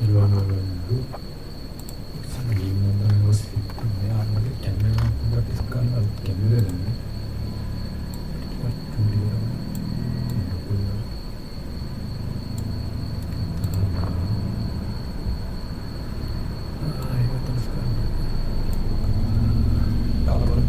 이거는 혹시 입는다는 것이 때문에 아무리 개미를 한번 디스크하면 개미가 되네. 준비를 하고요. 이거 디스크하면 나가버려.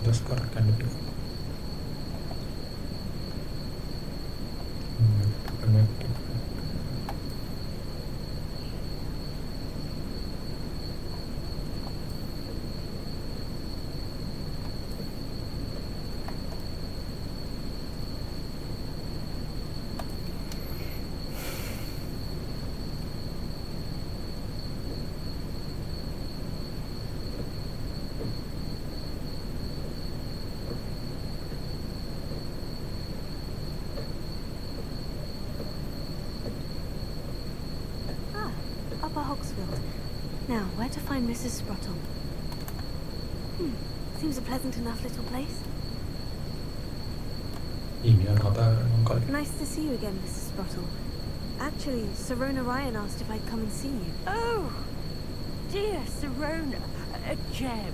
Itu sekarang kan itu Now, where to find Mrs. Sprottle? Seems a pleasant enough little place. Nice to see you again, Mrs. Sprottle. Actually, Sirona Ryan asked if I'd come and see you. Oh, dear Sirona, a gem.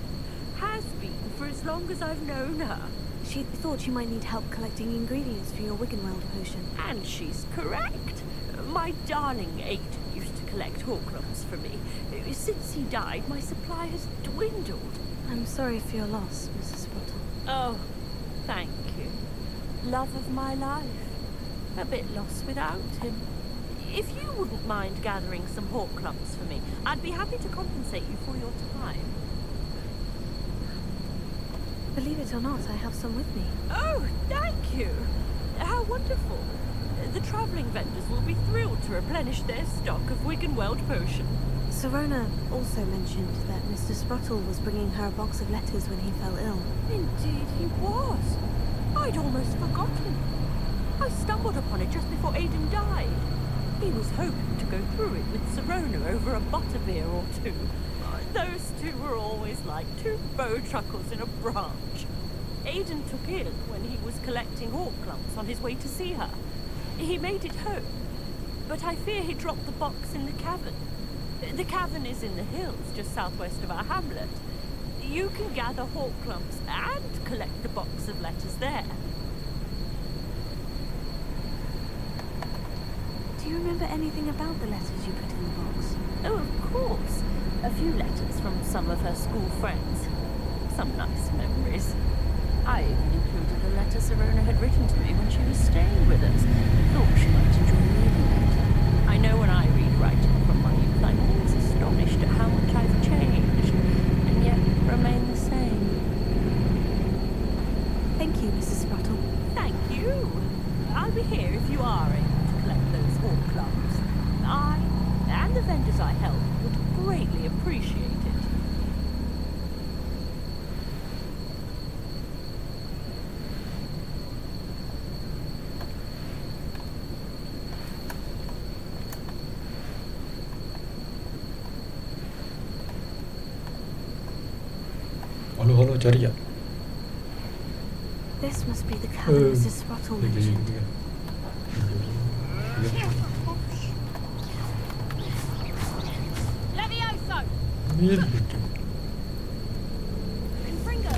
Has been for as long as I've known her. She thought you might need help collecting ingredients for your Wiggenweld potion. And she's correct. My darling Aiden used to collect Horcrux for me. Since he died, my supply has dwindled. I'm sorry for your loss, Mrs. Sprottle. Oh, thank you. Love of my life. A bit lost without him. If you wouldn't mind gathering some Horcrux for me, I'd be happy to compensate you for your time. Believe it or not, I have some with me. Oh, thank you. How wonderful. The travelling vendors will be thrilled to replenish their stock of Wiggenweld potion. Sirona also mentioned that Mr. Sprottle was bringing her a box of letters when he fell ill. Indeed he was. I'd almost forgotten. I stumbled upon it just before Aiden died. He was hoping to go through it with Sirona over a butterbeer or two. Those two were always like two bowtruckles in a branch. Aiden took ill when he was collecting Horcrux on his way to see her. He made it home, but I fear he dropped the box in the cavern. The cavern is in the hills just southwest of our hamlet. You can gather Horcrux and collect the box of letters there. Do you remember anything about the letters you put in the box? Oh, of course. A few letters from some of her school friends. Some nice memories. I even included a letter Sirona had written to me when she was staying with us. Thought she might enjoy reading it. I know when I read writing from my youth, I'm always astonished at how much I've changed, and yet remain the same. Thank you, Mrs. Sprottle. Thank you. I'll be here if you are able to collect those Horcrux. I and the vendors I help would greatly appreciate it. Halo cari ya. This must be the cabin Mrs. Sprottle mentioned. Levioso! Confringo!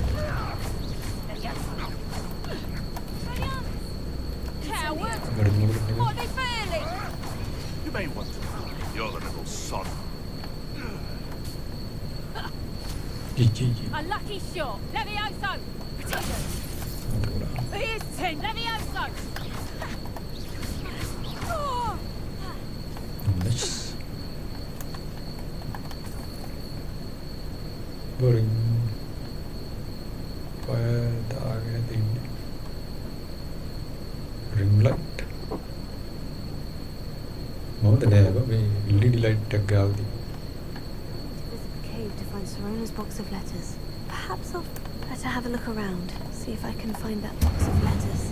Coward! What are they feeling? You may want to know. You're the little sod. A lucky shot! Levioso! Here's 10! Levioso! Oh! Nice. Boring. Pada आ गया दिन. Ring light. बहुत नया है भाई. LED light टक गया होती. Visit the cave to find Sorona's box of letters. Perhaps I'll better have a look around, see if I can find that box of letters.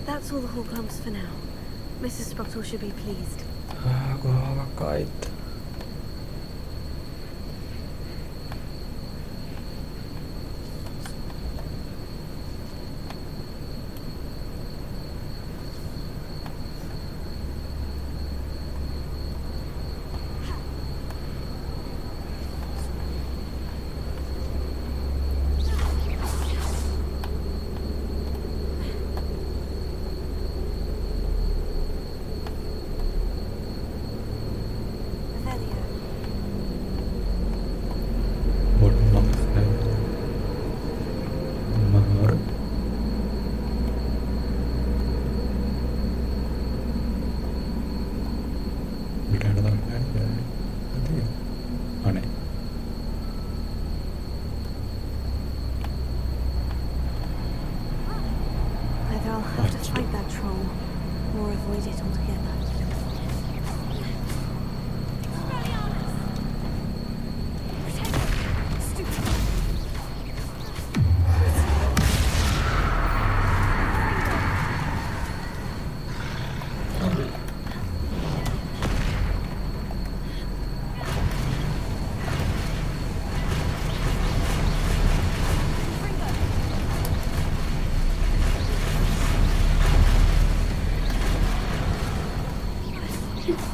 That's all the hall clumps for now. Mrs. Sprottle should be pleased. Aku hawa kait. Either I'll have to fight that troll, or avoid it altogether.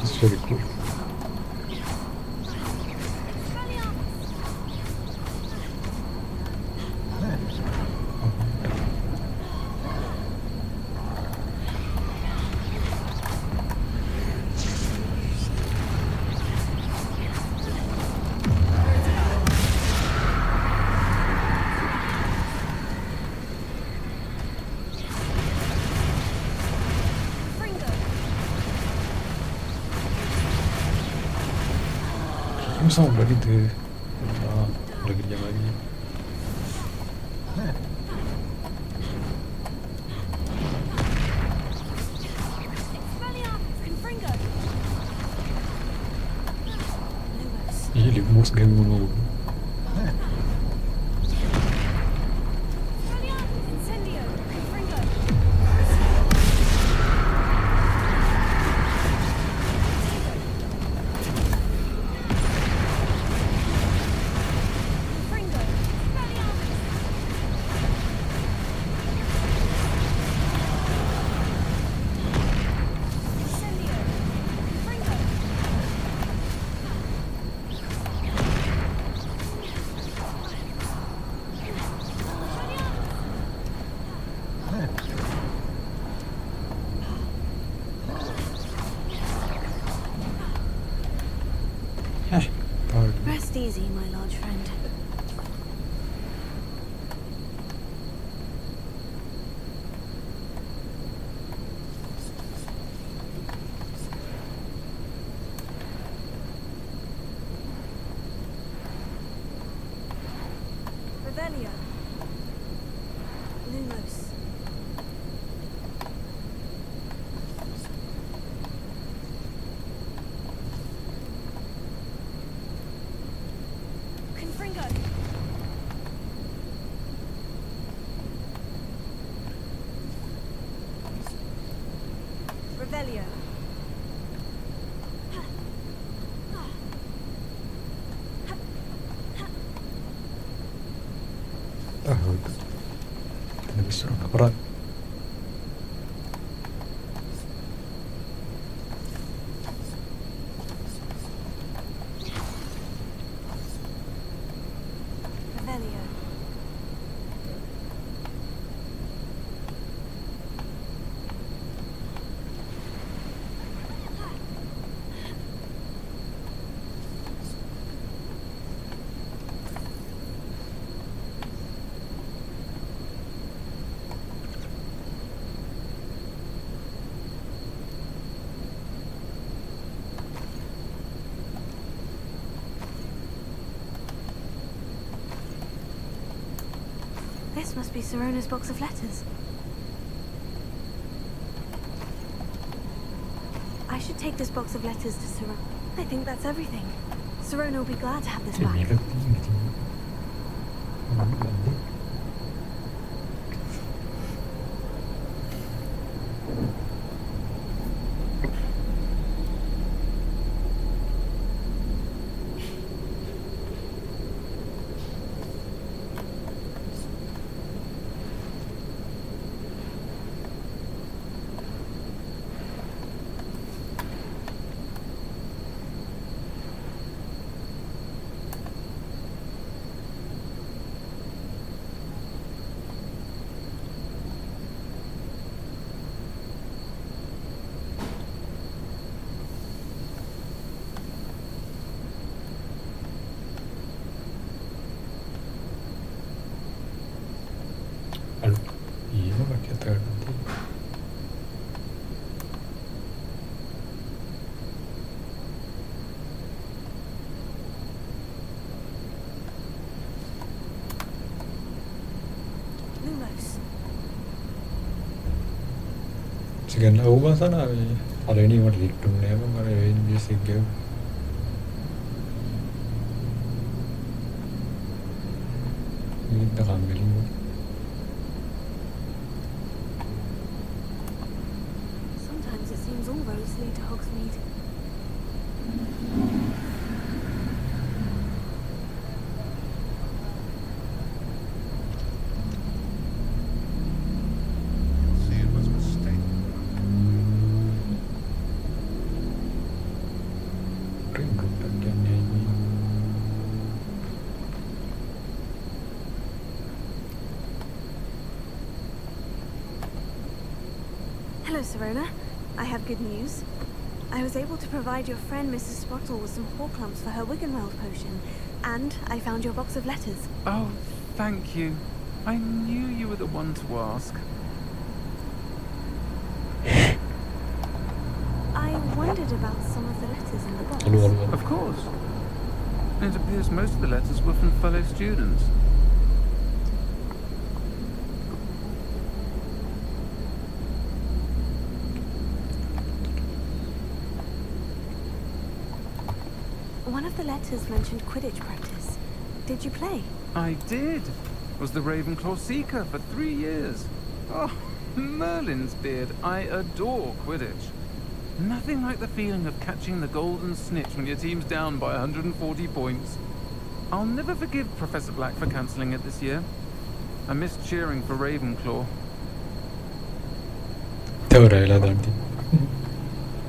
It's very cool. Sama lagi tu. Lagi jam lagi. Ini Immerse game mau. Rest easy, my large friend. Revelio. Lumos. Revelio. Udah. Ini bisa berat. Revelio. This must be Sirona's box of letters. I should take this box of letters to Sirona. I think that's everything. Sirona will be glad to have this Ini back. kan aduh, iya pakai tadi. Lumos. Sekian aku sana ada ini mau dihitung nih apa ada ini juga. Ini kita ambil ini. Sometimes it seems all roads lead to Hogsmeade. See, it was a mistake. Ribut bagiannya ini. Hello, Sirona. I have good news. I was able to provide your friend Mrs. Sprottle with some Horklumps for her Wiggenweld potion, and I found your box of letters. Oh, thank you. I knew you were the one to ask. I wondered about some of the letters in the box. Aduh. Of course. It appears most of the letters were from fellow students. One of the letters mentioned Quidditch practice. Did you play? I did. Was the Ravenclaw Seeker for 3 years. Oh, Merlin's beard. I adore Quidditch. Nothing like the feeling of catching the golden snitch when your team's down by 140 points. I'll never forgive Professor Black for cancelling it this year. I missed cheering for Ravenclaw. Teoreilla tanti.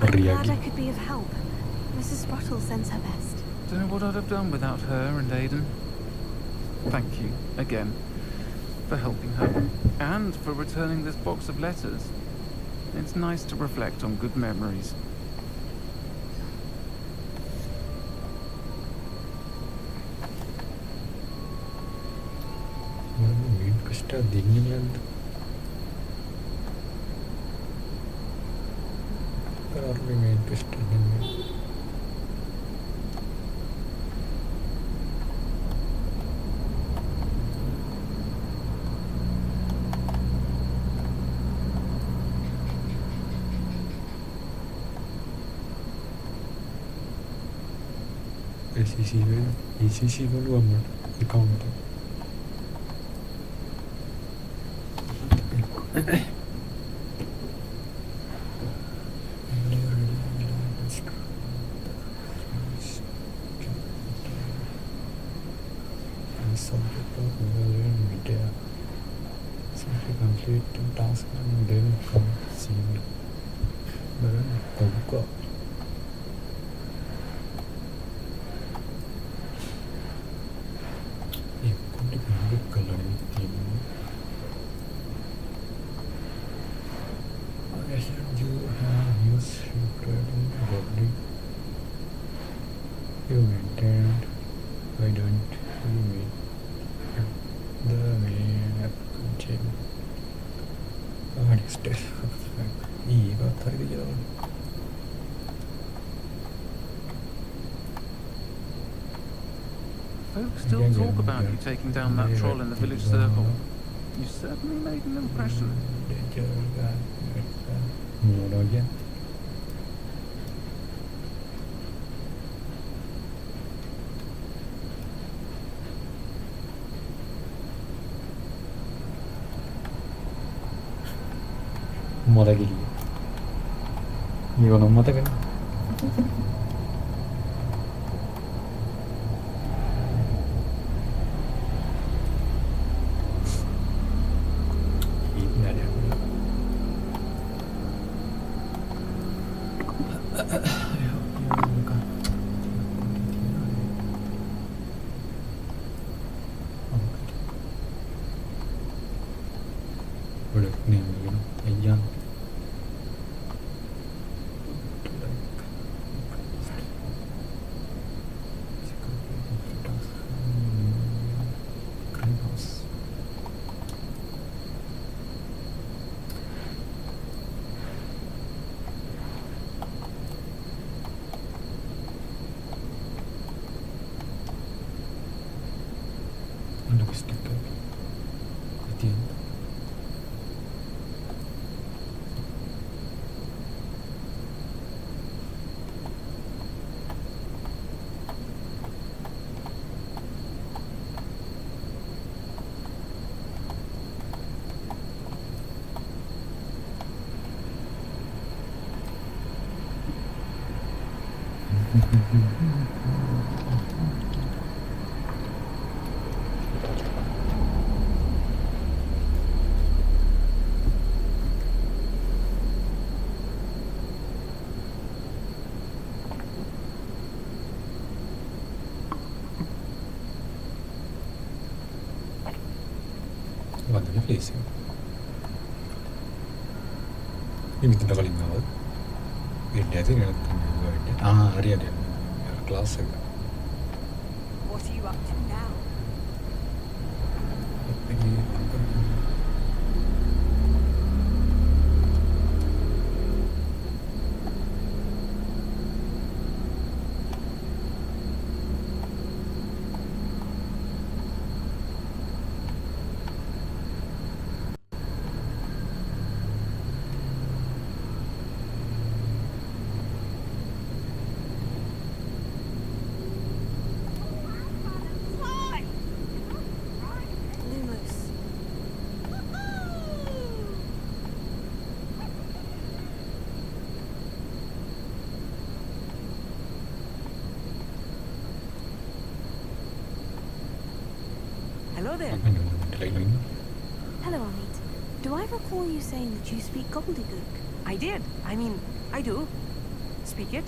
I'm glad I Riagi. could be of help. Mrs. Sprottle sends her best. Don't know what I'd have done without her and Aidan. Thank you, again, for helping her, and for returning this box of letters. It's nice to reflect on good memories. Main questa dingin. Kalau main questa dingin. sisi kedua account. ഏറ്റവും ടാസ്ക്കാണ് ഇതേ നോക്കാം സീനിൽ കൊടുക്കുക. എക്കൊണ്ട് കണ്ടുക്കല്ലാണ് you have used regretting body you maintained. Why don't you meet the main applicant? ഈ കത്തറിയാണ് Folks still talk about you taking down that troll in the village circle. You certainly made an impression. നോക്കിയാ മുതകില്ല ഇവനും മുതകൻ Ayan. Greenhouse. Look, stick up at the end. വന്നിട്ട് place ചെയ്യും ഇതിൻ്റെ കളിങ്ങാവ് എൻ്റെ അതിനായിട്ട് അറിയാം class ഒക്കെ What are you up to now? Lumos. Hello there. Hello, Amit. Do I recall you saying that you speak gobbledygook? I did. I mean, I do. Speak it.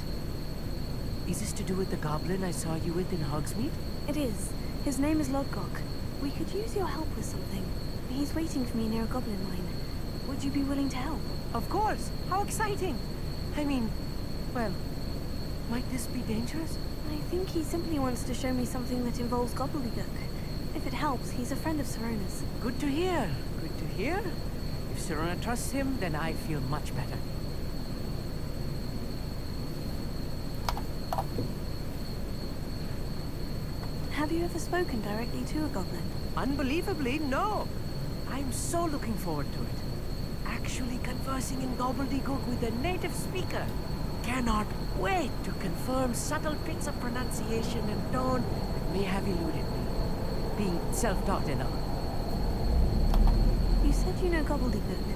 Is this to do with the goblin I saw you with in Hogsmeade? It is. His name is Lodgok. We could use your help with something. He's waiting for me near a goblin mine. Would you be willing to help? Of course. How exciting. I mean, well, might this be dangerous? I think he simply wants to show me something that involves gobbledygook. If it helps, he's a friend of Serona's. Good to hear. Good to hear. If Serona trusts him, then I feel much better. Have you ever spoken directly to a goblin? Unbelievably, no. I'm so looking forward to it. Actually conversing in gobbledygook with a native speaker. Cannot wait to confirm subtle bits of pronunciation and tone that may have eluded me. Being self-taught and all. You said you know gobbledygook,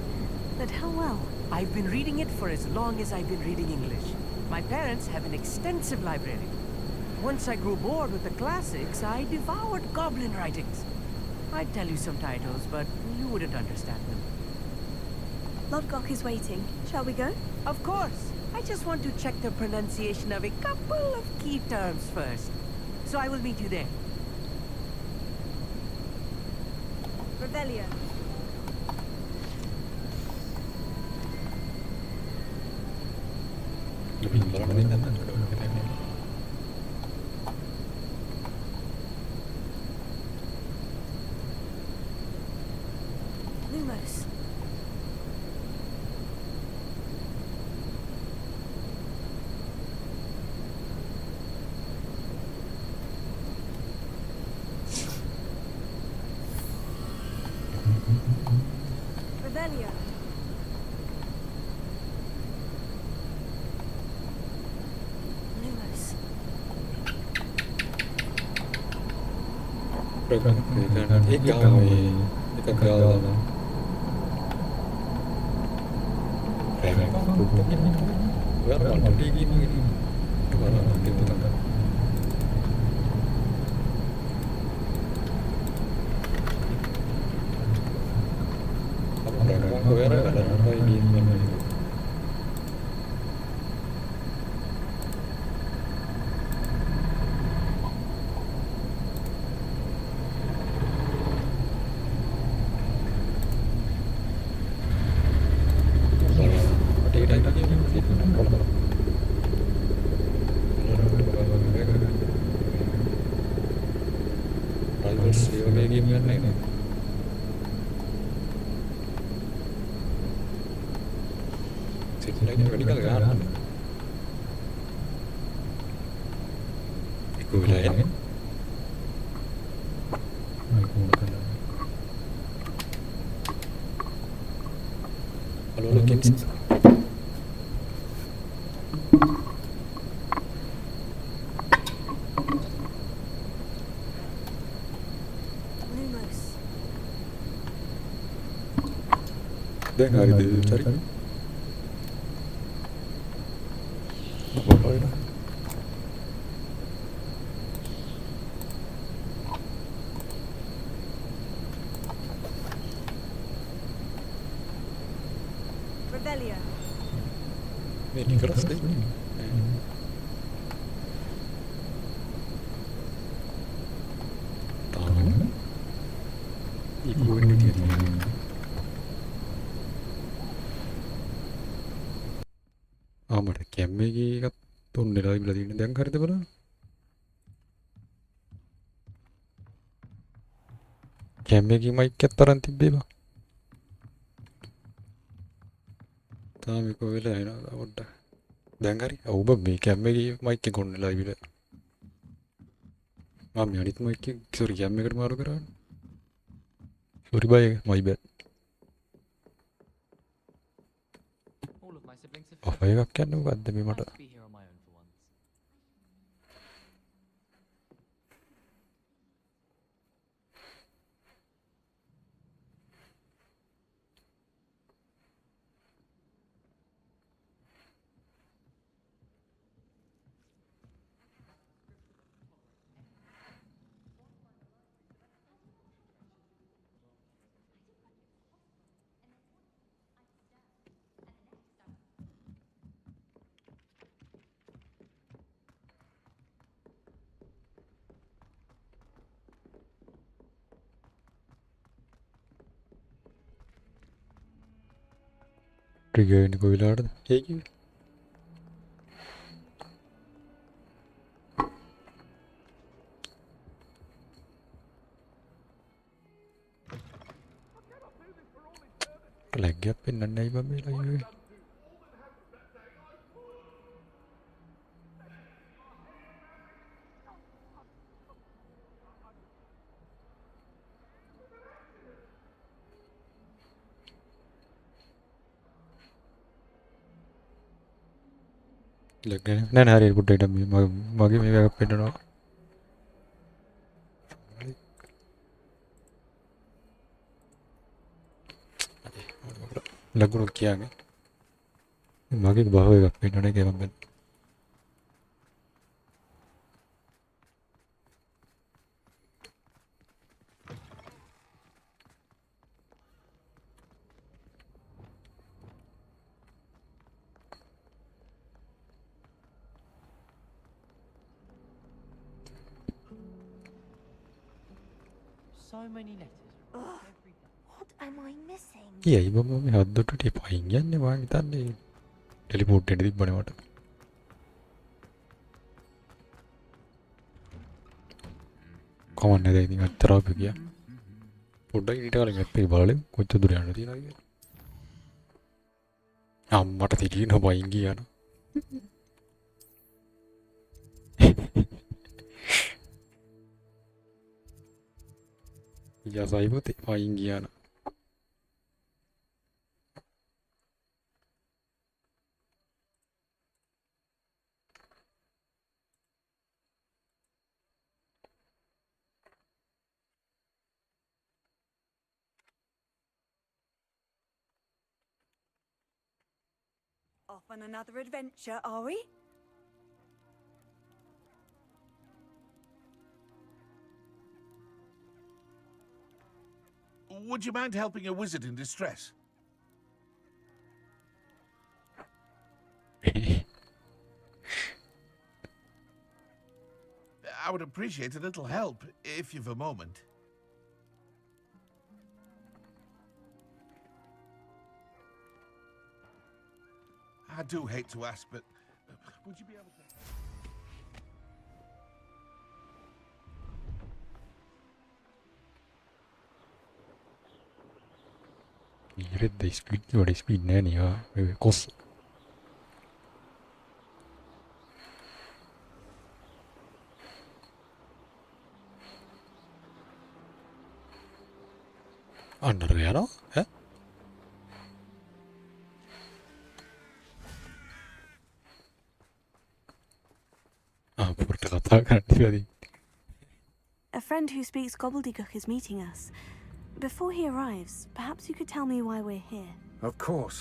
but how well? I've been reading it for as long as I've been reading English. My parents have an extensive library. Once I grew bored with the classics, I devoured goblin writings. I'd tell you some titles, but you wouldn't understand them. Lodgok is waiting. Shall we go? Of course. I just want to check the pronunciation of a couple of key terms first. So I will meet you there. Revelio. Lebih ngalamin dan kedua kita ini. Lumos. Revelio. Lumos. Rồi con thì con ít câu thì con câu rồi con cũng rất là còn đi đi rất là tìm được rồi con cô rất là hơi đi Lumos. Dengar itu cari apa itu? Revelio. Ini keras deh. Tangan. Ibu ini dia. ආමට කැම්මේ එකත් තුන්නෙලා ඉබලා තියෙන දැන් හරිද බලන්න. කැම්මේ mic එකත් තරම් තිබ්බේ බා. තාම කො වෙලා එනවා පොඩ්ඩක්. දැන් හරි. ඔව් බා මේ කැම්මේ මයික් එක කොන්නෙලා ඉබලා. මම අනිත් මයික් එක සෝරි කැම්මේ එකට මාරු කරා. සෝරි බයි මයි බෑඩ්. ඔය එකක් කියන්නේ මොකද්ද මේ මට? ट्रिगर ने कोई लाड़ है कि lagi apa nanya ibu mila ini lagi nene hari itu udah dami magi mega apa itu no lagu nu kia nih magi bawa apa itu nih kayak apa so many letters arrive every day. What am I missing? කියයි බම මේ හද්දොටට පයින් යන්නේ මං හිතන්නේ teleport එකට තිබ්බනේ මට. කමන්න නැහැ ඉතින් අච්චර අපි ගියා. පොඩ්ඩක් ඊට කලින් ඇත්තේ බලලෙමු කොච්චර දුර යන්න තියෙනවද කියලා. අම්මට තිරින පයින් ගියා න 'a. යසයිපතේ පයින් ගියා න 'a. Off on another adventure, are we? Would you mind helping a wizard in distress? I would appreciate a little help, if you've a moment. I do hate to ask, but would you be able to... ඊරෙද්ද speed වල speed නෑ නේ ඔය කොස්. අන්නර යනවා ඈ පොරට කතා කරන්න. A friend who speaks gobbledygook is meeting us. Before he arrives, perhaps you could tell me why we're here. Of course.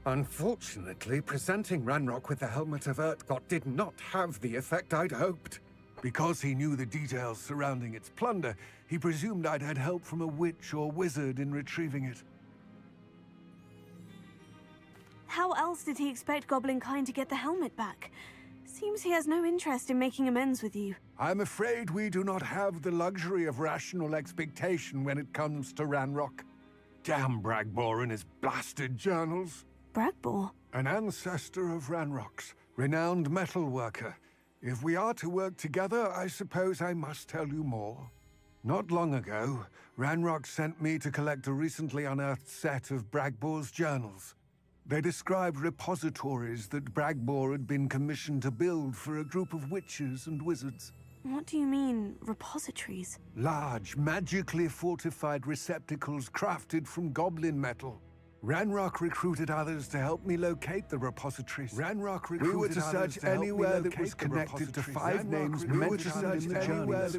Unfortunately, presenting Ranrock with the Helmet of Urtkot did not have the effect I'd hoped. Because he knew the details surrounding its plunder, he presumed I'd had help from a witch or wizard in retrieving it. How else did he expect Goblinkind to get the helmet back? Seems he has no interest in making amends with you. I'm afraid we do not have the luxury of rational expectation when it comes to Ranrock. Damn Bragbor and his blasted journals. Bragbor? An ancestor of Ranrock's, renowned metal worker. If we are to work together, I suppose I must tell you more. Not long ago, Ranrock sent me to collect a recently unearthed set of Bragbor's journals. They described repositories that Bragbor had been commissioned to build for a group of witches and wizards. What do you mean, repositories? Large, magically fortified receptacles crafted from goblin metal. Ranrock recruited others to help me locate the repositories. We were to search anywhere that was connected to 5 names mentioned in the journals.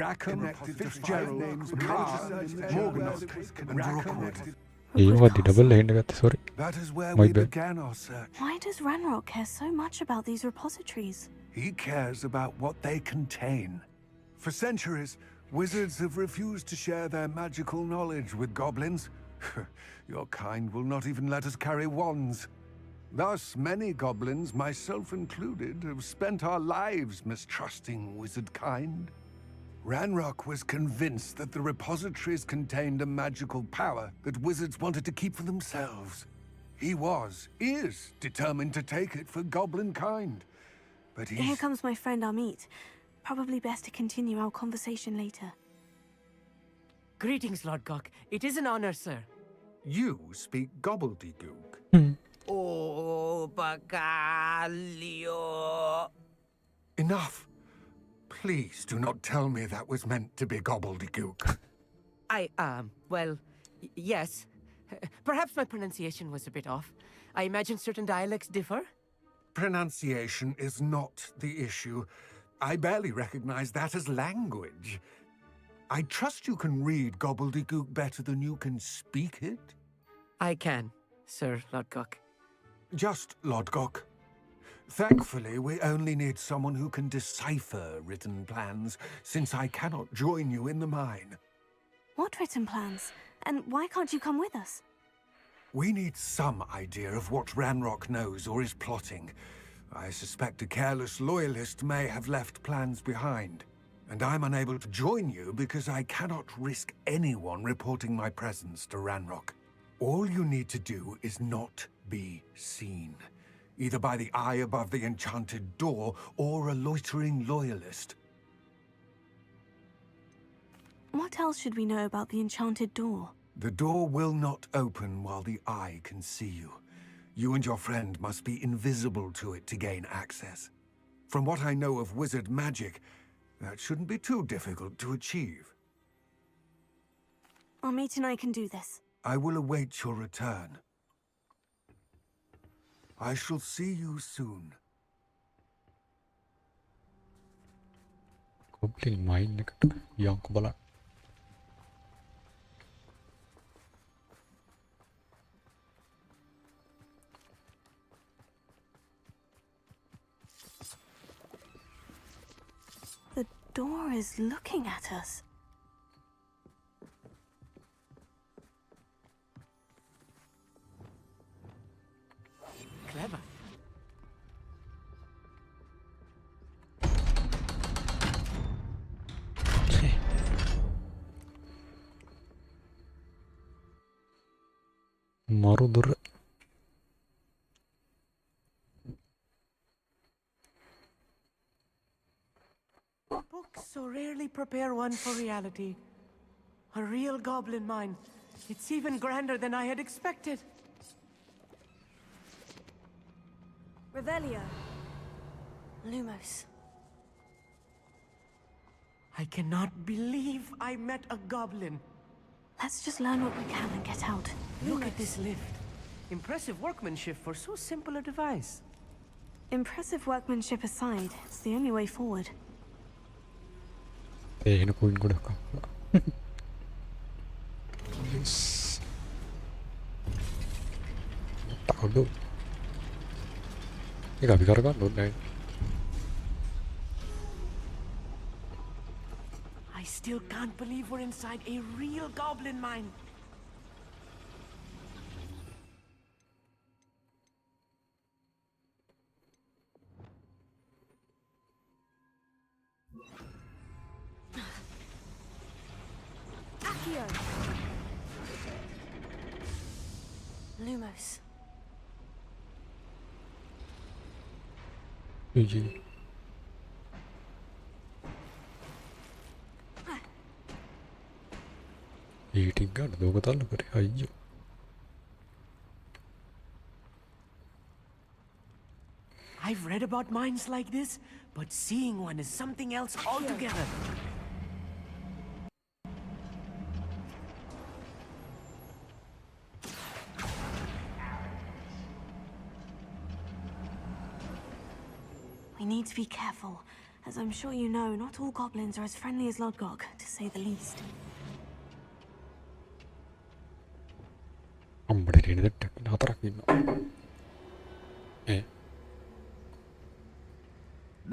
Rackham, Fitzgerald, Carr, Morganoth, and Rookwood. ඒවා double එහෙන්න ගත්තේ sorry. That is where My we bad. began our search. Why does Ranrock care so much about these repositories? He cares about what they contain. For centuries, wizards have refused to share their magical knowledge with goblins. Your kind will not even let us carry wands. Thus, many goblins, myself included, have spent our lives mistrusting wizard kind. Ranrock was convinced that the repositories contained a magical power that wizards wanted to keep for themselves. He is determined to take it for goblin kind. But Here comes my friend Amit. Probably best to continue our conversation later. Greetings, Lord Cock. It is an honor, sir. You speak gobbledygook. Oh, Bagalio. Enough. Please do not tell me that was meant to be gobbledygook. Well, yes. Perhaps my pronunciation was a bit off. I imagine certain dialects differ. Pronunciation is not the issue. I barely recognize that as language. I trust you can read gobbledygook better than you can speak it? I can, Sir Lodgok. Just Lodgok. Thankfully, we only need someone who can decipher written plans, since I cannot join you in the mine. What written plans? And why can't you come with us? We need some idea of what Ranrock knows or is plotting. I suspect a careless loyalist may have left plans behind. And I'm unable to join you because I cannot risk anyone reporting my presence to Ranrock. All you need to do is not be seen, either by the eye above the enchanted door or a loitering loyalist. What else should we know about the enchanted door? The door will not open while the eye can see you. You and your friend must be invisible to it to gain access. From what I know of wizard magic, that shouldn't be too difficult to achieve. Amit and I can do this. I will await your return. I shall see you soon. Goblin mine එකට යන්කෝ බලන්න. The door is looking at us. Clever. මරු දුර. Books so rarely prepare one for reality. A real goblin mine. It's even grander than I had expected. Revelio. Lumos. I cannot believe I met a goblin. Let's just learn what we can and get out. Look at this lift. Impressive workmanship for so simple a device. Impressive workmanship aside, it's the only way forward. එහෙන point ගොඩක් අප්පා. Yes. තාඩු. ඒක අපි කරගන්න ඕනේ. I still can't believe we're inside a real goblin mine. Accio. Lumos. GG. ඊටින් ගන්න දෝක තල්ල කරේ අයියෝ. I've read about mines like this, but seeing one is something else altogether. We need to be careful. As I'm sure you know, not all goblins are as friendly as Lodgok, to say the least. අම්බඩ රේන දෙට්ටක් හතරක් ඉන්නවා.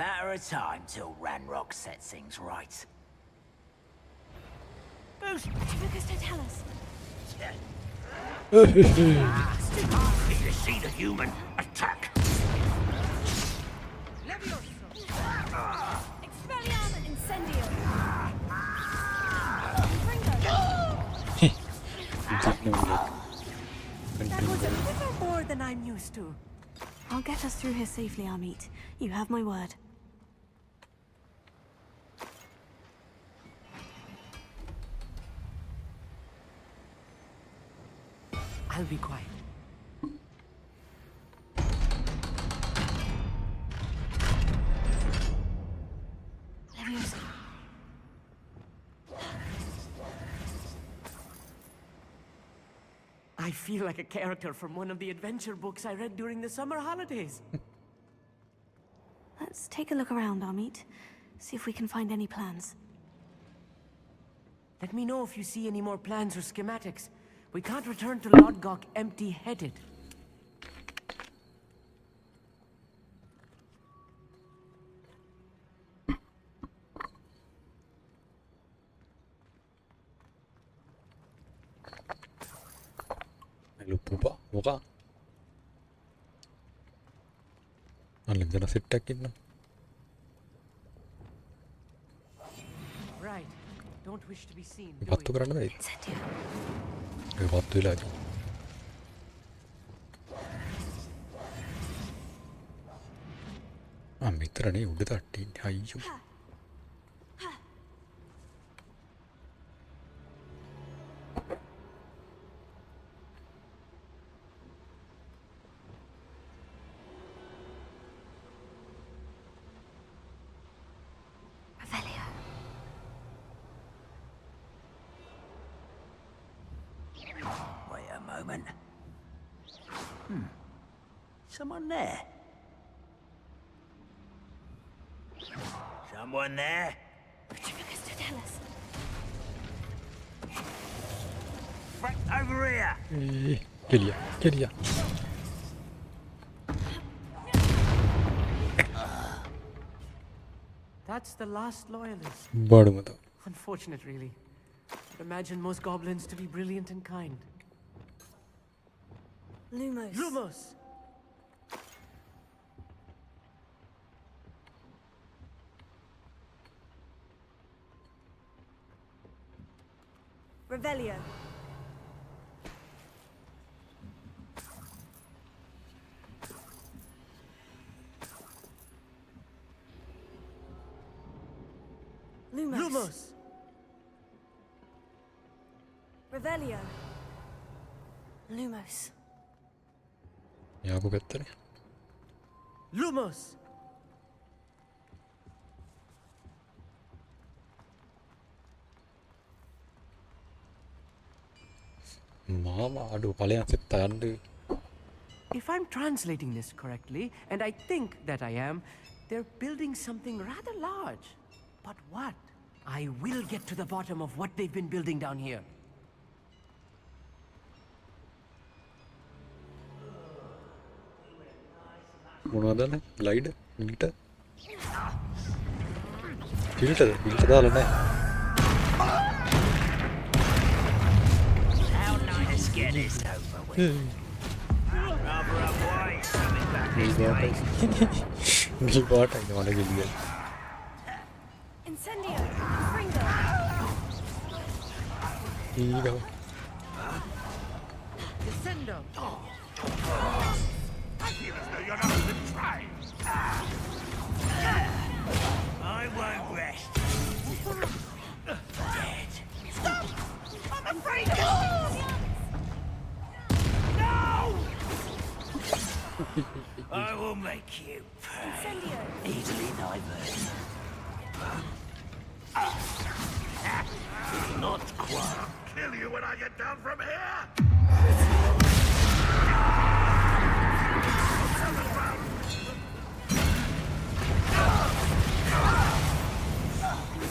Matter of time till Ranrock sets things right. Boost! Lucas, don't tell us. Did you see the human attack? Expelliarmus Incendio! That was a little more than I'm used to. I'll get us through here safely, Amit. You have my word. I'll be quiet. Leviosa. I feel like a character from one of the adventure books I read during the summer holidays. Let's take a look around, Amit. See if we can find any plans. Let me know if you see any more plans or schematics. We can't return to Lodgok empty-headed. ලොප්පුපා මොකා අන්න මෙතන set එකක් ඉන්නවා don't wish to be seen, do පත්තු you? කරන්න බැයි. Incendio. ඒ පත්තු වෙලා ඉතින්. මෙතරනේ උඩ තට්ටේ ඉන්නේ අයියෝ. Revelio. Wait a moment. Someone there? Someone there? Retrificus Totalis. Right over here! කෙලිය කෙලිය. That's the last loyalist. බඩුම තමයි. Unfortunate, really. I'd imagine most goblins to be brilliant and kind. Lumos. Lumos! Revelio. Lumos. Lumos! Revelio. Lumos. යාපු පැත්තනේ. Lumos! මාම අඩු ඵලයන් සෙත් යන්න. If I'm translating this correctly, and I think that I am, they're building something rather large. But what? I will get to the bottom of what they've been building down here. මොනවදනේ? ග්ලයිඩ් මිලිට. පිල්ට දාලා නැහැ. How nice to get this over with. Rather unwise coming back this way. මේ පාටයි මට ගෙලියයි. Incendio. Fringo. ඊගව. Descendo! I feel as though you're not even trying. I won't rest. Dead. I'm afraid of I will make you pay. Incendio. Easily diverted. Not quite. I'll kill you when I get down from here.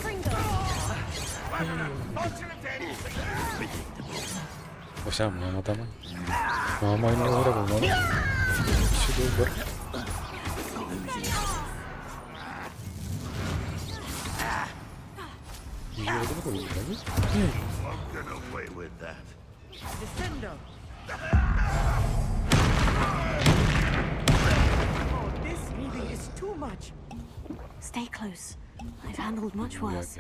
Fringo. Fortunate end. ඔෂා මාම තමයි. මාම ඉන්න උඩ කොහොමද? ෂුඩු කර. ඊයෝද කොහොමද? I'll get away with that. Descendo! Oh, this heaving is too much. Stay close. I've handled much worse.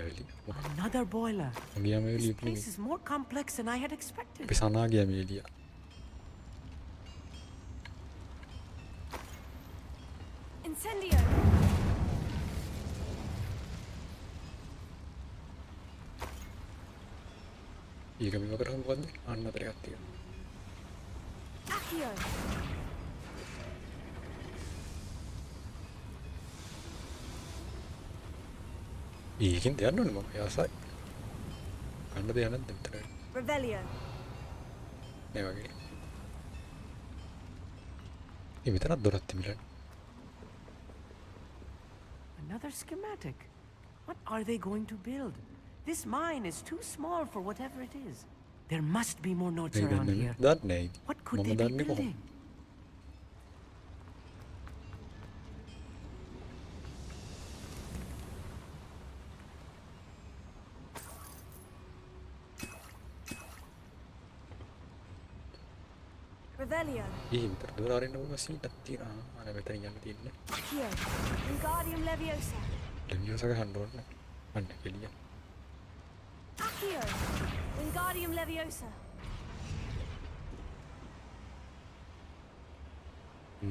Another boiler. ගියා මේ This එළිය place is more complex than I had expected. අපි සනා ගියා මේ එළිය. Incendio. ඊක මේව කරා මොකද්ද? අන්න අතර එකක් තියෙනවා. Accio. ඊකින් දෙන්න ඕනේ මම යාසයි. කන්න දෙයක් නැද්ද මෙතන? Revelio. මේ වගේ. මේ විතරක් දොරක් තිබිලා. Another schematic. What are they going to build? This mine is too small for whatever it is. There must be more notes මේ around ගන්න here. දන්නේ නැහැ. What could මම they be දන්නේ කොහොමද? building? Revelio. ඊ විතර දොර අරින්න ඕන සීටක් තියෙනවා. අර මෙතන යන්න තියෙන්නේ. Accio. Wingardium Leviosa. ලෙවියෝස ගහන්න ඕනේ. අන්න එළිය. Accio. Wingardium Leviosa.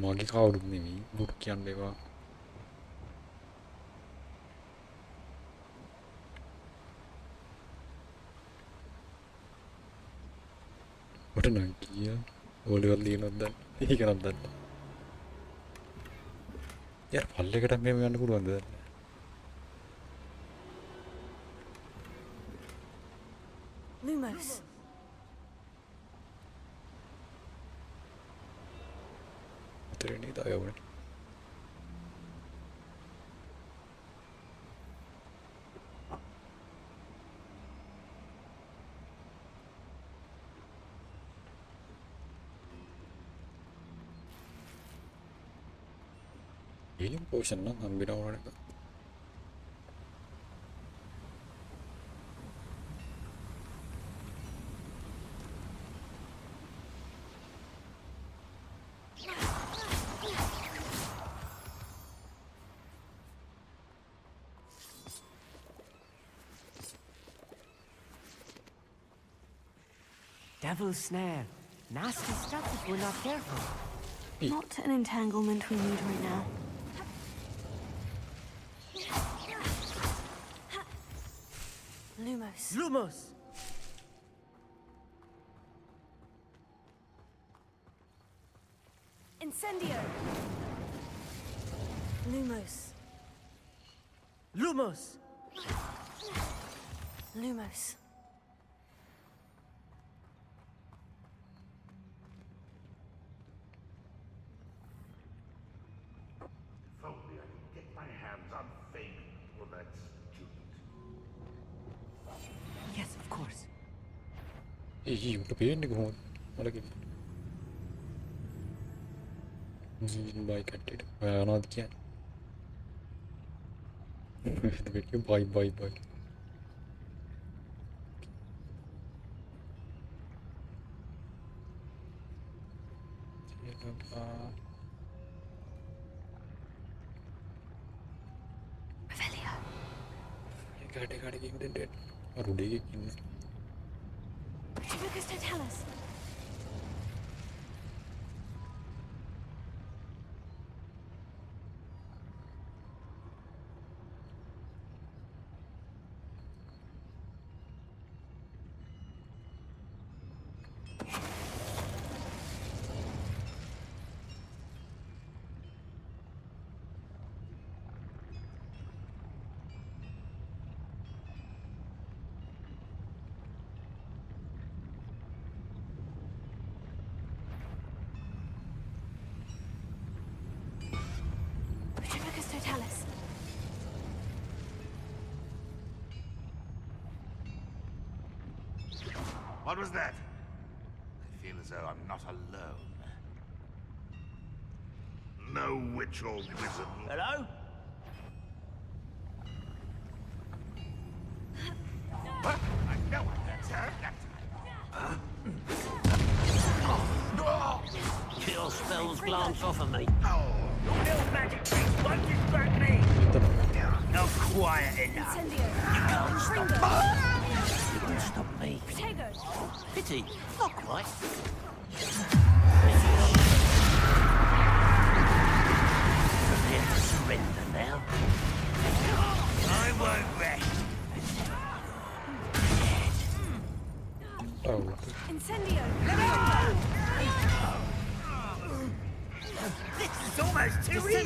මගේ කවුරුත් නෙමෙයි බුරු කියන්න එපා. මට නම් කිය ඕලෙවල් ලියනවද දන්න. ඒක නම් දන්න. යාර පල්ලෙකට මෙහෙම යන්න පුළුවන්ද දන්නේ. Lumos. අතරේ නේද ආවනේ. healing potion නම් හම්බෙනවා නේද? Devil's snare. Nasty stuff if we're not careful. Not an entanglement we need right now. Lumos. Lumos! Incendio. Lumos. Lumos! Lumos. If only I could get my hands on Fabian or that student. Yes, of course. උට පේන්නේ කොහොමද? මට කිව්ව. බයි කට්ටියට. ඔයා යනවාද කියන්නේ? බයි. Revelio. ඒකට ගිහින් දෙන්න. අරුඩේ ඉන්න. Tribicus totalis. Tribicus totalis. What was that? I feel as though I'm not alone. No witch or wizard. Hello? What? I know I can turn that. Your spells glance off of me. Oh, Your little magic tricks won't distract me. Not quiet enough. Incendio. You can't stop me. You won't stop me. Protego. Pity. Not quite. Prepare to surrender now. I won't rest. Incendio. This is almost too easy. You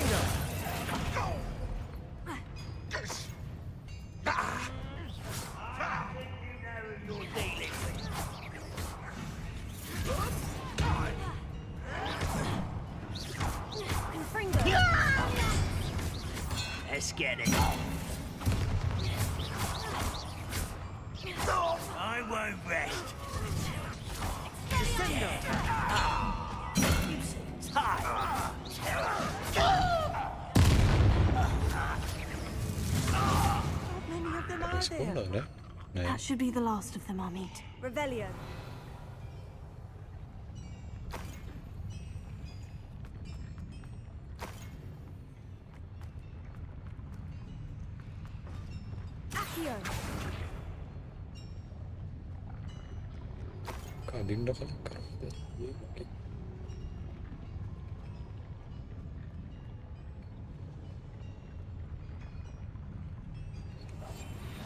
know who you're dealing with. Confringo. Let's get it. I won't rest. Many of them are there. Responda, né? That should be the last of them I'll meet. Revelio. Accio. අදින්න කලින් කරන්නේ.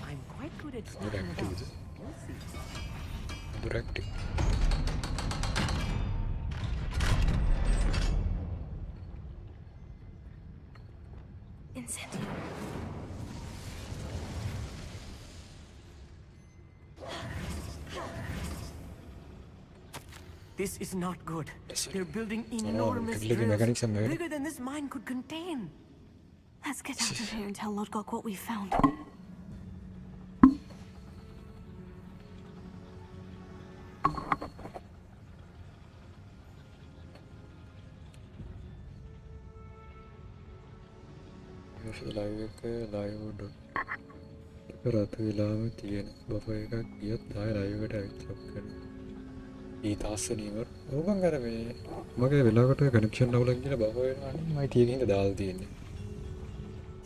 I'm quite good at Good sneaking acting. about. We'll see. Good acting. Incendio. This is not good. Yes, They're building no, enormous it's like a mechanics and drills, everything. bigger than this mine could contain. Let's get out of here and tell Lodgok what we found. Live එක live රත් වෙලාම තියෙන buffer එකක් ගියත් ආයෙ live එකට ඇවිත් lock කරනවා. ඊ තාස්සන ඉවර. ඕකන් අර මේ මගේ වෙලාවකට කනෙක්ෂන් අවුලක් කියලා බෆර් වෙනවා නේ. මම තියෙන හින්දා දාලා තියෙන්නේ.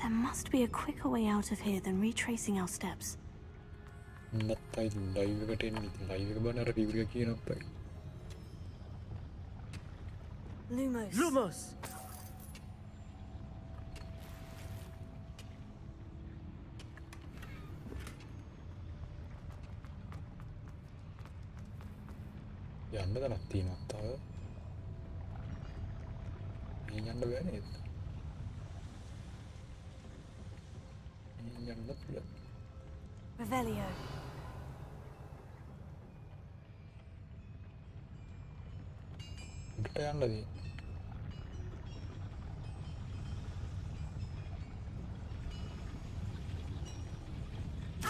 There must be a quicker way out of here than retracing our steps. නැත්තයි ලයිව් එකට එන්නේ. ඉතින් ලයිව් එක බලන අර රිවිව් එක කියන අප්පයි. Lumos. Lumos! යන්න දනක් තියෙනවා තව. මේ යන්න බෑ නේද? මේ යන්න පුළුවන්. Revelio. උඩට යන්න දී.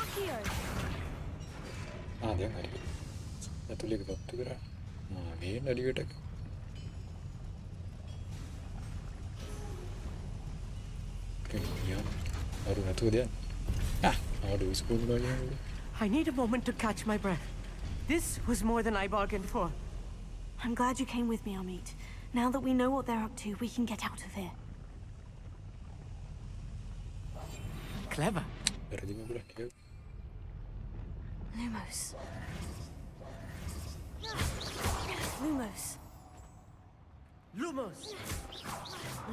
Accio. දැන් හරි. ඇතුලේ ගත්තු කරා. මේ නඩියට. අරු නැතුව දැන්. ආඩු ස්කූල් ගියා. I need a moment to catch my breath. This was more than I bargained for. I'm glad you came with me, Amit. Now that we know what they're up to, we can get out of here. Clever. වැරදිම ගුණක් කියව. Lumos. Lumos. Lumos!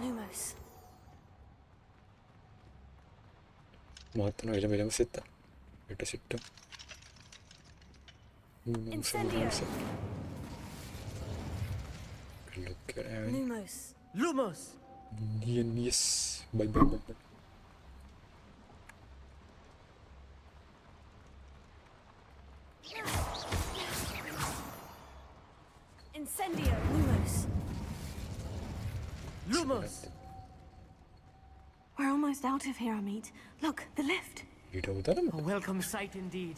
Lumos. මාතන එළම සෙත්තා. ඊට සිට්ට. Incendio. Look at it. Lumos. Lumos! Yes. Bye. Incendio. Lumos. Lumos! We're almost out of here, Amit. Look, the lift. ඊට උතරම. A welcome sight indeed.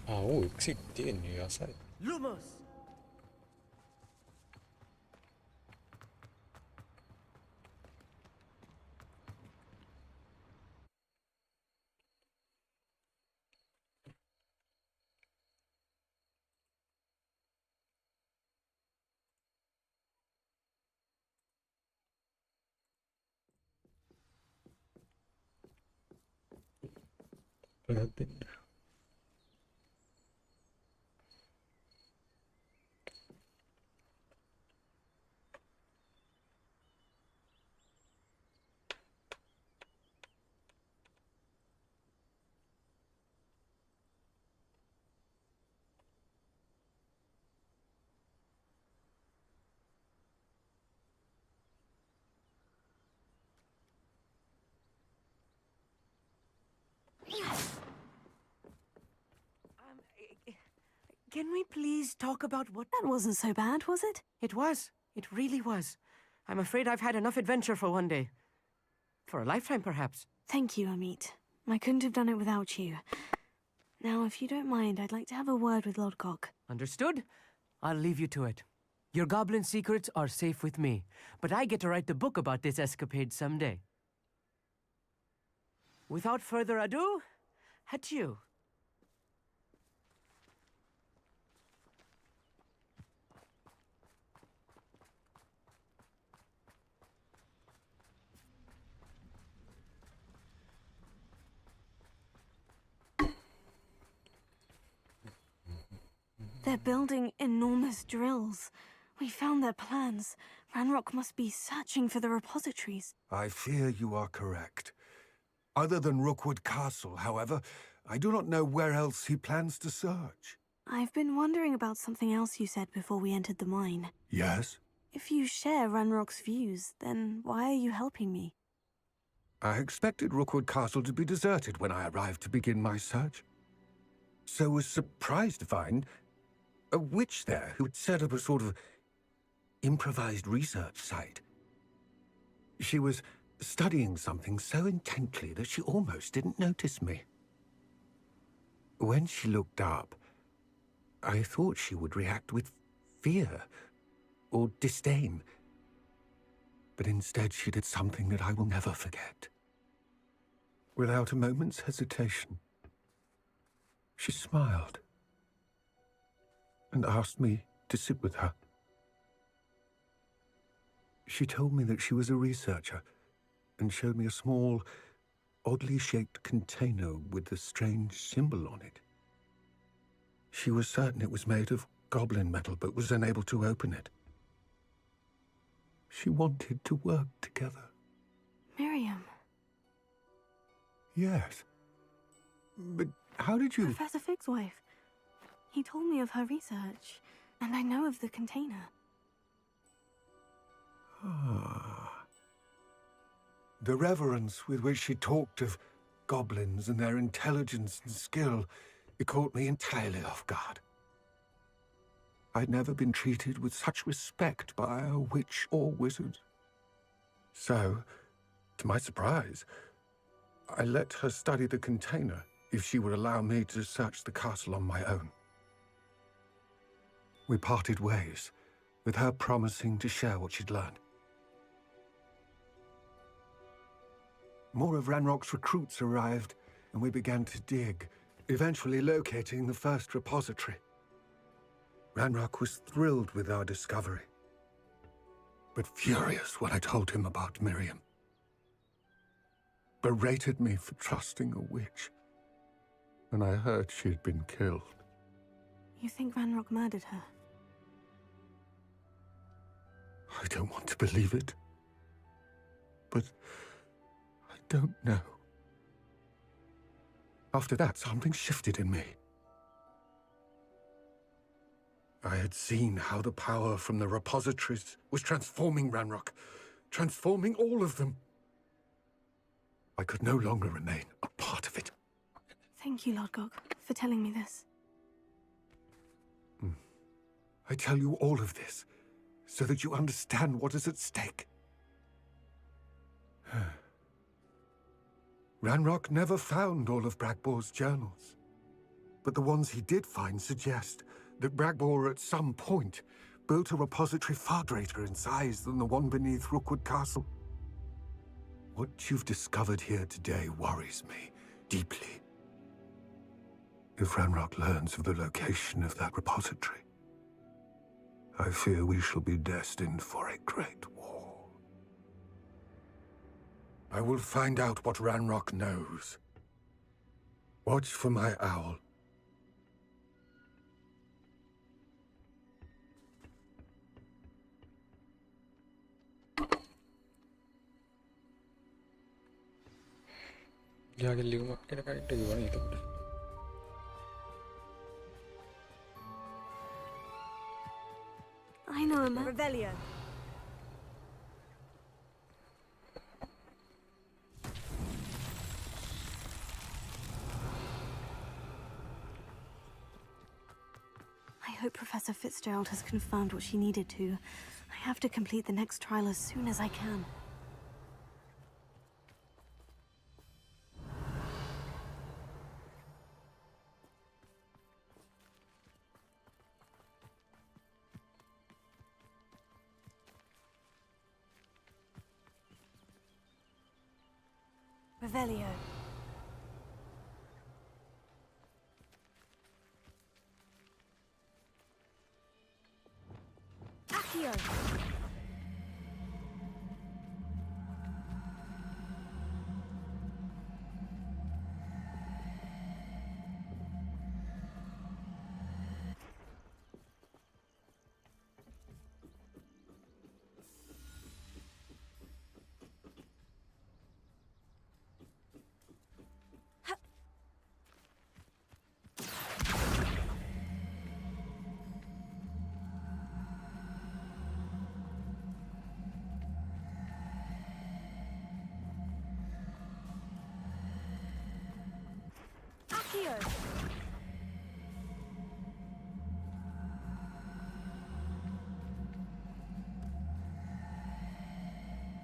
Exit තියෙන්නේ ආසයි. Lumos! රහත්ින්. Can we please talk about what... That wasn't so bad, was it? It was. It really was. I'm afraid I've had enough adventure for one day. For a lifetime, perhaps. Thank you, Amit. I couldn't have done it without you. Now, if you don't mind, I'd like to have a word with Lodgok. Understood? I'll leave you to it. Your goblin secrets are safe with me, but I get to write the book about this escapade someday. Without further ado, adieu. They're building enormous drills. We found their plans. Ranrock must be searching for the repositories. I fear you are correct. Other than Rookwood Castle, however, I do not know where else he plans to search. I've been wondering about something else you said before we entered the mine. Yes? If you share Ranrock's views, then why are you helping me? I expected Rookwood Castle to be deserted when I arrived to begin my search. So was surprised to find a witch there who had set up a sort of improvised research site. She was studying something so intently that she almost didn't notice me. When she looked up, I thought she would react with fear or disdain. But instead she did something that I will never forget. Without a moment's hesitation, she smiled and asked me to sit with her. She told me that she was a researcher and showed me a small, oddly shaped container with a strange symbol on it. She was certain it was made of goblin metal, but was unable to open it. She wanted to work together. Miriam. Yes. But how did you... Professor Fig's wife. He told me of her research, and I know of the container. Ah. The reverence with which she talked of goblins and their intelligence and skill, it caught me entirely off guard. I'd never been treated with such respect by a witch or wizard. So, to my surprise, I let her study the container if she would allow me to search the castle on my own. We parted ways, with her promising to share what she'd learned. More of Ranrock's recruits arrived, and we began to dig, eventually locating the first repository. Ranrock was thrilled with our discovery, but furious when I told him about Miriam. Berated me for trusting a witch, and I heard she had been killed. You think Ranrock murdered her? I don't want to believe it, but I don't know. After that, something shifted in me. I had seen how the power from the repositories was transforming Ranrock, transforming all of them. I could no longer remain a part of it. Thank you, Lord Gog, for telling me this. I tell you all of this so that you understand what is at stake. Ranrock never found all of Bragbor's journals, but the ones he did find suggest that Bragbor at some point built a repository far greater in size than the one beneath Rookwood Castle. What you've discovered here today worries me deeply. If Ranrock learns of the location of that repository, I fear we shall be destined for a great war. I will find out what Ranrock knows. Watch for my owl. Jaga lima, kena kayak gimana itu udah. I know a map. Revelio. I hope Professor Fitzgerald has confirmed what she needed to. I have to complete the next trial as soon as I can. Revelio. Accio. Accio!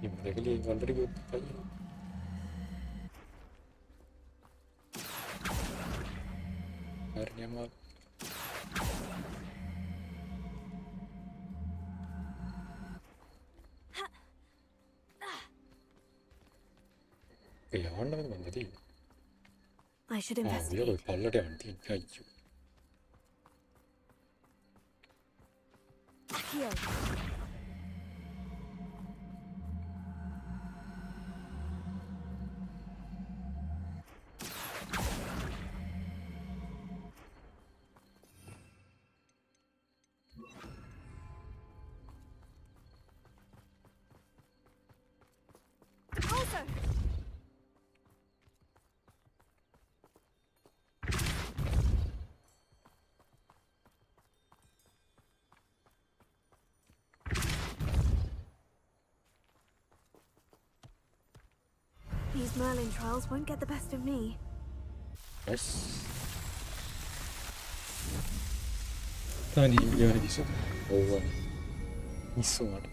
ഇവിടെയെങ്കിലും വളരെ കഴിയും. അറിയാമോ ಯಾವಣ್ಣನ ಬಂದದಿ I should ಇವಾಗ investigate. ಪಲ್ಲಡೆ ಅಂತೀನಿ ಅಯ್ಯೋ Accio! Also! These Merlin trials won't get the best of me. ಎಸ್ ತಾನೇ ಯಾರಿಗಿಸು ಹೋಗುವ ಮಿಸ್ಸು ಮಾಡಿ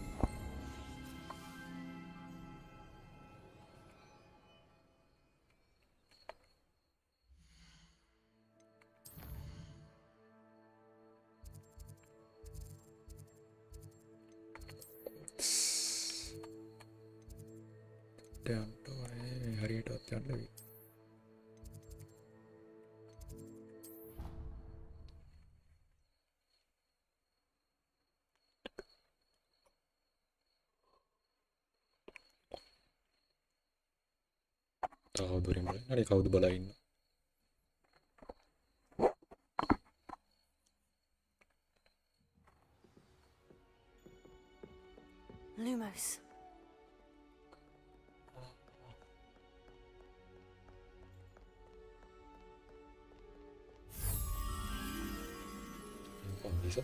ಹರಿಯಟ ಅತ್ಯಂತ Tahu mulai ada kau dibalain. Lumos. Kok bisa?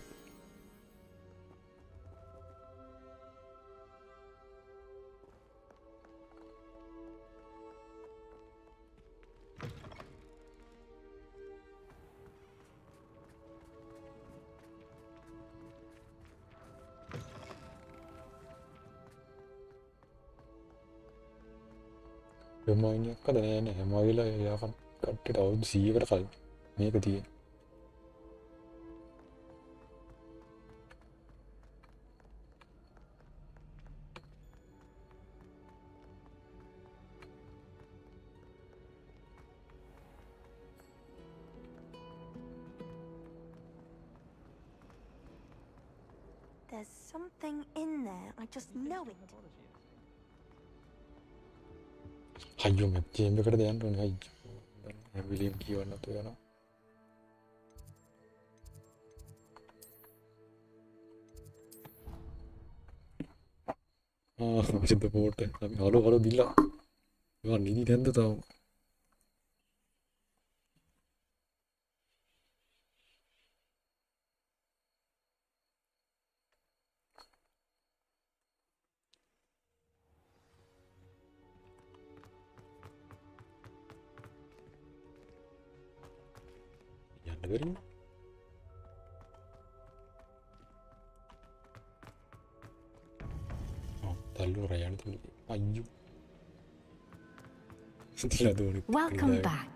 Rumahnya kan ada nenek, mobilnya ya kan tidak tahu sih berkali ini ketiga. There's something in there. I just know it. Ayo macam dia kerja yang tu ni ayo. William kiwan tu ya na. Macam tu port. Tapi halo gila. Wah ni dia tu tahu. Dengerin. Oh, talu raya itu ayu. Welcome back.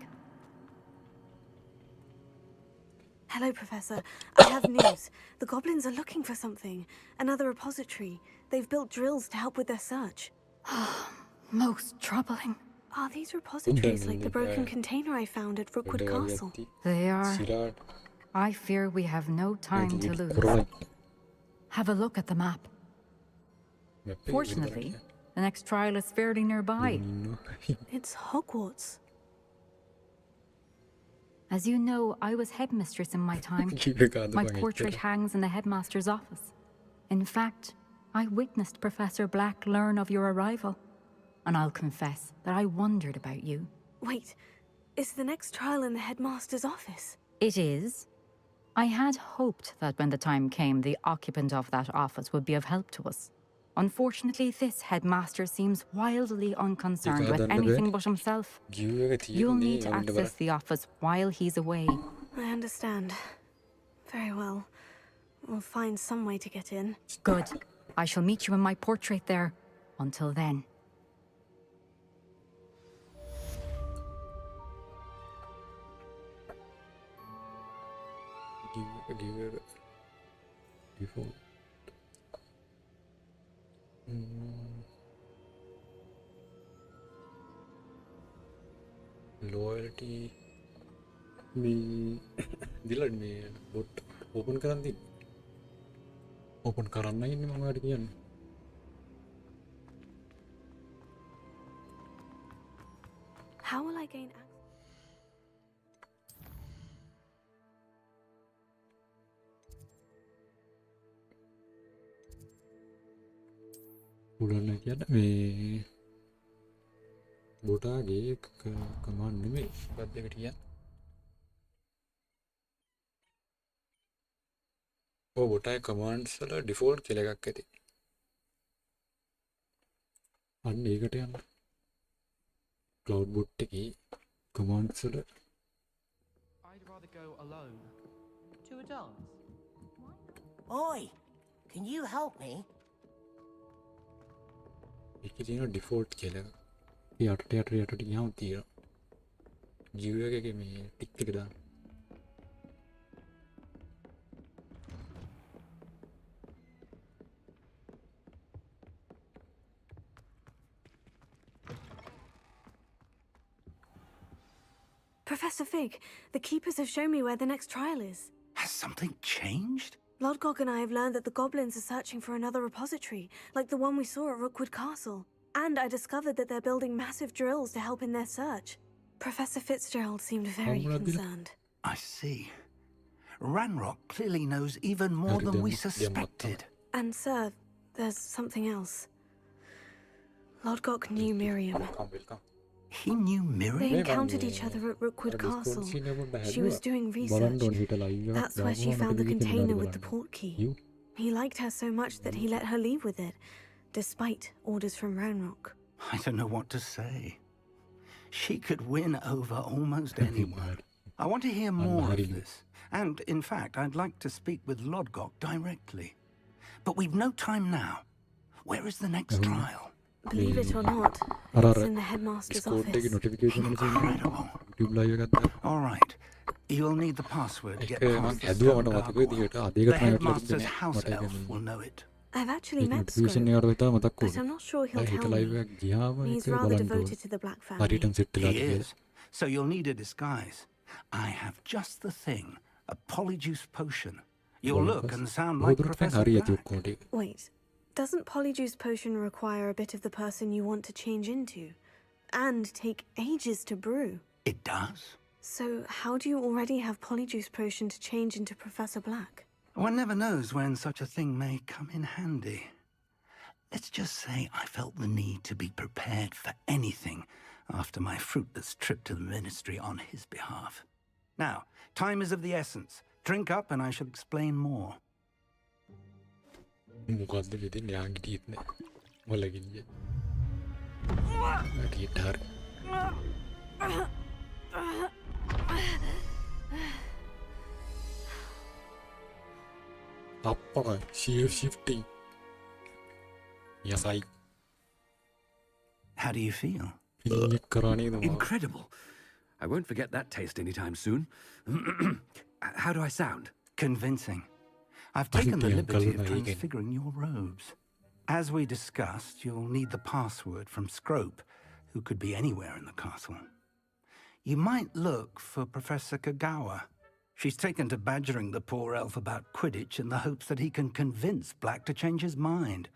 Hello, Professor. I have news. The goblins are looking for something. Another repository. They've built drills to help with their search. Most troubling. Are these repositories like the broken container I found at Rookwood Castle? They are. I fear we have no time to lose. Have a look at the map. Fortunately, the next trial is fairly nearby. It's Hogwarts. As you know, I was headmistress in my time. My portrait hangs in the headmaster's office. In fact, I witnessed Professor Black learn of your arrival. And I'll confess that I wondered about you. Wait, is the next trial in the headmaster's office? It is. I had hoped that when the time came, the occupant of that office would be of help to us. Unfortunately, this headmaster seems wildly unconcerned with Ikadanda anything be. but himself. Give එක You'll තියෙන්නේ need to අවුන්ඩ access the office while he's away. I understand. Very well. We'll find some way to get in. Good. I shall meet you in my portrait there. Until then. Give එක default. Loyalty මේ දිලඩ් මේ bot open කරන්න තියෙන්නේ. Open කරන්න ඉන්නේ මම ඔයාලට කියන්නේ. How will I gain access? පුළුවන් කියලා මේ බොටාගේ කමාන්ඩ් නෙමෙයි මොකක්ද ඒකට කියන්නේ. ඔව් බොටාගේ කමාන්ඩ්ස් වල ඩිෆෝල්ට් කියලා එකක් ඇති. අන්න ඒකට යන්න. ක්ලවුඩ් බොට් එකේ කමාන්ඩ්ස් වල I'd rather go alone. To a dance? Oi, can you help me? ඒකේ තියෙන ඩිෆෝල්ට් කියලා එකක්. ඒ යටට ගියාම තියෙනවා. ජීව එකේ මේ ටික් එක දාන්න. Professor Fig, the keepers have shown me where the next trial is. Has something changed? Lodgok and I have learned that the goblins are searching for another repository, like the one we saw at Rookwood Castle. And I discovered that they're building massive drills to help in their search. Professor Fitzgerald seemed very concerned. I see. Ranrock clearly knows even more than we suspected. And sir, there's something else. Lodgok knew Miriam. He knew Miriam? They encountered each other at Rookwood Castle. She was doing research. That's where she found the container with the port key. He liked her so much that he let her leave with it, despite orders from Ranrock. I don't know what to say. She could win over almost anyone. I want to hear more of this. And, in fact, I'd like to speak with Lodgok directly. But we've no time now. Where is the next trial? Believe it or not, it's in the headmaster's office. Incredible. All right. You'll need the password to get past the stone gargoyle. The headmaster's house elf will know it. I've actually met Scrope, but I'm not sure he'll tell me. He's rather devoted to the Black family. He is. So you'll need a disguise. I have just the thing. A polyjuice potion. You'll look and sound like Professor Black. Wait. Doesn't polyjuice potion require a bit of the person you want to change into? And take ages to brew? It does. So how do you already have polyjuice potion to change into Professor Black? One never knows when such a thing may come in handy. Let's just say I felt the need to be prepared for anything after my fruitless trip to the ministry on his behalf. Now, time is of the essence. Drink up and I shall explain more. මොකක්ද වෙදින් යාන් ගිටියෙත් නෑ මොලගින්ජ ගිටාර අප්පා shifting යසයි How do you feel? Incredible. I won't forget that taste anytime soon. How do I sound? Convincing. I've taken the liberty of transfiguring your robes. As we discussed, you'll need the password from Scrope, who could be anywhere in the castle. You might look for Professor Kagawa. She's taken to badgering the poor elf about Quidditch in the hopes that he can convince Black to change his mind.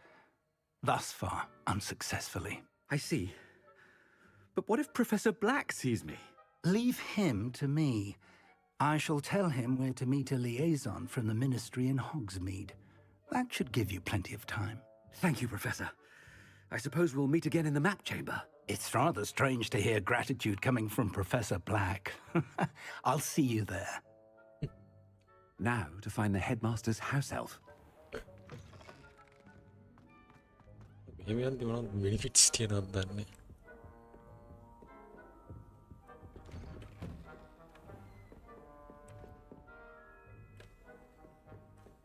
Thus far, unsuccessfully. I see. But what if Professor Black sees me? Leave him to me. I shall tell him where to meet a liaison from the ministry in Hogsmeade. That should give you plenty of time. Thank you, Professor. I suppose we'll meet again in the map chamber. It's rather strange to hear gratitude coming from Professor Black. I'll see you there. Now to find the headmaster's house elf. ඒමයන් දෙවන benefits තියෙනවද දන්නේ.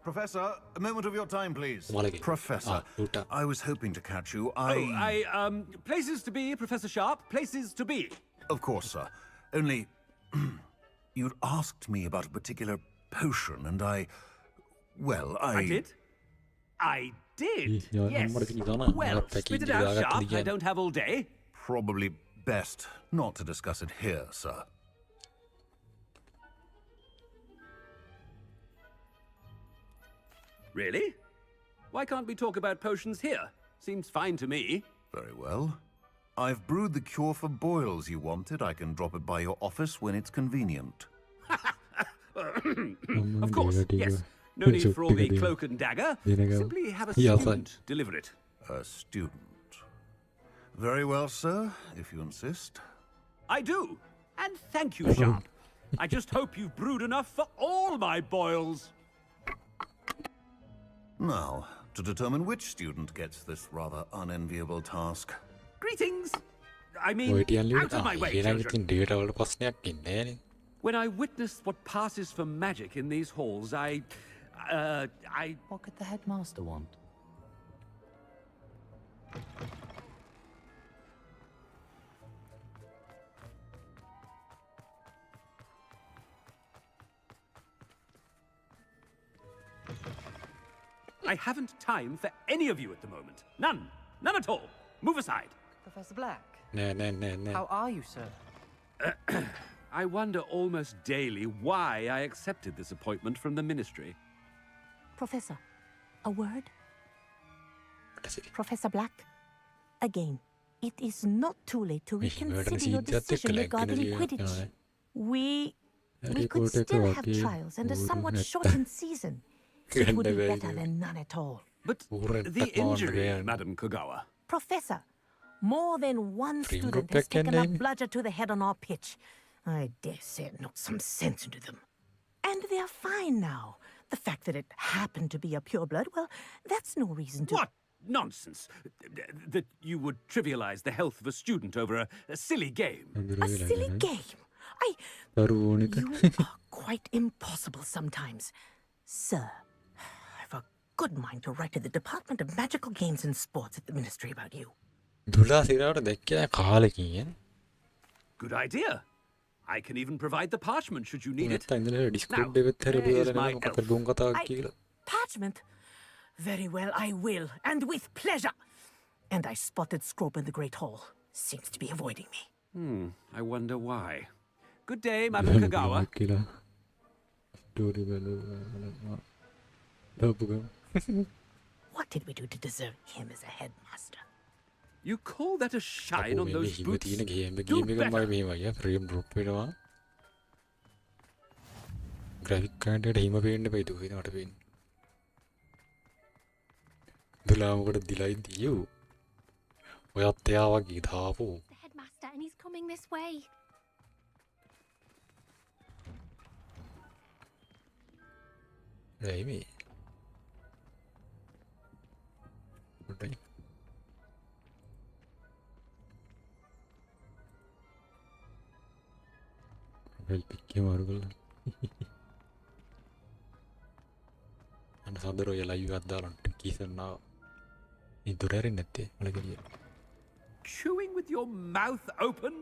Professor, a moment of your time, please. Malaki. Professor, I was hoping to catch you. Places to be, Professor Sharp, places to be. Of course, sir. Only, you'd asked me about a particular potion, and I did? I did? Yes. Well, spit it out, Sharp. I don't have all day. Probably best not to discuss it here, sir. Really? Why can't we talk about potions here? Seems fine to me. Very well. I've brewed the cure for boils you wanted. I can drop it by your office when it's convenient. Of course, yes. No need for all the cloak and dagger. Simply have a student deliver it. A student. Very well, sir, if you insist. I do. And thank you, Sharp. I just hope you've brewed enough for all my boils. Now, to determine which student gets this rather unenviable task. Greetings! I mean, out of my way, children. When I witness what passes for magic in these halls, I... What could the headmaster want? I haven't time for any of you at the moment. None. None at all. Move aside. Professor Black. No. How are you, sir? I wonder almost daily why I accepted this appointment from the ministry. Professor, a word? What is it? Professor Black, again, it is not too late to reconsider your decision regarding Quidditch. We could still have trials and a somewhat shortened season. It would be better than none at all. But the injury, Madam Kogawa. Professor, more than one student has taken a bludger to the head on our pitch. I dare say it knocked some sense into them. And they're fine now. The fact that it happened to be a pureblood, well, that's no reason to... What nonsense! That you would trivialize the health of a student over a silly game. A silly game? You are quite impossible sometimes. Sir, I've a good mind to write to the Department of Magical Games and Sports at the Ministry about you. Good idea. I can even provide the parchment should you need it. Now, there's my elf. Parchment? Very well, I will, and with pleasure. And I spotted Scrope in the Great Hall. Seems to be avoiding me. I wonder why. Good day, Madam Kogawa. What did we do to deserve him as a headmaster? You call that a shine on those boots? Do better. Graphic content හිම පේන්න බයි දුවේ නට පේන්න. දුලාමකට දිලයි දියු. ඔයත් එයා වගේ දාපු. The headmaster and he's coming this way. Raimi. Right. Well, pick him out. And Sandro Yala, you got that on Keith and now into Rarinette. Chewing with your mouth open?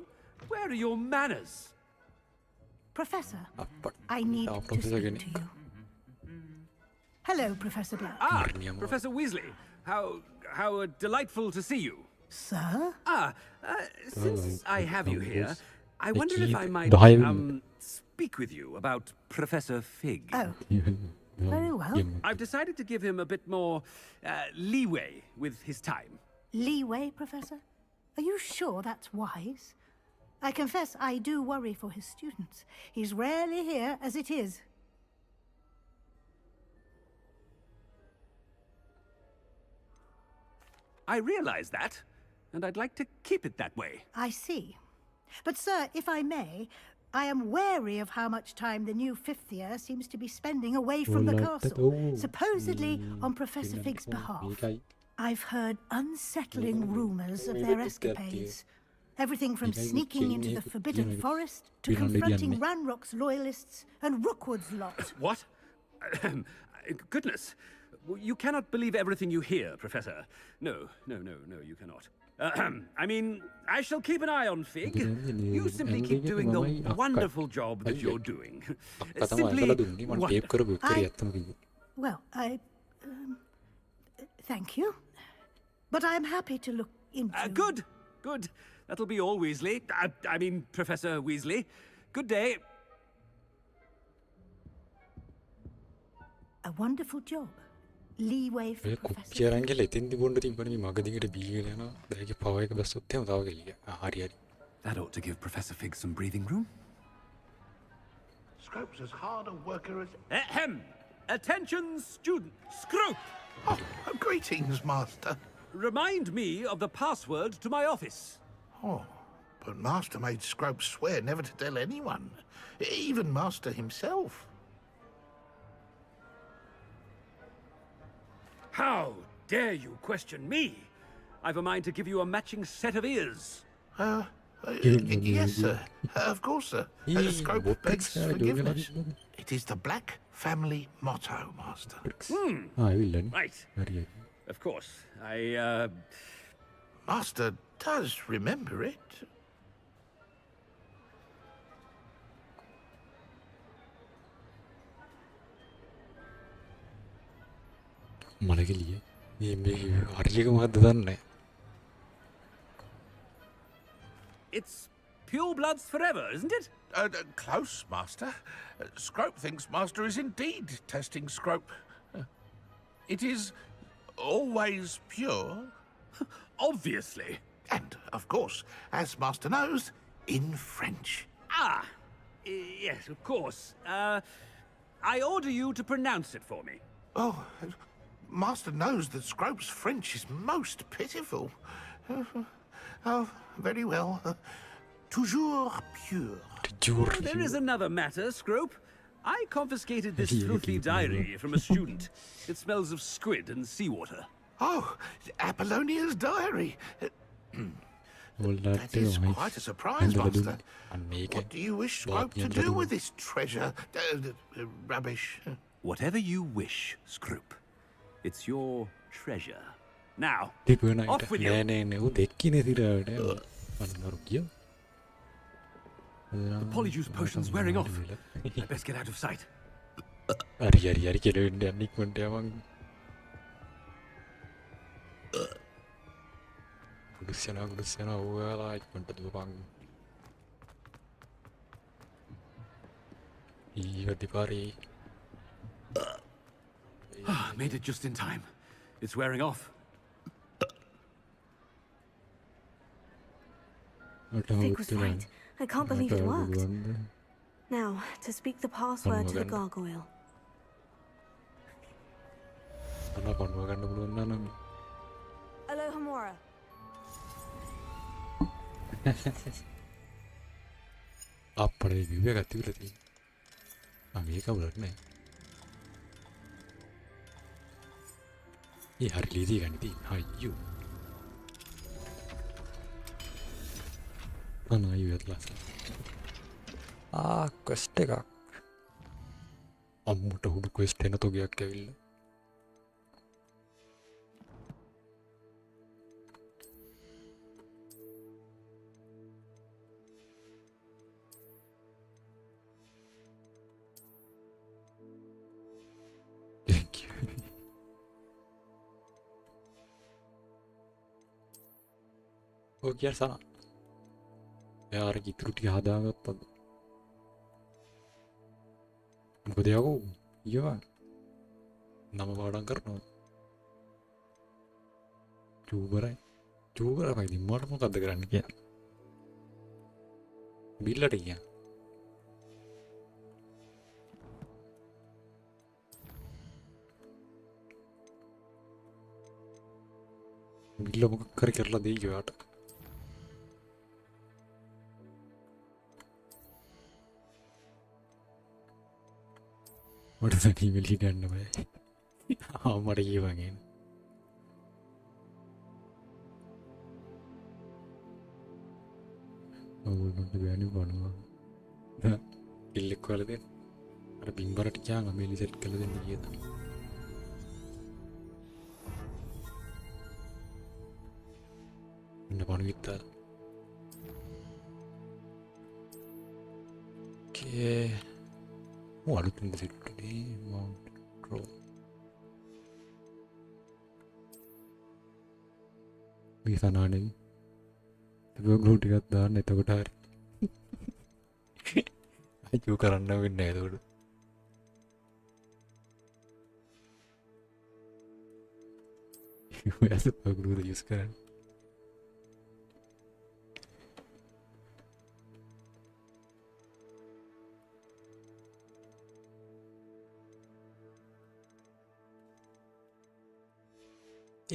Where are your manners? Professor, I need to speak to you. Hello, Professor Black. Ah, Professor Weasley. How delightful to see you. Sir? Since I have you here, I wondered if I might speak with you about Professor Fig. Oh, very well. I've decided to give him a bit more leeway with his time. Leeway, Professor? Are you sure that's wise? I confess I do worry for his students. He's rarely here as it is. I realize that, and I'd like to keep it that way. I see. But, sir, if I may, I am wary of how much time the new fifth year seems to be spending away from the castle, supposedly on Professor Fig's behalf. I've heard unsettling rumors of their escapades. Everything from sneaking into the Forbidden Forest to confronting Ranrock's loyalists and Rookwood's lot. What? Goodness. You cannot believe everything you hear, Professor. No, you cannot. I mean, I shall keep an eye on Fig. You simply keep doing the wonderful job that you're doing. Simply wonderful. Well, thank you. But I'm happy to look into... Good. That'll be all, Weasley. I mean, Professor Weasley. Good day. A wonderful job. Leeway for Professor. That ought to give Professor Fig some breathing room. Scrope's as hard a worker as... Ahem! Attention, student! Scrope! Oh, greetings, Master. Remind me of the password to my office. Oh, but Master made Scrope swear never to tell anyone. Even Master himself. How dare you question me? I've a mind to give you a matching set of ears. Yes, sir. Of course, sir. Scrope begs forgiveness. It is the Black family motto, Master. Right. Of course. Master does remember it. It's pure bloods forever, isn't it? Close, Master. Scrope thinks Master is indeed testing Scrope. It is always pure. Obviously. And, of course, as Master knows, in French. Yes, of course. I order you to pronounce it for me. Oh, Master knows that Scrope's French is most pitiful. Oh, very well. Toujours pure. There is another matter, Scrope. I confiscated this filthy diary from a student. It smells of squid and seawater. Oh, Apollonia's diary. That is quite a surprise, Master. What do you wish Scrope to do with this treasure? Rubbish. Whatever you wish, Scrope. It's your treasure. Now, off with you. The polyjuice potion's wearing off. I best get out of sight. Made it just in time. It's wearing off. Vic was right. I can't believe it worked. Now, to speak the password to the gargoyle. Alohomora. අපේ විවේක ඇතිවලා තියෙන්නේ. මේක වලට නෑ. හරි ලීදී ගන්න තියෙන්නේ. අයියෝ. අනයි වෙట్లా. ක්වෙස්ට් එකක්. අම්මුට උඩ ක්වෙස්ට් එක තෝගයක් ඇවිල්ලා. ඔය කිය සන. එයාර කිතුරු ටික හදාගත්තද? මොකද යකෝ? ඊවා. නම පාඩම් කරනවා. චූබරයි. චූබරයි ඉතින් මට මොකද්ද කරන්න කියන්නේ? බිල්ලට ගියා. බිල්ල මොකක් කරලා දෙයි ඔයාට. මට සනීවලි ගන්න බෑ. මට කියවගෙන. අවුල්නොට බෑනි බනවා ඉල්ලෙක් වලද අර බිම්බරට කියන් අමේලි සෙට් කළ දෙන්න කියද ඉන්න පණු විත්තා කේ අලුතින්ද සිට්ටේ මවන්ට් රෝ විසනානෙවි ගලු ටිකත් දාන්න එතකොට හරි අජූ කරන්න වෙන්න ඇතකට ඇස පගලුද යුස් කරන්න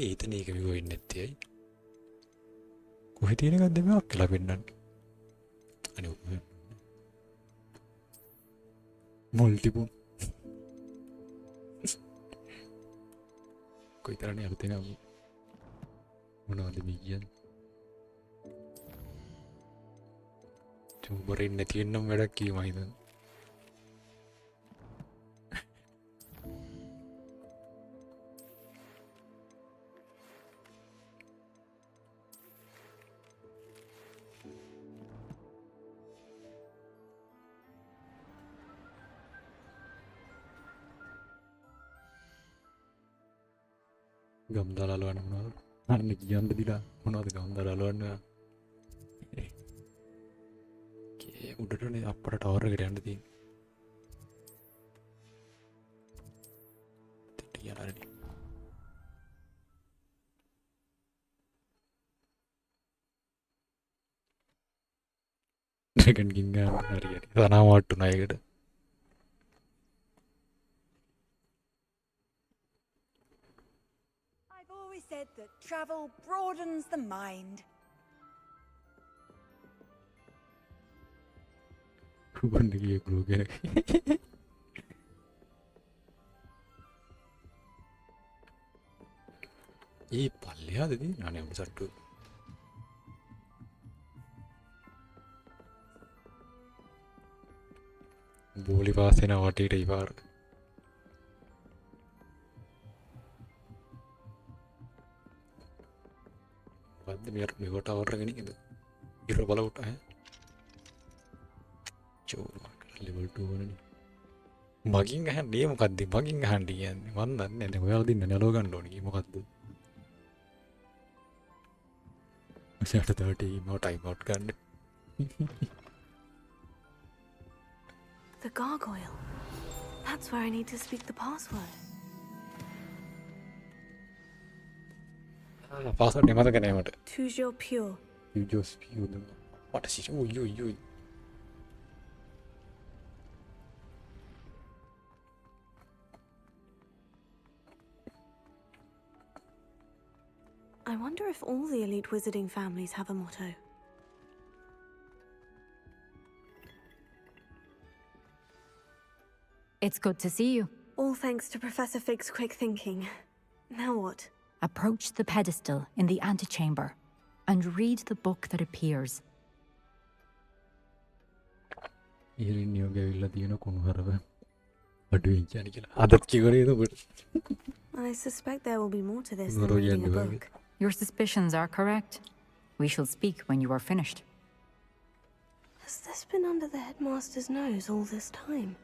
ඒතන ඒක විගොයින්න ඇත්තයයි කොහෙ තියෙන එකක්ද මේක කියලා පෙන්නන්න අනේ මල්ටිපල් කොයිතරම්නේ අලුතෙන් මොනවද මේ කියන්නේ චුම්බරේ නැති වෙනනම් වැඩක් කීමයිද ගම්දාලාලවන්න මොනවද අන්න කියන්න දිලා මොනවද ගම්දාලාලවන්න කේ උඩටනේ අපට ටවර් එකට යන්න තියෙන්නේ යනාරනේ ඩ්‍රැගන් කිං ගන්න හරියට තනවා වට්ටුනා ඒකට said that travel broadens the mind. Kubanda kiya guru kena. Ee pallaya dedi nane amsattu. Boli vaasena vatita ivar. What the mere got our revenue in the hero about level 2 mugging hand name cut the mugging handy and one and the well in the Logan Loni Mokadu. After 30, no time out gun. The gargoyle. That's where I need to speak the password. Password name other name. Toujours pure. You just pure. What is it? Oh, you. I wonder if all the elite wizarding families have a motto. It's good to see you. All thanks to Professor Fig's quick thinking. Now what? Approach the pedestal in the antechamber and read the book that appears. I suspect there will be more to this than reading a book. Your suspicions are correct. We shall speak when you are finished. Has this been under the headmaster's nose all this time?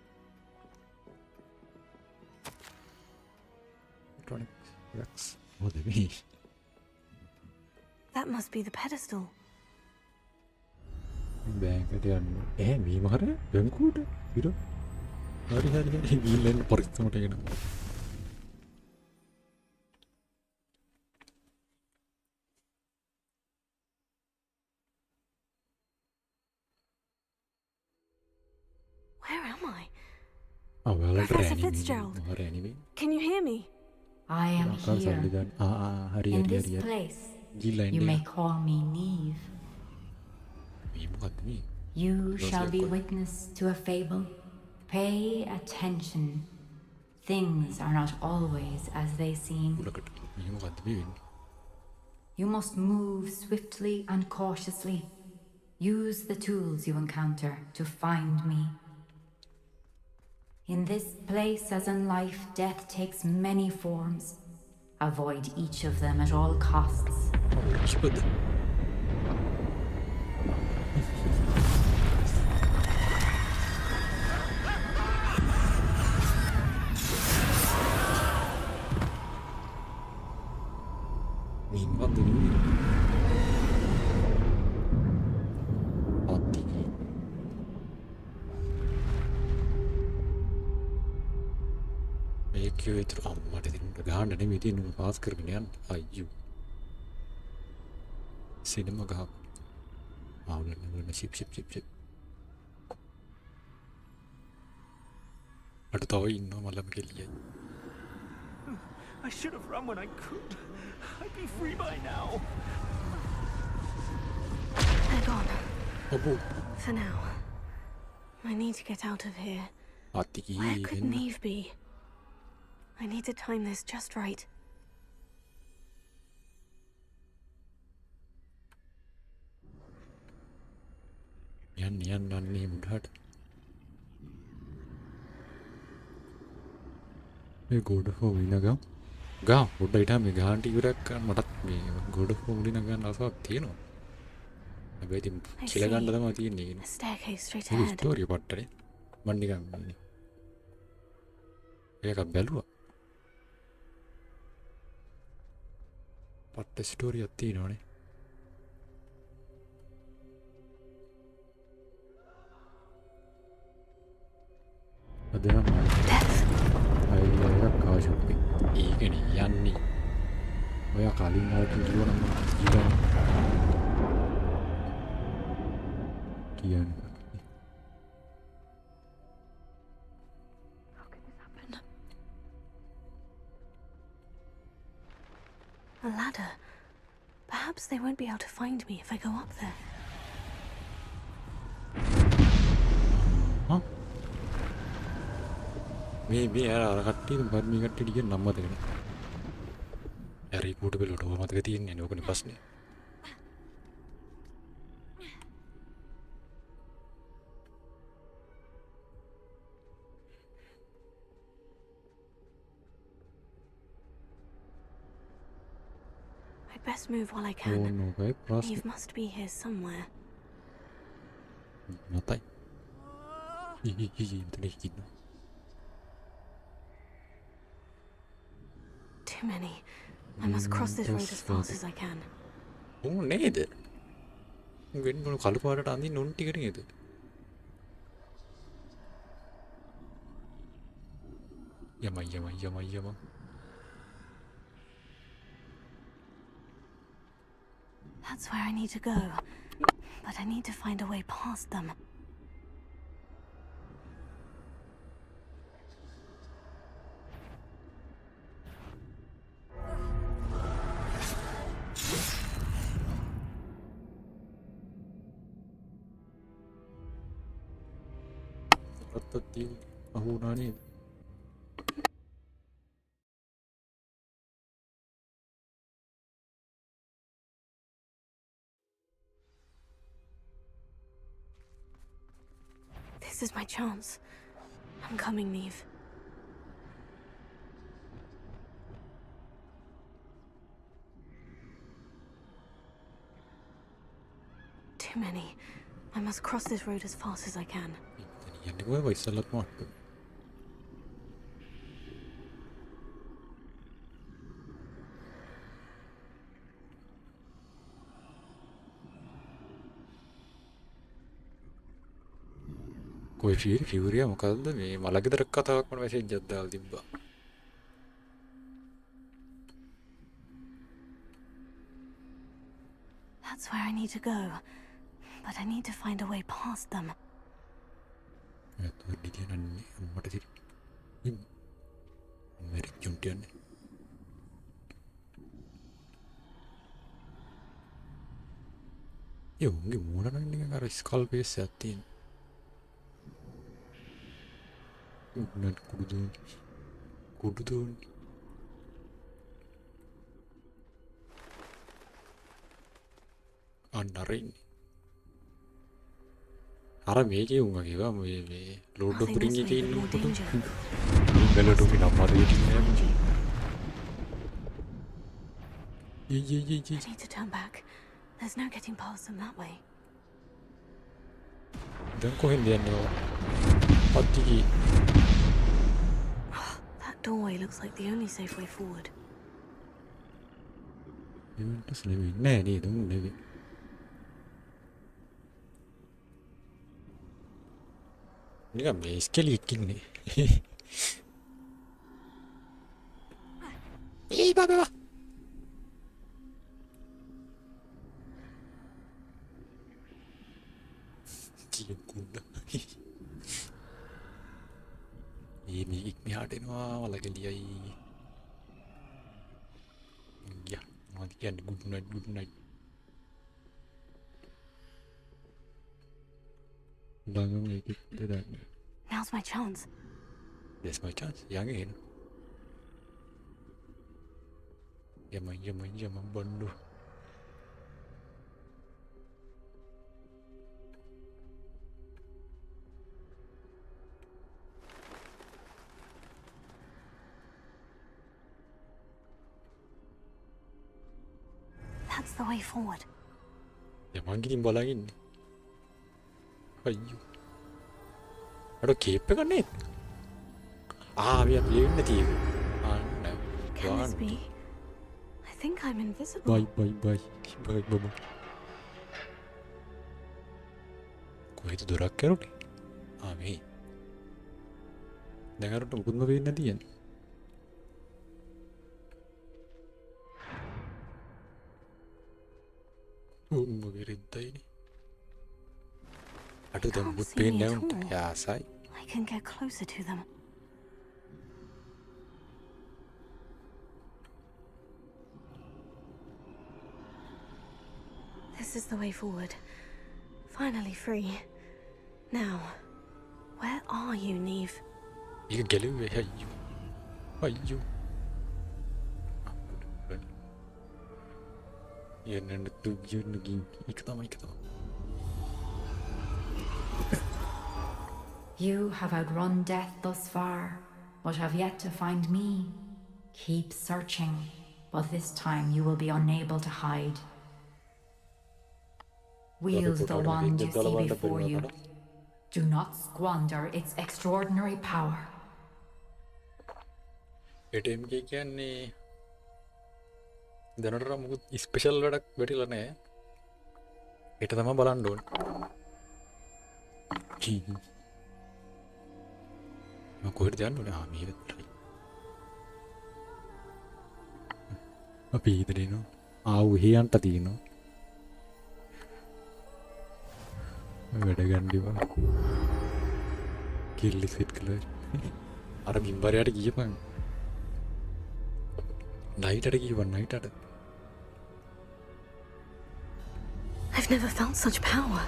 What do you mean? That must be the pedestal. Bank at the end. We are very good. You know, we learn for it. Where am I? Oh, well, Professor Fitzgerald. Can you hear me? I am here. In this place, you may call me Neve. You shall be witness to a fable. Pay attention. Things are not always as they seem. You must move swiftly and cautiously. Use the tools you encounter to find me. In this place, as in life, death takes many forms. Avoid each of them at all costs. Cinema gahak. Ship. I should have run when I could. I'd be free by now. They're gone. For now. I need to get out of here. Where could Neve be? I need to time this just right. Nanni mudhad. Me good for me naga. Ga, would I time me ganti yurak matat me good for me naga also tino. I bet him kilaganda the matini. A staircase straight ahead. Story about it. Mandiga. Eka belua. What the story of Tino? Death. I got shopping. Egan, Yanni. We are calling out to you. Kian. How could this happen? A ladder. Perhaps they won't be able to find me if I go up there. Huh? Maybe I got to but me got to get number. A reputable over the teen and open bus. I'd best move while I can. Oh no, Eve must be here somewhere. Nothing. Too many. I must cross this road as fast as I can. Oh, need it. I'm going to call for it on the non ticketing it. Yama. That's where I need to go. But I need to find a way past them. This is my chance. I'm coming, Neve. Too many. I must cross this road as fast as I can. कोई फ्यूरिया मुकदम में मला किधर रखा था कौन वैसे इज्जत डाल दिब्बा That's where I need to go, but I need to find a way past them. तो दीदी ने मत थी मेरी चुंटियां ने ये होंगे मोड़ा ना नहीं अगर स्कॉल पे से आती है Not good. Andarin. අර මේකේ උංගා කිව්වා මේ ලෝඩ් ඔෆ් Nothing රින් this එකේ way but more ඉන්නකොට danger. ගලට උපින අමාරු වෙන්නේ. I need to turn back. There's no getting past them that way. දැන් කොහෙන්ද යන්නේ? පත්තිකි. That doorway looks like the only safe way forward. Immerse නෙවෙයි නෑ නේද? නෙවෙයි. නිකන් මේ ස්කෙලිට් ඉන්නේ. ඒ බබා. කියෙකුද. මේ මෙහාට එනවා වලගලියයි. යා මොකද කියන්නේ good night. ළඟම එකෙක් දෙන්න. Now's my chance. That's my chance. යගෙන. යම බණ්ඩු. That's the way forward. යමන් ගිහින් බලන් ඉන්නේ. අයියෝ. අර කේප් එක නේද? we are playing the TV. No. Can this be? I think I'm invisible. Bye. Baba. කොහෙද දොරක් කරුනේ? මේ. දැන් අරට මුකුත්ම වෙන්නේ නැති යන්නේ. මගේ රිද්දයිනේ. අට දැන් මුකුත් පේන්නේ නැහැ උන්ට. යාසයි. I can get closer to them. This is the way forward. Finally free. Now, where are you, Neve? You get away, ayyo. You have outrun death thus far, but have yet to find me. Keep searching, but this time you will be unable to hide. Wield the wand you see before you. Do not squander its extraordinary power. ATM කියන්නේ දැනට මොකද special වැඩක් වෙටිලා නැහැ. ඒක තමයි බලන්න ඕනේ. මම කොහෙද යන්නේ? මේ විතරයි. අපි ඉදිරියනවා. එහෙයන්ට තියෙනවා. වැඩ ගන්නදිවා. කිල්ලි සෙට් කළා. අර බිම්බරයට ගියපන්. නයිටට ගියපන් නයිටට. I've never felt such power.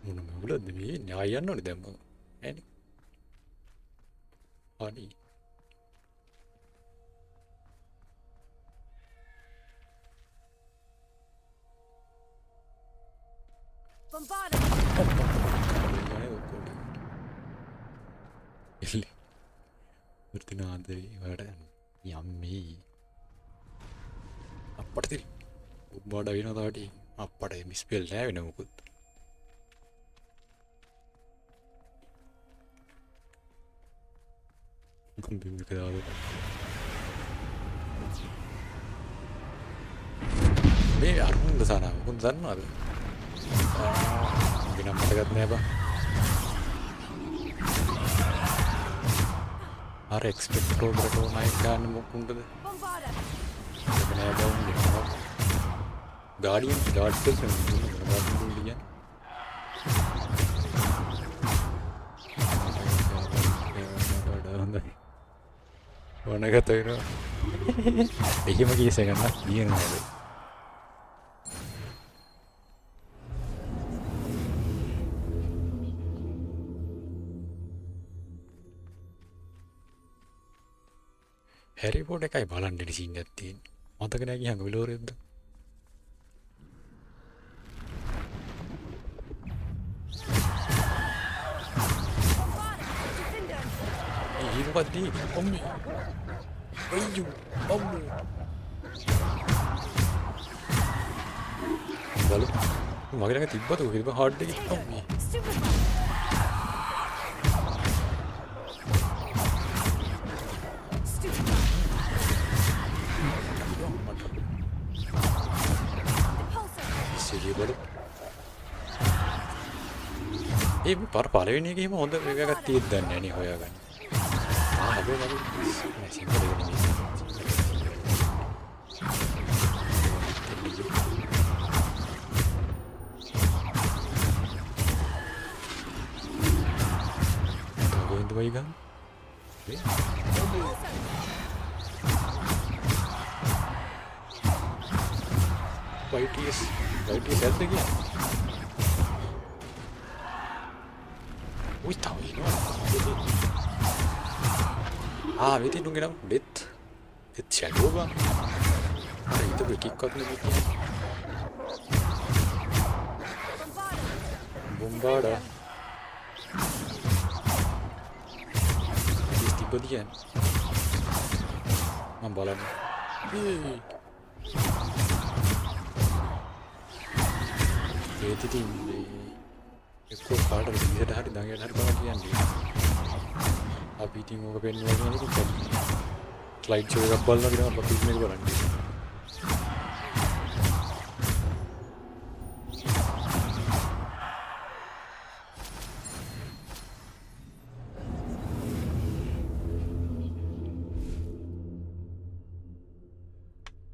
මොනම වලද මේ න්යාය යන්න ඕනේ දැන් මම. නෑනේ. හරි. Bombard! Illi. Urtinaadari vada yummy. Appada thiri. Bombard avina thadi. Appada misspell naha වෙන මොකුත්. Bimmi kadaada. මේ අරුන්ද සානා මොකද දන්නවද? මගේ නම් මතකත් නෑ බා. අර එක්ස්පෙක්ට් රෝබර්ට් ඕනයි ගන්න මොකුන්ටද? ඒක නෑ බා උන්ගේ. ගාඩියන් ඩාට් එක කියන්නේ. ඕනකට වෙනවා. එහෙම කීස ගන්න කියනවා. හැරි පොට් එකයි බලන්න ඉතින් සීන් එකක් තියෙන්නේ. මතක නැහැ ගියන් විලෝරෙද්ද? මොකක්ද අම්මේ අයියෝ අම්මෝ බලු මගේ ළඟ තිබ්බද ඔය හાર્ඩ් එකේ අම්මේ ඒ පළවෙනි එකේ එහෙම හොඳ එකක් තියෙද්ද දන්නේ නැහැ නේ හොයාගන්න. හැබැයි මම සිංහල එක නෙමෙයි. ගෝවින්ද වයිගම්. YTS ඇද්ද කියන්නේ? Ui tao ini ah weet je nog gedaan dit shadow bang ada itu berkick out nih gitu bombada tiba dia mambalan itu tim එක්කෝ කාටද විදිහට හරි දඟයට හරි බලන්න කියන්නේ. අපි ඉතින් ඕක පෙන්වන්න ඕනේ කොහොමද? ස්ලයිඩ් ෂෝ එකක් බලනවා කියලා අපි ෆිල්ම් එක බලන්නේ.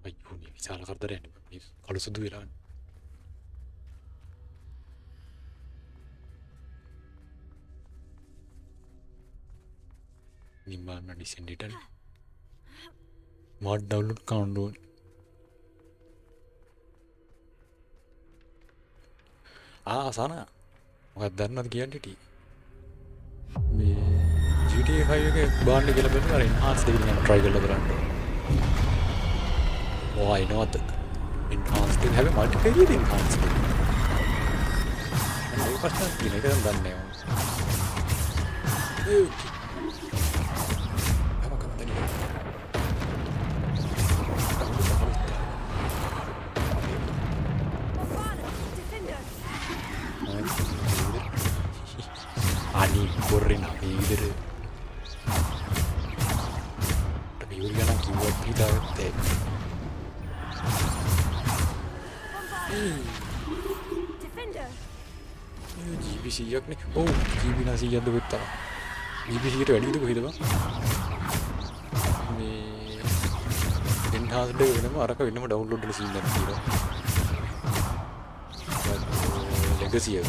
අයියෝ මේ විශාල කරදරයක් නේ. මේ කළු සුදු වෙලා. Gimana di sini dan mod download countdown sana මොකක්ද දන්නවද කියන්නේ ටී මේ GTA 5 එකේ බාන්න කියලා බලන්න අර enhance දෙක ගන්න try කරලා බලන්න why not enhance දෙක හැබැයි multiplayer එකේ enhance දෙක මම ඒක පස්සේ දින එක දන්නේ නැහැ Corren a vivir. Tapi udah nak buat tidak betul. Defender. GBC yak ni. Oh, GB nasi yak tu betul. GBC kita ready tu boleh tak? Ni enhance deh, nama arah kau nama download dulu sih nanti. Legacy ya.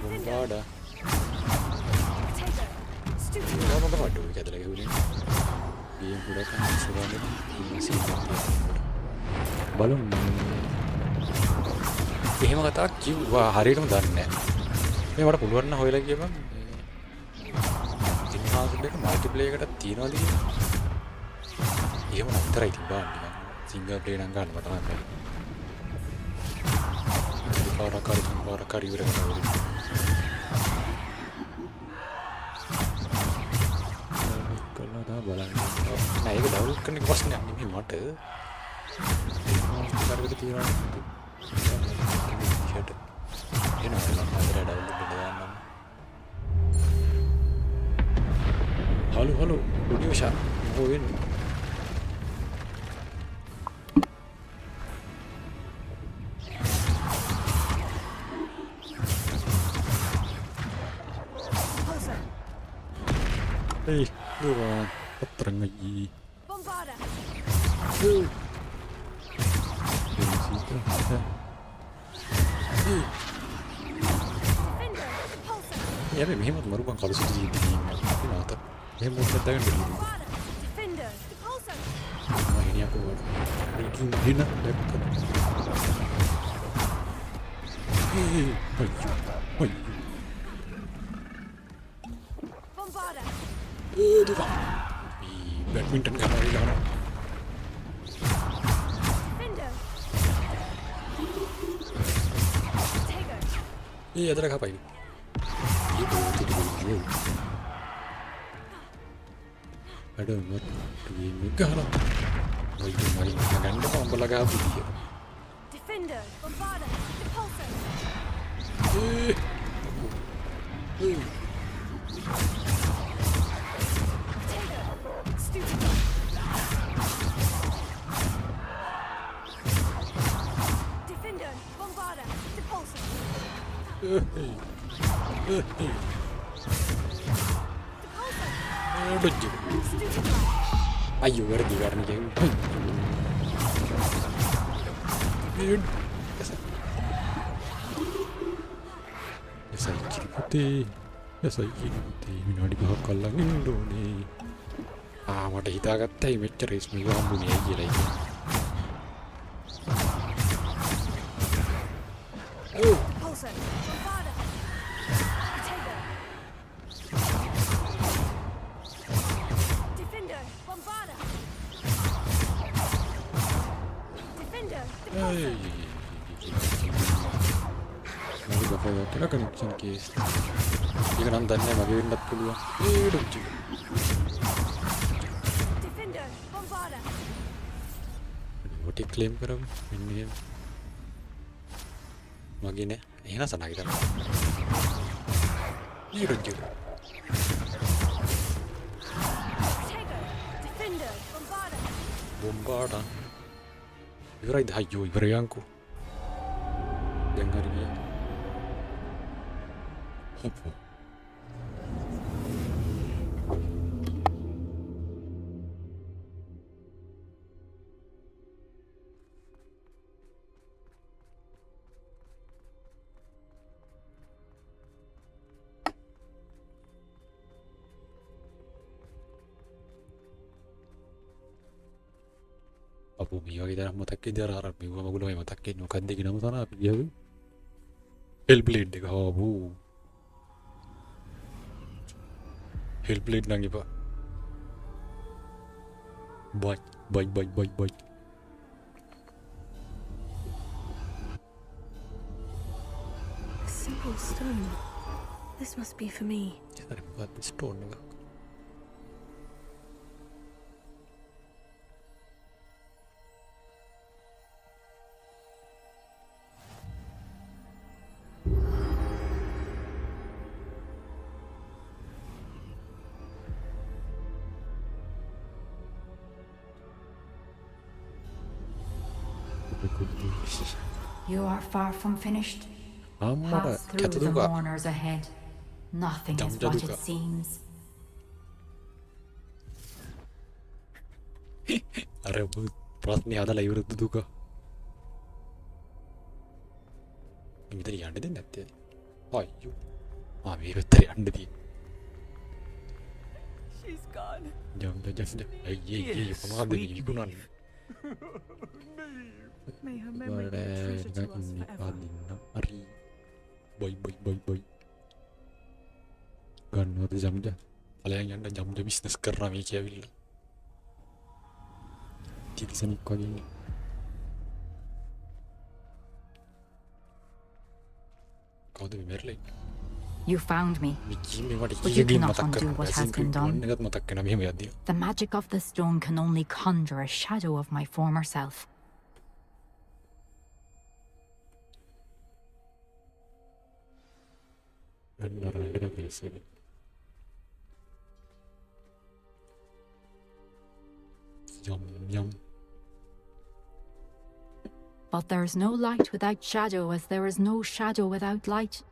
Bombada. Apa apa ada kita lagi ni. Game pula kan sebenarnya masih balon. එහෙම කතා කිව්වා හරියටම දන්නේ නැහැ. මේ මට පුළුවන් නම් හොයලා කියපන්. ඉන්හාන්ස් එක මල්ටිප්ලේයර් එකකට තියනවාද කියලා. එහෙම නැතරයි තිබ්බා නිකන්. සිංගල් ප්ලේ නම් ගන්න මට තමයි. පාරකාරී ඉවර කරනවා. බලන්න. නෑ ඒක ඩවුන්ලෝඩ් කරන එක ප්‍රශ්නයක් නෙමෙයි මට. ඒක තියෙනවා. ෂට්. එනවා මම ඩවුන්ලෝඩ් කරලා දාන්නම්. හලෝ ඔඩියෝ ෂා. මොකෝ වෙන්නේ? Hey, dua perang lagi. Bombada. Ya, memang baru bang kalau sudah di ini, tapi nggak. Memang kita kan dulu. Nah, ini aku buat. Ini nak dekat. Hei, itu bang. Badminton kan ada di sana. Iya, ada apa ini? Itu. Aduh, ini garam. Lagi main ganda pambal gabu dia. Defender, Bombarda, Repulsor. Stupid. Defender, Bombarda, Repulsor. Ayo ngerti karena game. Biasa kiri putih. Biasa kiri putih. Minadi bakal langin doni. Mata kita kata ini ceris minggu ambung ya gila ini. Repulsor, Bombarda. Defender, Bombarda. Defender, Nanti bapak kira kan cengkis. Dia nantannya bagi 40. Hidup juga. Defender, Bombarda. Mau diklaim kerem ini. Magine, enak sana kita. Hidup juga. Defender, Bombarda. Bombarda. Irai dahayo iberianku. Dengar dia. Apa? Abu Mio kita matakin dia rara Mio magulo may matakin no kandi gina mo sana dia Hellblade dega Abu Hellblade nang iba bye. A simple stone. This must be for me. Kita buat stone enggak. You are far from finished. Pass through the mourners ahead. Nothing is what it seems. Are pras ni ada live itu juga. Ini tadi anda dengar tadi. Ayo, ini tadi anda di. She's gone. Jangan. Ayo, pemahaman ini kunan. May her memory be a treasure to us forever. Bye. Gan ada jam dah. Kalian yang ada jam bisnes kerana mereka bila. Tidak seni kau ini. Kau tu merlek. You found me, but you cannot undo what has been done. The magic of the stone can only conjure a shadow of my former self. But there is no light without shadow, as there is no shadow without light.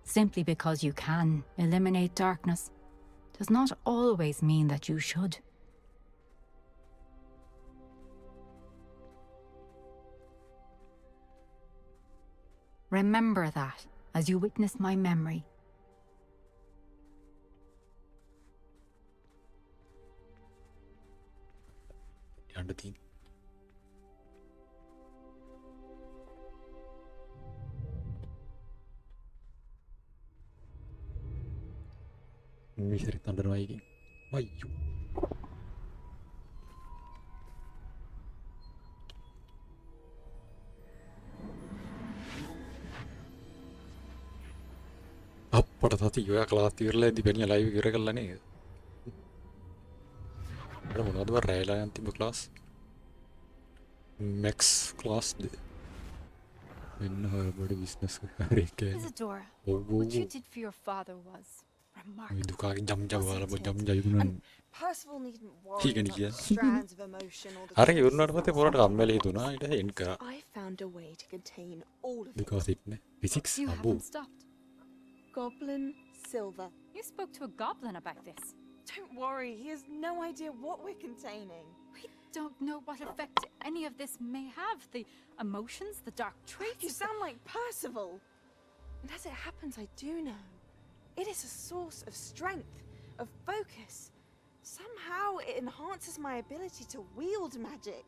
Simply because you can eliminate darkness does not always mean that you should. Remember that as you witness my memory. Bisa ditandar lagi. Ayo. Apa tadi juga khawatir lah di banyak live kira-kira nih. අර මොනවද බර රැයලා යන් තිබ්බ class Max class ද වෙන්න හොරබඩ business කරේක Isadora, what you did for your father was remarkable. දුකාගේ ජම් ජවාල ජම් ජයුණන් Percival needn't worry ඉගෙන about ගියා the strands of emotion or the අර ඉවරනාට පස්සේ පොරට කම්මැලි හිතුණා ඊට එන් කරා I found a way to contain all of it. because ඉන්නේ physics You අබෝ haven't stopped. Goblin silver. You spoke to a goblin about this. Don't worry, he has no idea what we're containing. We don't know what effect any of this may have. The emotions, the dark traits. You sound like Percival. And as it happens, I do know. It is a source of strength, of focus. Somehow it enhances my ability to wield magic.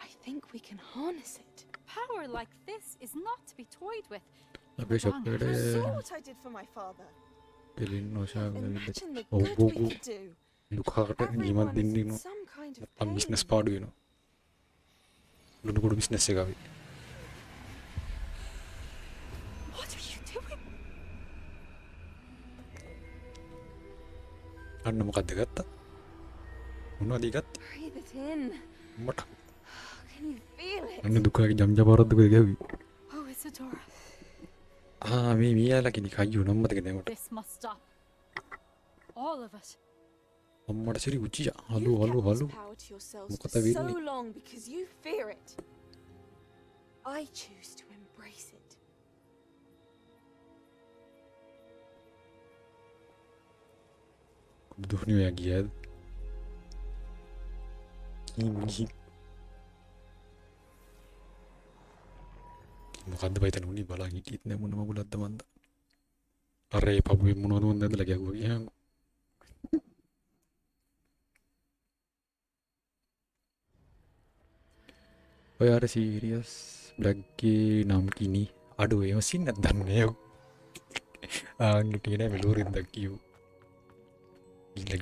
I think we can harness it. Power like this is not to be toyed with. අපේ shop You saw එකට what I did for my father. එලින් ඔෂාග Imagine the good we could do. දුකාට නියමත් දෙන්නේ නෝ Some kind of අප business පාඩු වෙනවා ලුණු කුඩු business එක අපි What are you doing? අන්න මොකද්ද ගත්තා මොනවද ගත්තා Breathe it in. මට Can you feel it? අන්න දුකාගේ ජම් ජපාරද්ද කොහෙද ගැවි Oh, Isadora. මේ මියාලා කෙනෙක් අයියෝ නම් මතක නෑ මට This must stop. All of it. අම්මට සිරි උචියා hello You've hello kept hello this power to yourselves මොකද for වෙන්නේ so long because you fear it. I choose to embrace it. දුහුණි ඔයා ගියාද මොකද්ද බයිතන උනි බලන් හිටියෙත් නෑ මොන මගුලක්ද මන්ද අර ඒ පපුවේ මොනවද මොන්ද ඇදලා ගැහුවා ගියාම ඔය අර සීරියස් බ්ලැක්ගේ නම් කිනි අඩු ඒව සින්නක් දන්නේ ආංගිටියේ නෑ මෙලෝරින් දක්කියෝ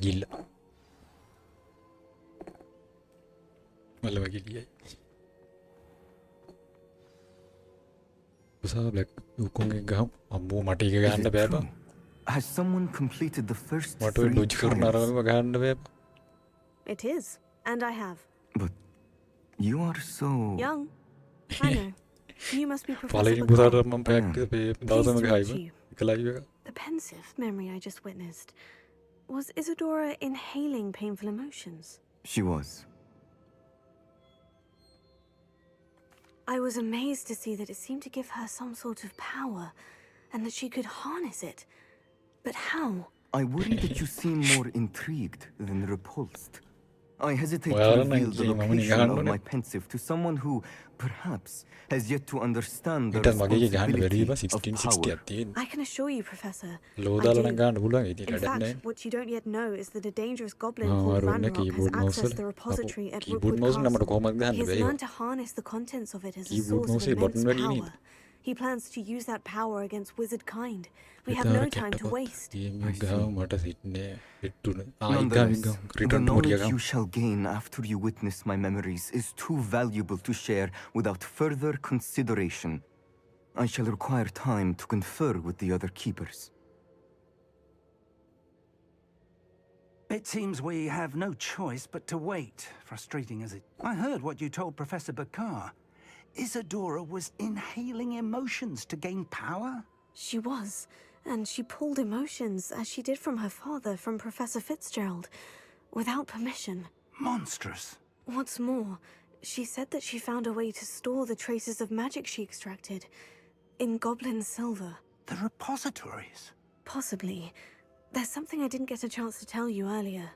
gila malah bagi dia usah black dukung gam ambu mati ke ganda beba has someone completed the first matu logic karna arama ganda beba It is, and I have. But you are so young. I know. You must be Professor Following Bacall. busara mam pack pe dawsa ma gaiba ikalai wega The pensive memory I just witnessed. Was Isadora inhaling painful emotions? She was. I was amazed to see that it seemed to give her some sort of power, and that she could harness it. But how? I worry that you seem more intrigued than repulsed. I hesitate Well, to reveal the I'm location of going my pensive to someone who, perhaps, has yet to understand the ඊට මගේ ගහන්න බැරි responsibility බා of 1660 power. ක් තියෙන I can assure you, Professor. Law I දාලා do. නම් ගන්න පුළුවන් ඉතින් In වැඩක් fact, නැහැ what you don't yet know is that a dangerous goblin Ah, called Arun, Ranrock has keyboard mouse accessed වල. the repository at keyboard Rookwood mouse නම්මට Castle. කොහොමද ගහන්න He has බැහැ learned to harness the contents of it as a keyboard source mouse of A button immense වැඩි power. නේද He plans to use that power against wizard kind. We have no time to waste. ගාව මට සිට්නේ හිටුන Nonetheless, the return to knowledge you shall gain after you witness my memories is too valuable to share without further consideration. I shall require time to confer with the other keepers. It seems we have no choice but to wait, frustrating as it... I heard what you told Professor Bakar. Isadora was inhaling emotions to gain power? She was, and she pulled emotions, as she did from her father, from Professor Fitzgerald, without permission. Monstrous. What's more, she said that she found a way to store the traces of magic she extracted in goblin silver. The repositories? Possibly. There's something I didn't get a chance to tell you earlier.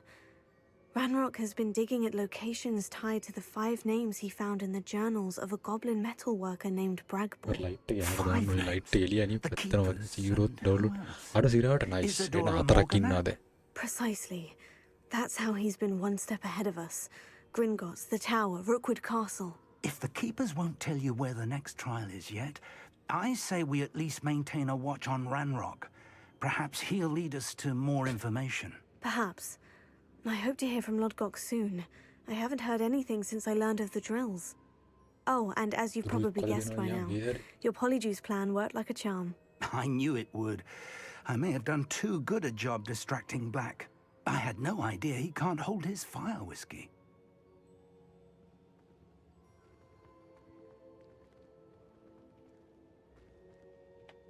Ranrock has been digging at locations tied to the 5 names he found in the journals of a goblin metalworker named Bragboy. Light එක යනකොට දාන්න ඔය light එළිය අනිත් පැත්තම 0 download අර සිරාට nice එන 4ක් ඉන්නවාද Precisely. That's how he's been one step ahead of us. Gringotts, the Tower, Rookwood Castle. If the keepers won't tell you where the next trial is yet, I say we at least maintain a watch on Ranrock. Perhaps he'll lead us to more information. Perhaps. I hope to hear from Lodgok soon. I haven't heard anything since I learned of the drills. Oh, and as you've probably guessed by now, your Polyjuice plan worked like a charm. I knew it would. I may have done too good a job distracting Black. I had no idea he can't hold his fire whiskey.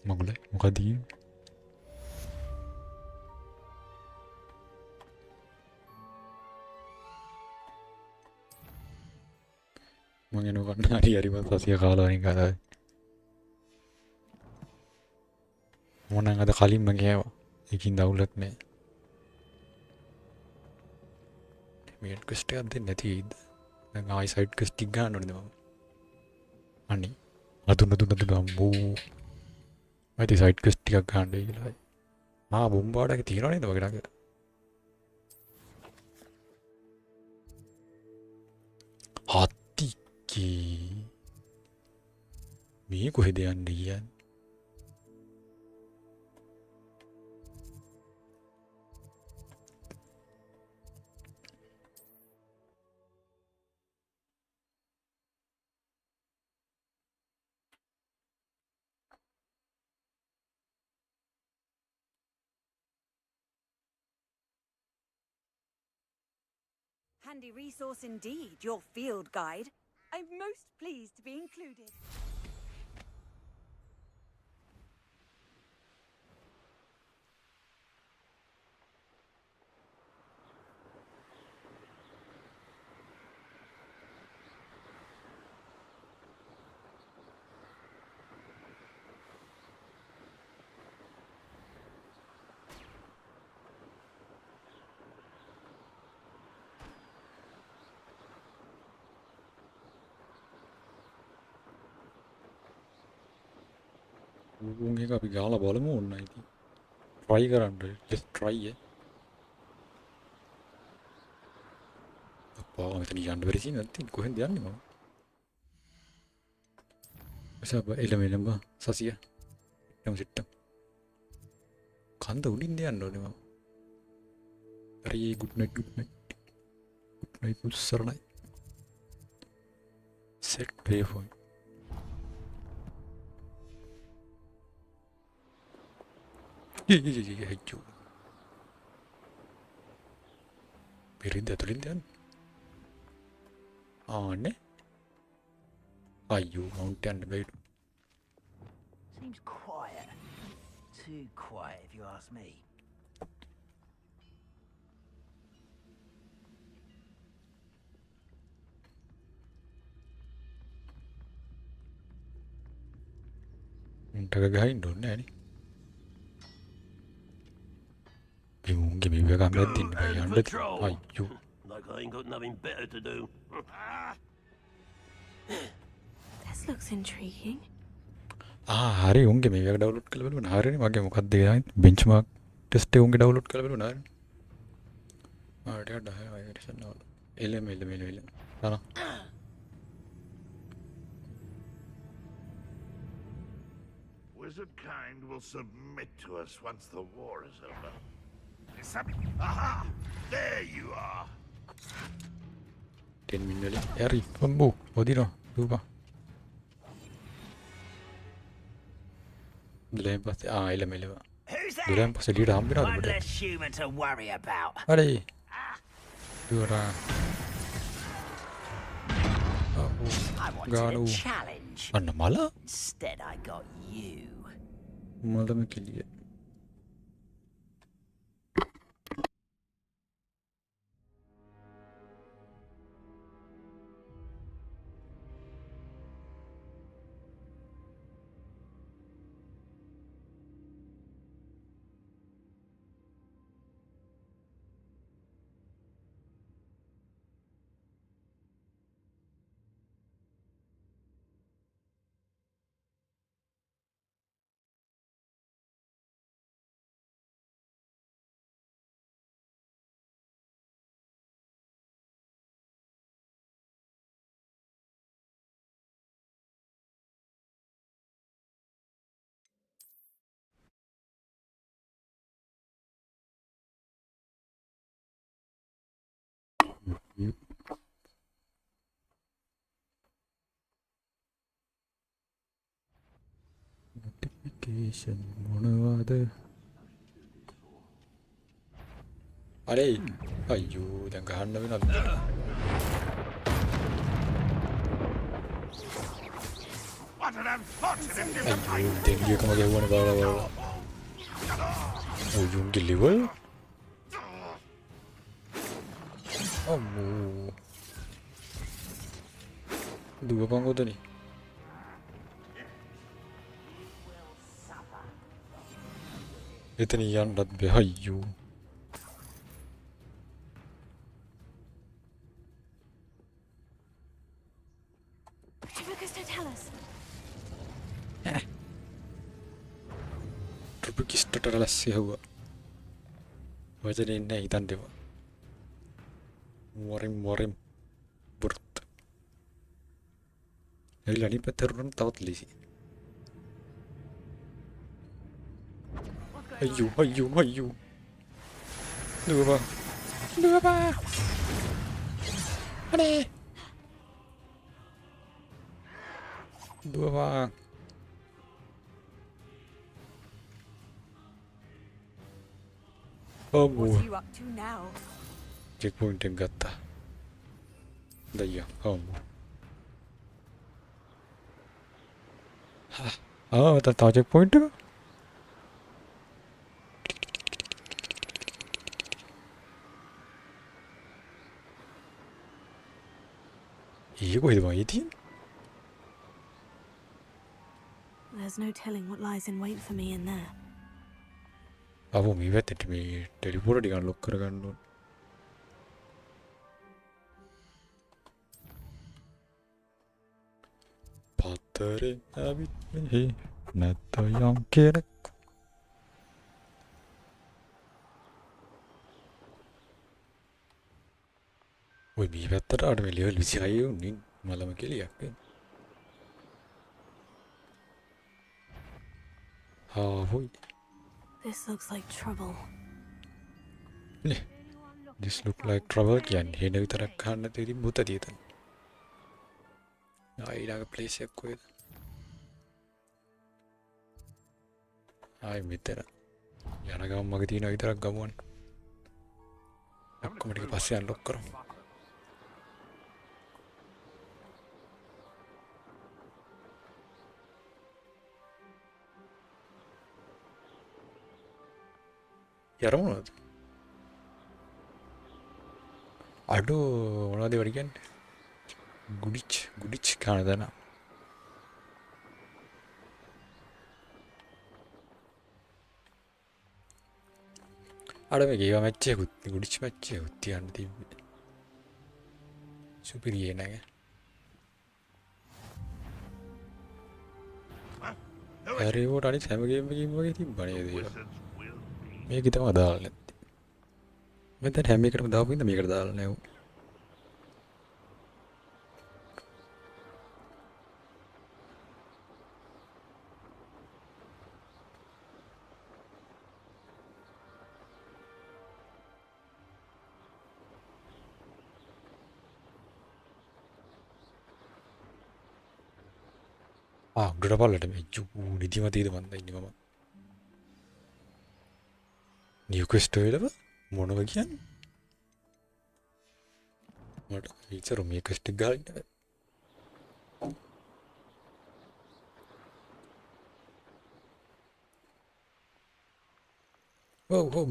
මගුල මොකද මගේ නොකන්න හරි හරිම සසිය කාලාවනින් කතාව මොනං අද කලින්ම ගෑවා ඒකින් දවුලක් නෑ මේන් quest එකක් දෙන්නේ නැති වෙයිද දැන් ආයි සයිඩ් ක්වෙස්ට් ටික ගන්න ඕනේද මම අනේ අදුන අම්බෝ මයිති සයිඩ් ක්වෙස්ට් ටිකක් ගන්න වෙයි කියලා බොම්බාඩක තියෙනව නේද වගේ ළඟ හත්තිකේ මේ කොහෙද යන්නේ කියන්නේ Handy resource indeed, your field guide. I'm most pleased to be included. උන්ගේ අපි ගාලා බලමු ඕන්න ඉතින් try කරන්න just try අප්පා මෙතන යන්න බැරි සීන් නැත්නම් කොහෙන්ද යන්නේ මම අසබ එළම සසිය නම් සිට්ටම් කන්ද උඩින්ද යන්න ඕනේ මම හරි good night පුස්සරණයි set play point Hijau. Birinda tulindan. Aneh. Ayu mountain bed. Seems quiet. Too quiet, if you ask me. Taga gahin don't any. Give me back a medin by 100. Ayu. Like I ain't got nothing better to do. This looks intriguing. හරි උන්ගේ මේක download කරලා බලන්න. හරිනේ මගේ මොකක්ද ගානේ benchmark test එක උන්ගේ ඩවුන්ලෝඩ් කරලා බලන්න. හරිනේ. ටිකක් 10 වයිරේෂන් නෝල. එලෙම. තාන. Wizard kind will submit to us once the war is over. Aha! There you are. 10 minutes. Eri, pembu. Odino, lupa. Dulayan pasti elem. Dulayan pasti lead hampir ada. One less human to worry about. Ada. Dura. I wanted a challenge. Anna malah? Instead, I got you. Malah mekiliye. Notification මොනවද අනේ අයියෝ දැන් ගහන්න වෙනවද? අයියෝ දෙවියකම ගැහුවනේ බලලා. ඔයුන්ගේ level අම්මෝ දුවපන් උදනේ. එතන යන්නත් බෑ අයියෝ. ට්‍රිපිකිස්ටට රැස්සේ හුවා. වචනේ නැහැ හිතන් දෙවා. මොරිම් බුර්ත්. එළි අනිත් පැත්තට තවත් ලීසි. අයියෝ. දුවපා. අනේ. දුවපා. What are you up to now? checkpoint එක ගත්තා. දయ్యා. තව checkpoint එක. කොහෙද වගේ තියෙන්නේ? There's no telling what lies in wait for me in there. අවු මේ වැත්තට මේ ටෙලිපෝර්ට් ටික අන්ලොක් කරගන්න ඕන. පතරේ ඇවිත් මෙහි නැත්ත යම් කෙනෙක්. ඔය මේ වැත්තට අර මේ ලෙවල් 26 උන්නේ මලම කෙලියක් නේ. හොයි. This looks like trouble. This look like trouble කියන්නේ හේන විතරක් ගන්න තේරි මුත දියතන. ඊළඟ ප්ලේස් එක කොහෙද? මෙතන. යන ගමන් මගේ තියෙන විතරක් ගමුවන්. ඔක්කොම ටික පස්සේ අන්ලොක් කරමු. යරමුණද? අඩෝ මොනවද ඒවට කියන්නේ? ගුඩිච් කානදන. අර මේ ගේවා මැච් එකකුත් ගුඩිච් මැච් එකකුත් තියන්න තිබ්බේ. සුපිරියේ නෑ. හරි වෝට අනිත් හැම ගේම් එකකින්ම වගේ තිබ්බනේ ඒක. මේක තමයි දාලා නැත්තේ. මම දැන් හැම එකටම දාපු ඉඳ මේකට දාලා නැහැ. උඩට බලලට මේ නිදිමතීද මන්ද ඉන්නේ මම. නිව් ක්වෙස්ට් වලව මොනව කියන්නේ? මට ඉතර මේ ක්වෙස්ට් එක ගාලා ඉන්න.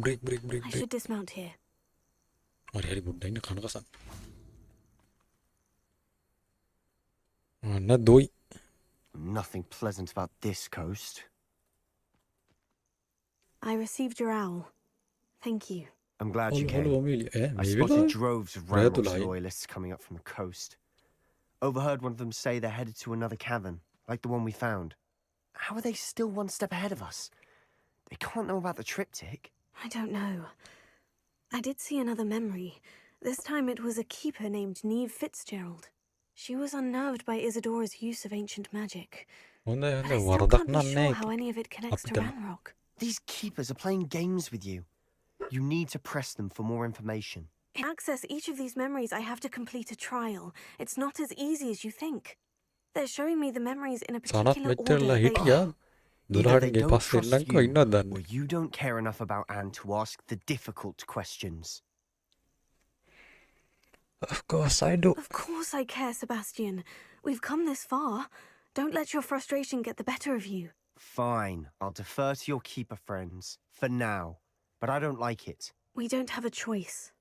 break. I should dismount here. හරි බුද්ධ ඉන්න කන කසන්. නදොයි. Nothing pleasant about this coast. I received your owl. Thank you. I'm glad you came. I spotted droves of Ranrock's loyalists coming up from the coast. Overheard one of them say they're headed to another cavern, like the one we found. How are they still one step ahead of us? They can't know about the triptych. I don't know. I did see another memory. This time it was a keeper named Neve Fitzgerald. She was unnerved by Isidora's use of ancient magic. But I still can't be sure how any of it connects to Ranrock. These keepers are playing games with you. You need to press them for more information. To access each of these memories, I have to complete a trial. It's not as easy as you think. They're showing me the memories in a particular order. Either they don't trust you, or you don't care enough about Anne to ask the difficult questions. Of course I do. Of course I care, Sebastian. We've come this far. Don't let your frustration get the better of you. Fine, I'll defer to your keeper friends, for now. But I don't like it. We don't have a choice.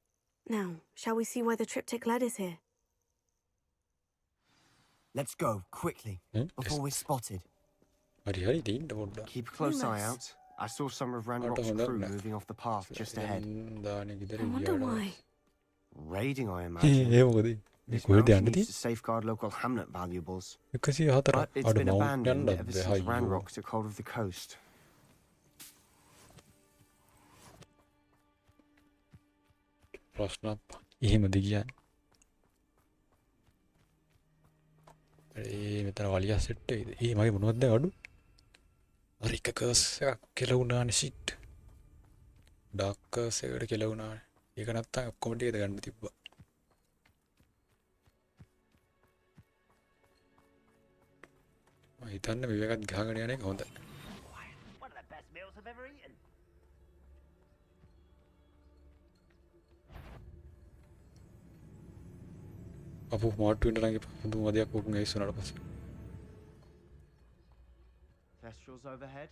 Now, shall we see why the triptych led us here? Let's go, quickly, before we're spotted. Keep a close eye out. I saw some of Ranrock's crew moving off the path just ahead. I wonder why. Raiding, I imagine. This mountain needs to safeguard local hamlet valuables. But it's been abandoned ever since Ranrock took hold of the coast. එහෙමද කියන්නේ. මෙතන වලියා set එකේද? මගේ මොනවද දැන් අඩු? අර එක curse එකක් කෙලවුණානේ shit. ඩාර්ක් කර්ස් එකට කෙලවුණානේ. ඒක නැත්තම් ඔක්කොම ටිකද ගන්න තිබ්බා. මම හිතන්නේ මේකත් ගහගෙන යන එක හොඳයි. One of the best meals I've ever eaten. අපු මාට්ටු වෙන්න නම් හඳුන් වදයක් වුන් ගයිස්සුනාට පස්සේ. Kestrel's overhead.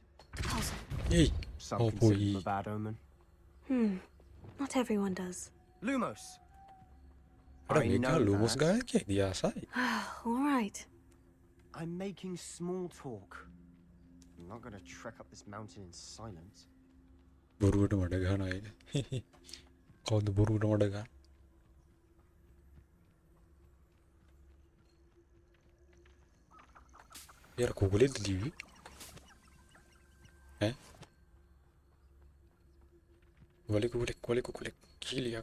Hey. Some consider them a bad omen. Not everyone does. Lumos. I know Lumos guy ke diya sai. All right. I'm making small talk. I'm not going to trek up this mountain in silence. බොරුවට මඩ ගහන අය. කවුද බොරුවට මඩ ගහන? यार कुकुले दीवी हैं वाले कुकुले किलिया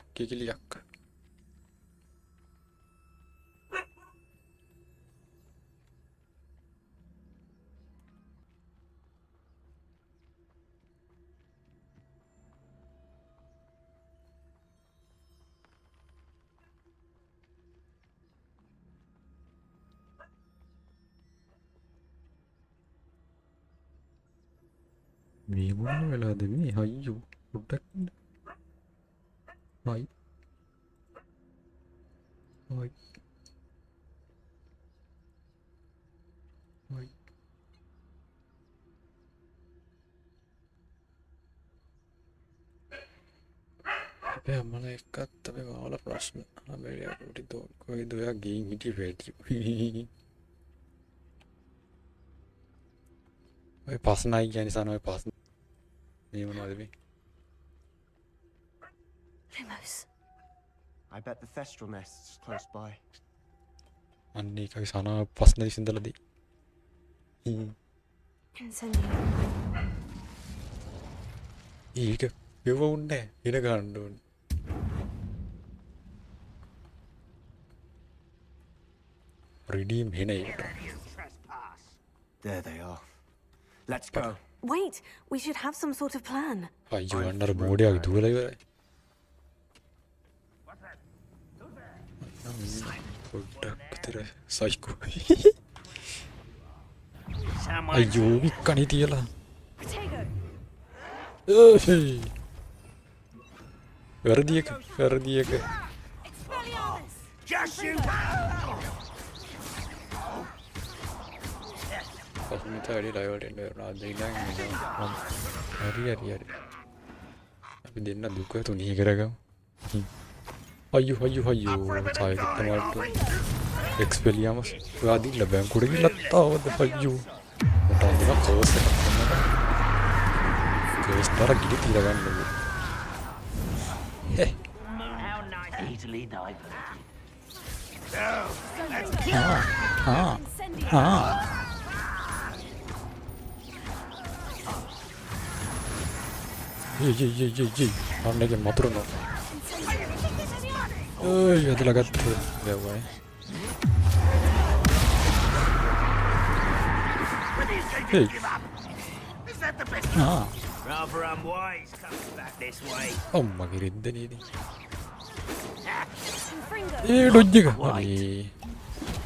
මේ මොන වෙලාද මේ අයියෝ පොඩ්ඩක් ඉන්න. හයි. හයි. හයි. අපේ අම්මලා එක්කත් අපි මාවල ප්‍රශ්න අමෙරියා පොඩි දෝ කොයිද ඔයා ගේම් හිටියේ වැඩි. ඔය පස්නයි කියන්නේ සන ඔය පස් මේ මොනවද මේ? Lumos. I bet the thestral nest's close by. අන්නේ කයි සන පස්නයි සින්දලදී. Incendio. ඒක වෙව උන්නේ ඉර ගන්න ඕනේ. Redeem hene. There they are. Let's go. Wait, we should have some sort of plan. අයියෝ අnder මොඩියක් දුවලා ඉවරයි. පොඩ්ඩක් විතර සයිකෝ. අයියෝ වික්කණි තියලා. වැරදි එක. Just you. පස්මිතාඩි ලයිවට එන්න වෙනවා දෙයිනම් හරි අපි දෙන්න දුක තුනී කරගමු අයියෝ සායකටමල්ට එක්ස්පෙලියමස් ඔයාදී ලැබැංකුඩ ගිහිල්ලා තාවද අයියෝ මට අඳින කෝස් එකක් කෝස් තර ගිහි තියලා ගන්න ඕනේ How nice. Easily diverted. Jee. Anneke matruno. Ada lagat ya boy. Hey. Rather unwise comes back this way. Oh my god, ini. Dojjega.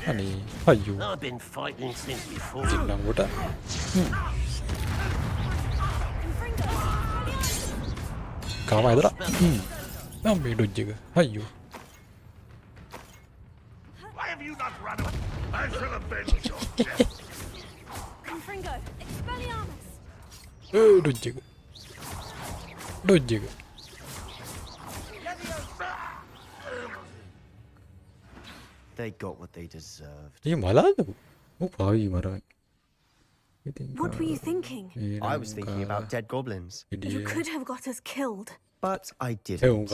Ani. Ayo. I've been fighting since before. Jinang boda. Kamu ada? Ambil dojjega. Ayo. I shall avenge your death. Confringo, Expelliarmus! Dojjaga. Dojjaga. They got what they deserved. Ini malah tu. Oh, pawi marah. What were you thinking? I was thinking about dead goblins. You could have got us killed. But I didn't.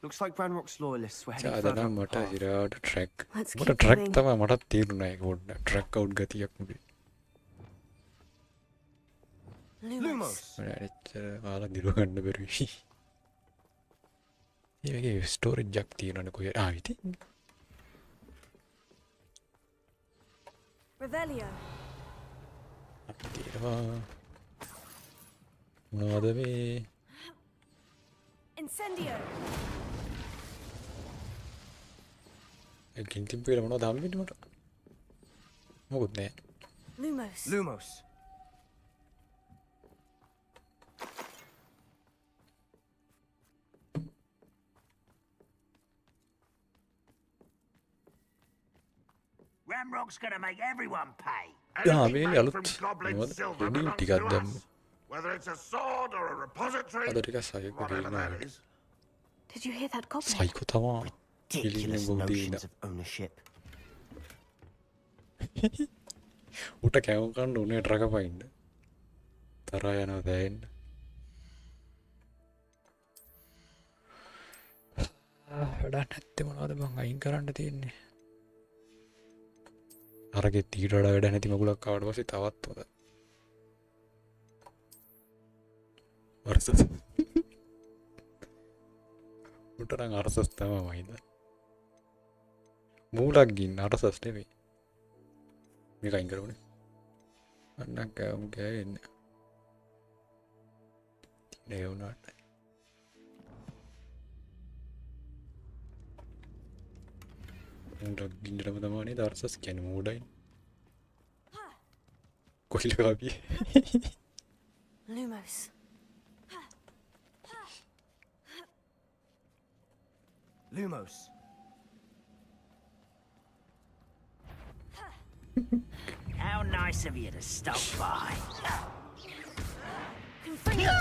Looks like Ranrock's loyalists were heading further up the track. Let's What a keep track going. tava mata තේරුණා ඒක පොඩ්ඩක් track out ගතියක් උනේ. Lumos. මට කාලා දිරව ගන්න බැරුයි. මේකේ storage එකක් තියෙනවනේ කොහෙද? ඉතින් Revelio. තියෙනවා. මොනවද මේ? Incendio. ගෙන්තිම් පෙළ මොනවද හම්බෙන්නේ මට? මොකුත් නෑ. Lumos. Lumos. Ranrock's gonna make everyone pay. Yeah, I Anything mean, made look, from goblin what- silver what do you belongs dig at to them? us. Whether it's a sword or a repository, අද ටිකක් psycho whatever that දෙනවා. is. Did you hear that goblin? Psycho තමා. Ridiculous notions of ownership. උට කැවුම් කන්න උනේ ට්‍රක පයින්න. තරහා යනවා දැනෙන්න. වැඩක් නැත්තේ මොනවද මං අයින් කරන්න තියෙන්නේ? අරගේ තීට වඩා වැඩ නැති මගුලක් ආවට පස්සේ තවත් හොඳයි. අරසස්. උට නම් අරසස් තමයි මයිද. මූලක් ගින්න අරසස් නෙමෙයි. මේක අයින් කරමුනේ. අන්න කැවුම් ගෑවෙන්නේ. නේ උනාට. මූලක් ගින්නටම තමයි නේද අරසස් කියන්නේ මූඩයි. කොයිල කාපිය. Lumos. Lumos. How nice of you to stop by. Confringo.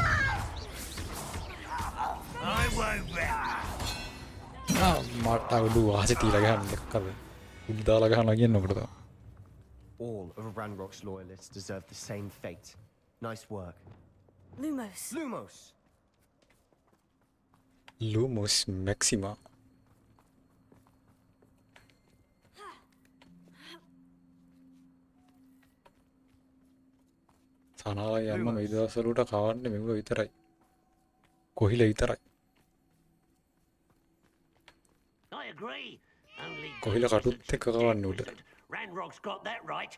I won't be. මට අඩු වාසි තියලා ගහන්න දෙකද. උඩ දාලා ගහනවා කියන්නේ ඔකට තමයි. All of Ranrock's loyalists deserve the same fate. Nice work. Lumos. Lumos. Lumos Maxima. සනාලා යන්න මේ දවස්වලට කවන්නේ මෙව විතරයි. කොහිල විතරයි. I agree. Only කොහිල කටුත් එක්ක කවන්නේ උඩ. Ranrock's got that right,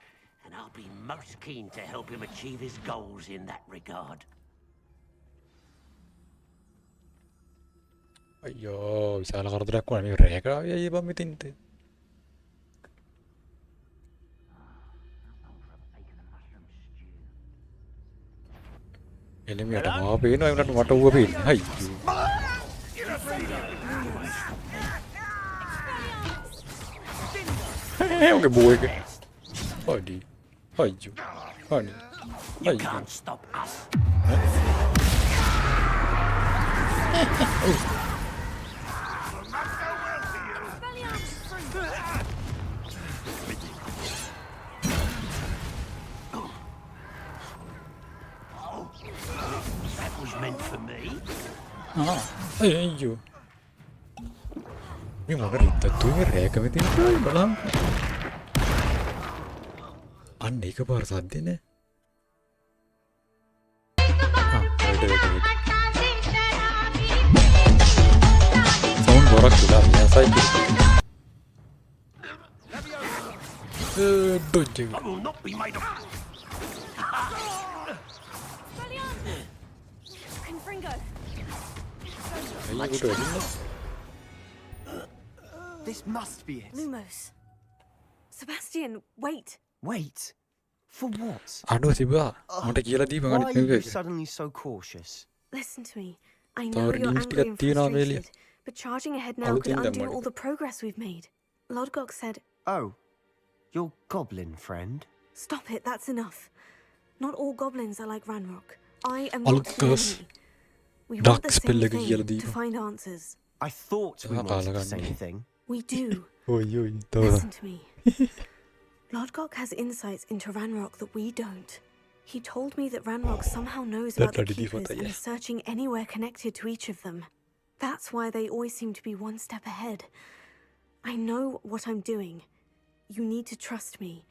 and I'll be most keen to help him achieve his goals in that regard. අයියෝ විශාල කරදරයක් වුණා මේ රෑක ආවේ අයියේ බම් මෙතෙන්ට. එළමියට මාව පේනවා ඒකට මට ඌව පේන්නේ. අයියෝ. ඔගේ බෝ එක. හොඩි. අයියෝ. හොඩි. You can't stop us. That was meant for me. අයියෝ. මේ මොකද ඉතතුනේ රෑක මෙතෙන්ට බලන්න. අන්න එකපාර සද්දේ නේ. සවුන්ඩ් වරක් කියලා මෙයාසයි කිව්වා. I will not be made of. Confringo. අයියෝ උඩ This must be it. Lumos. Sebastian, wait. Wait. For what? අඩෝ තිබා මට කියලා දීපන් Why අනිත් are you මේක. suddenly so cautious? Listen to me. I know you're angry and frustrated, but charging ahead now could undo all the progress we've made. Lodgok said... Oh, your goblin friend? Stop it, that's enough. Not all goblins are like Ranrock. I am not the enemy. We want the same thing, to find answers. I thought we wanted the same thing. We do. Listen to me. Lodgok has insights into Ranrock that we don't. He told me that Ranrock somehow knows about the Keepers and is searching anywhere connected to each of them. That's why they always seem to be one step ahead. I know what I'm doing. You need to trust me,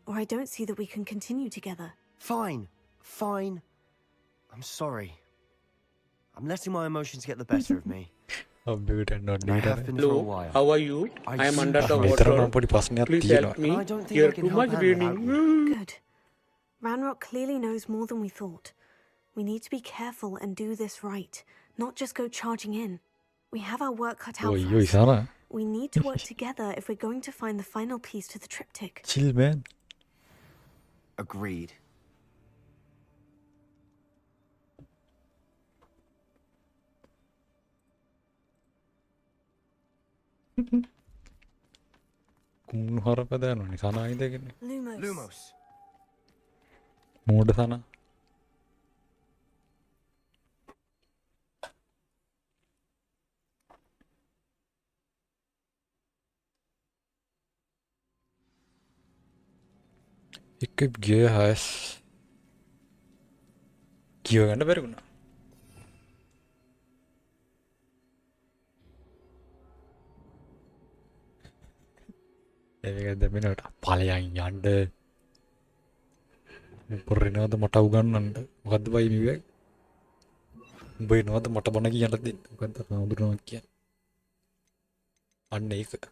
or I don't see that we can continue together. Fine. I'm sorry. I'm letting my emotions get the better of me. I have been for a while. How are you? I am under the water. Please help me. You're too much raining. Good. Ranrock clearly knows more than we thought. We need to be careful and do this right, not just go charging in. We have our work cut out for us. We need to work together if we're going to find the final piece to the triptych. Chill, man. Agreed. Lumos. Mood sana. Equip gear has gear and a very good. They got the minute. Palayang yonder. Purina the Matagan and what by me. By not the Matabanaki and the Gantakia. Unnaked.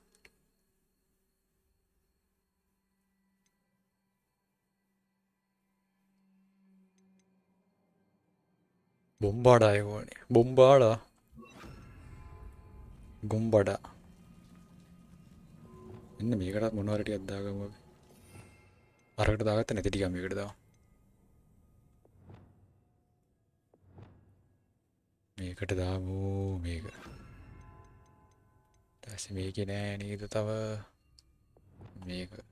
Bombada. Gumbada. In the Megata minority at Daga. Aragata and Etika Megada. Make it Damu, make it. Does make it any the tower? Make it.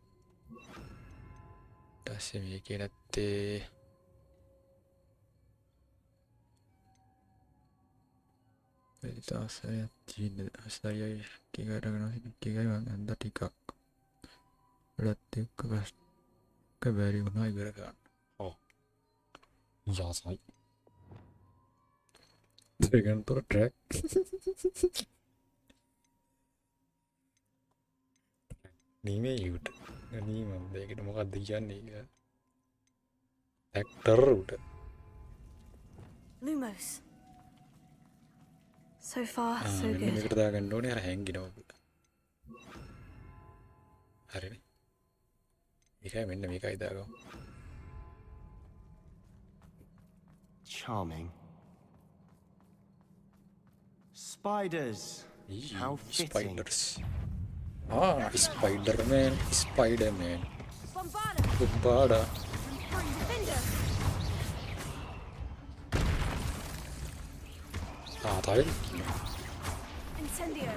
Does make it at the. Saya kira and the tikak. Berarti kebari unai berkan. Oh, ya saya. Dengan tur track. Ni me yut. Ni mamde kita mau kadian ni. Actor udah. Lumos. So far, so good. Ini kita akan doni ada hang gitu. Hari ni. Mika mana Mika itu aku. Charming. Spiders. How fitting. Spiders. Ah, Spider-Man. Bombada. Ah, tahu. Incendio.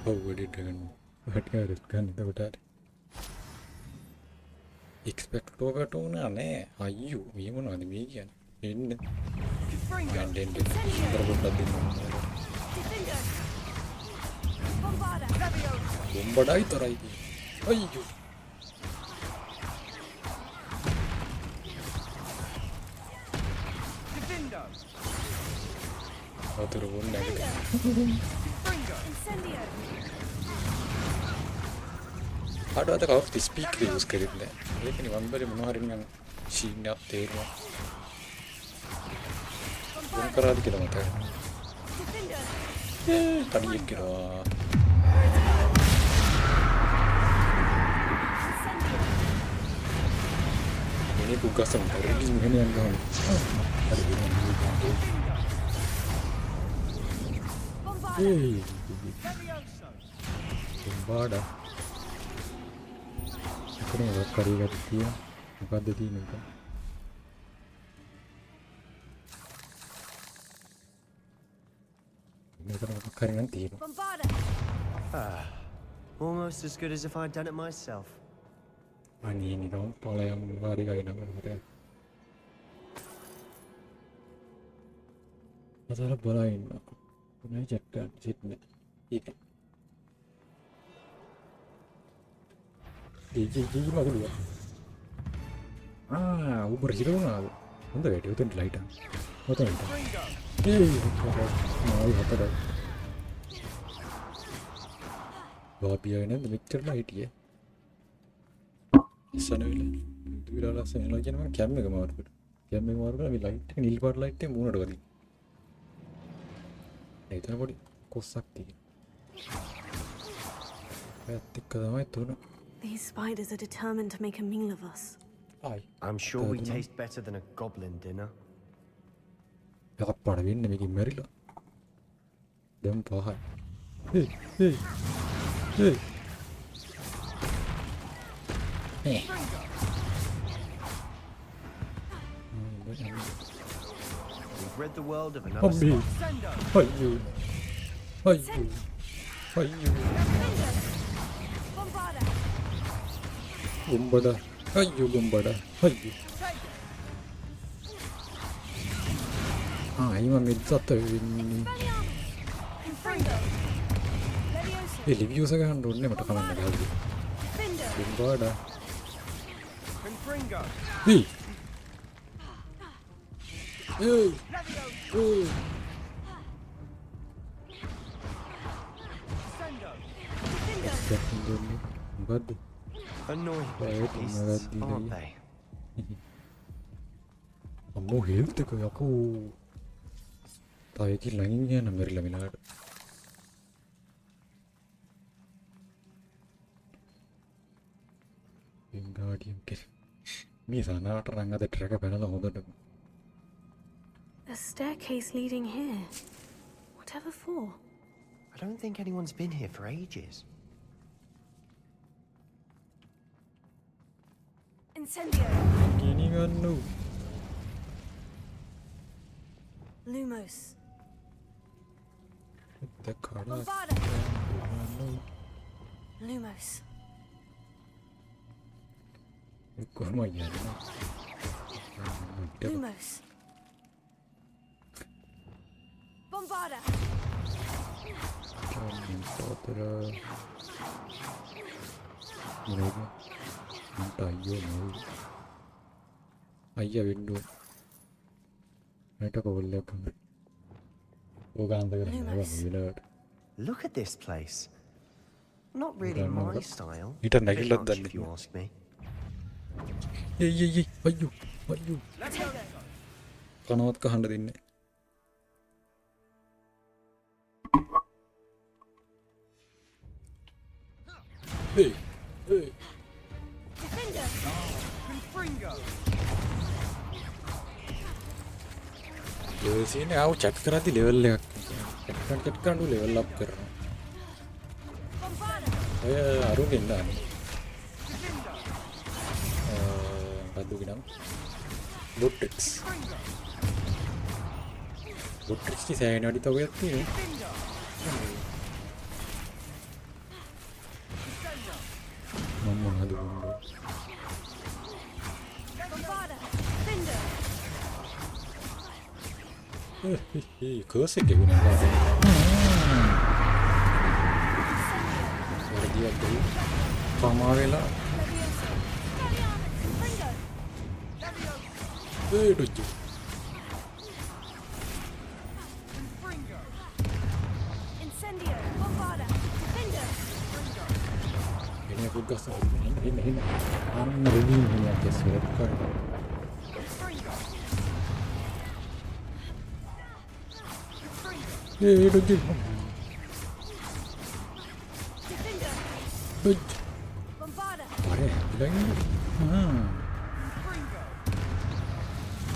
Oh, what did it kan itu betul. Expect to go to na ayu, ini mana ada mikian. Ini. Ganden deh. Berbuat di mana. Bombada itu rai. Ayu. Atur bunda gitu. Ada kau di speaker use keripne. Lekin ini mampu menarik yang sinyap terima. Bukan kerana kita mata. Tadi yang kira. Ini tugas sebentar. Ini yang kau. Ada yang Hey, bombada. Aku ni buat kari kat dia, bukan dia ni kan. Bombarda! Almost as good as if I'd done it myself. Ini dong, pola yang lari kayak namanya. Masalah bola ini, punya jaga sini. Ini. Jadi aku dua. Uber hero nggak? Untuk ya dia tuh light ah. Betul itu. Mau apa dah? Bawa biar ini mixer light ya. Sana ile. Dua orang sana lagi nama camera kemana tu? Camera kemana tu? Kami light, nilbar light tu muna ada kali. Itu nama body kosak tiga. Kayak kadang itu na. These spiders are determined to make a meal of us. I'm sure we taste better than a goblin dinner. Jag bara vinner mig i Merla. Den på här. Hey. We've read the world of another spot. You. Gumbada. Gumbada. Ima mezzatta ini. Review saya kan dulu mata kaman lagi. Gumbada. Annoying beasts, aren't they? Kamu health kayak aku. Tahu ki lainnya nomor laminar. Guardian kill. Misana terangga de track apa nala hoda. A staircase leading here. Whatever for? I don't think anyone's been here for ages. Incendio! Ini kan no. Lumos. The card. Lumos. ¿Cómo ya? Lumos. Bombarda. Otra. Luego. Tayo no. Ayya window. Look at this place. Not really my style, if you ask me. Ayo. Kanawat ka handa dinne. Hey. Defender. Confringo. Level sini aku chat kena di level lihat. Kan dulu level up कर. Saya RONIN dah. Bantu kita. Botrix ni saya nak ditahu ya tu. Mama ada benda. Curse kayak gini kan. Dia tu pamawela. Doju. Incendio. Bombarda. Defender. Ini aku gas ini. RONIN ini aja serkan. Doju. Bombarda. Pare, bilang ini.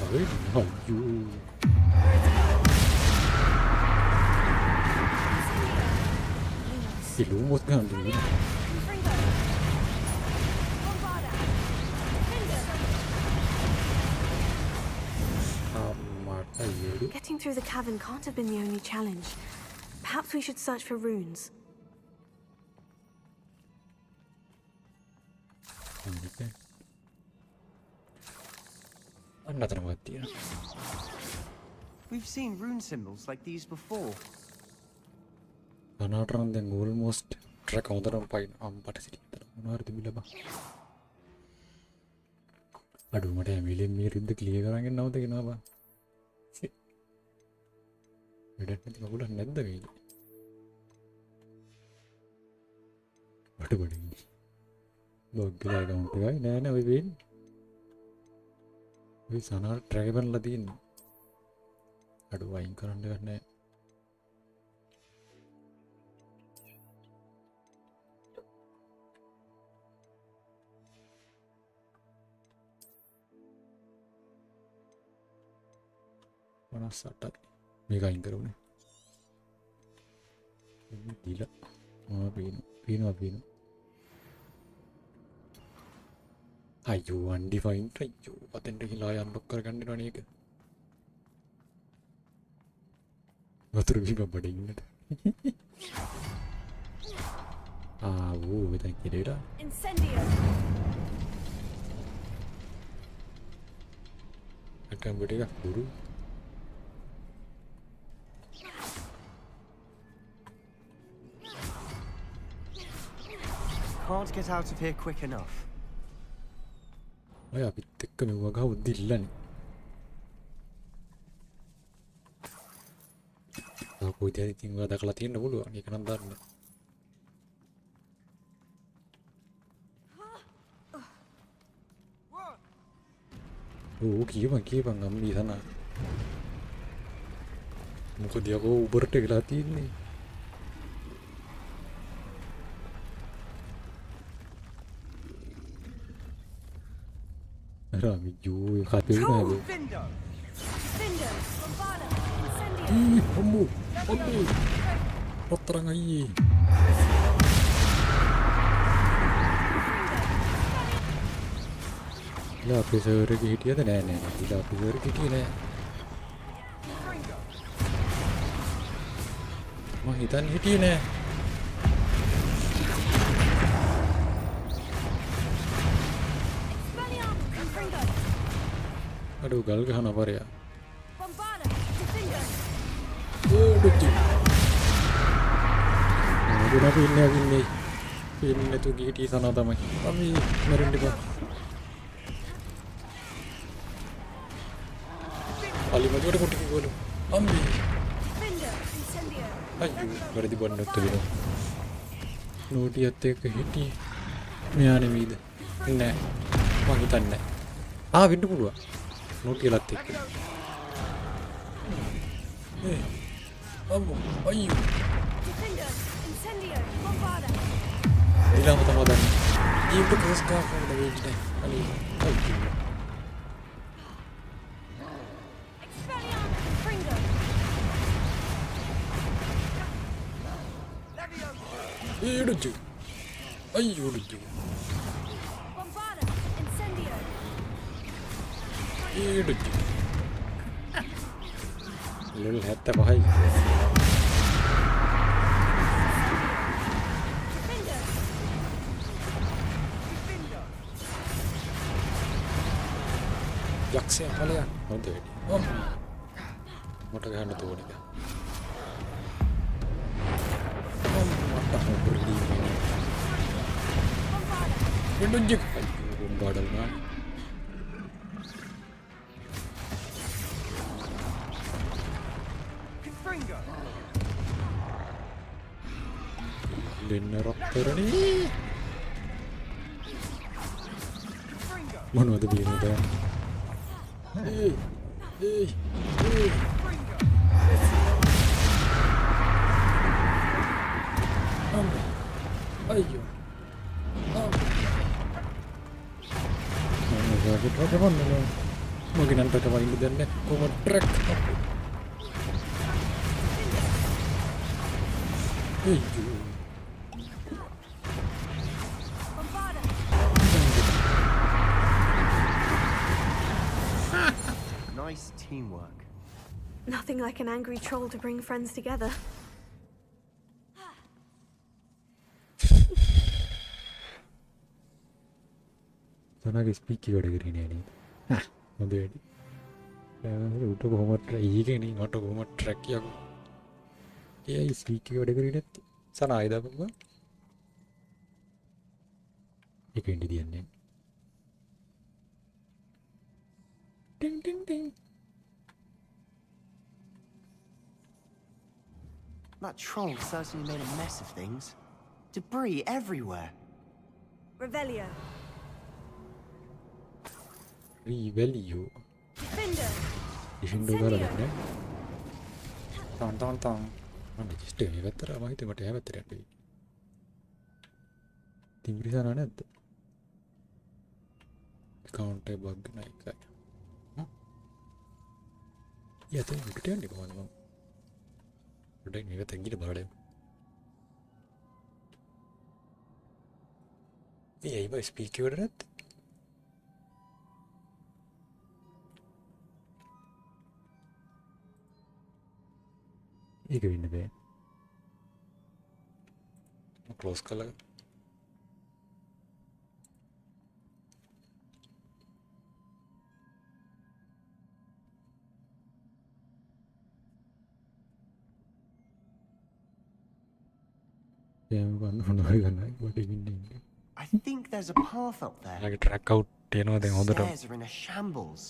Tahu, ayo. Lumut kan dulu. Getting through the cavern can't have been the only challenge. Perhaps we should search for runes. We've seen rune symbols like these before. almost track on the pine අඩු මට ඇමිලෙන් මේ රිද්ද clear කරන් යන්නවද කියනවා බා. වැඩක් නැති කකුලක් නැද්ද මේක? මට බඩින්. ලොග් ගලා account එකයි නෑ නෑ ඔය වෙන්නේ. ඔය සනාල් ට්‍රැක් කරලා තියෙන්නේ. අඩු වයින් කරන්න දෙයක් නෑ. Oshada. Mega incredible. Gila. Pino. Ayo undefined. Ayo authentic ला unlock करने वाली है क्या? वतुर भी बड़ी है. वो इतना किरेरा. Incendio. अटैक बढ़ेगा गुरु. Can't get out of here quick enough. I abit tekka me waga udillani. Aku jadi tinggal ada kelatihan dulu, ini kan ntar. Kiba ngambil di sana. Muka dia kok Uber deh kelatihan nih. Rami juga kafe udah ada. Ih, kamu, terang aja. Lah, pesawat kita ada nih, tidak pesawat kita nih. Mahitan kita nih. Aduh, gal ke sana ya? Ini tuh gigi sana tamai. Kami merin di bawah. Alim aja udah kutik gue loh. Ambil. Ayo, berarti bandar tuh gitu. Nodi ate ke hiti. Miane mide. Nah, mahitan nah. Windu dua. Noti latih. Ayo. Bilang pertama dan ibu terus kamu dari ini. Ayo. Ayo. Lul hatta bahai. Yakse apa ya? Nanti. Mata kehana tuh nih. Mata berdi. Menunjuk. Bombardal na. Dinnerokter nih. Mana ada biru dah. Ayo. Mana kita mana? Mungkin nanti kita main dan deh. Kau mau track. Nice teamwork. Nothing like an angry troll to bring friends together. සනාගේ speak එක වැඩ කරේ නෑ නේද? හා හොඳ වැඩි. උට කොහොමද ඊගෙන මට කොහොමද ට්‍රැක් යකෝ. ඒ ස්පීක් එක වැඩ කරේ නැත්තේ. සනා ආයෙ දාපුවා. ඒක ඉඳි දියන්නේ. ටින් ටින් ටින්. That troll certainly made a mess of things. Debris everywhere. Revelio. Revelio. Defender. Defender කරන්නේ. තාන්. මම ජස්ට් මේ වැතර මම හිතුවේ මට එහා වැතර යන්න වෙයි. තිංග්‍රීසි නැද්ද? account එක බග් නැයි. යතේ විකට යන්නේ කොහොමද මම? උඩින් මේක තංගිට බලන්න. ඒ ඉබ ස්පීක් එක වලට ඒක වෙන්නේ බෑ. ක්ලෝස් කරලා I think there's a path up there. Like track out තියෙනවා දැන් හොඳට. Stairs are in a shambles.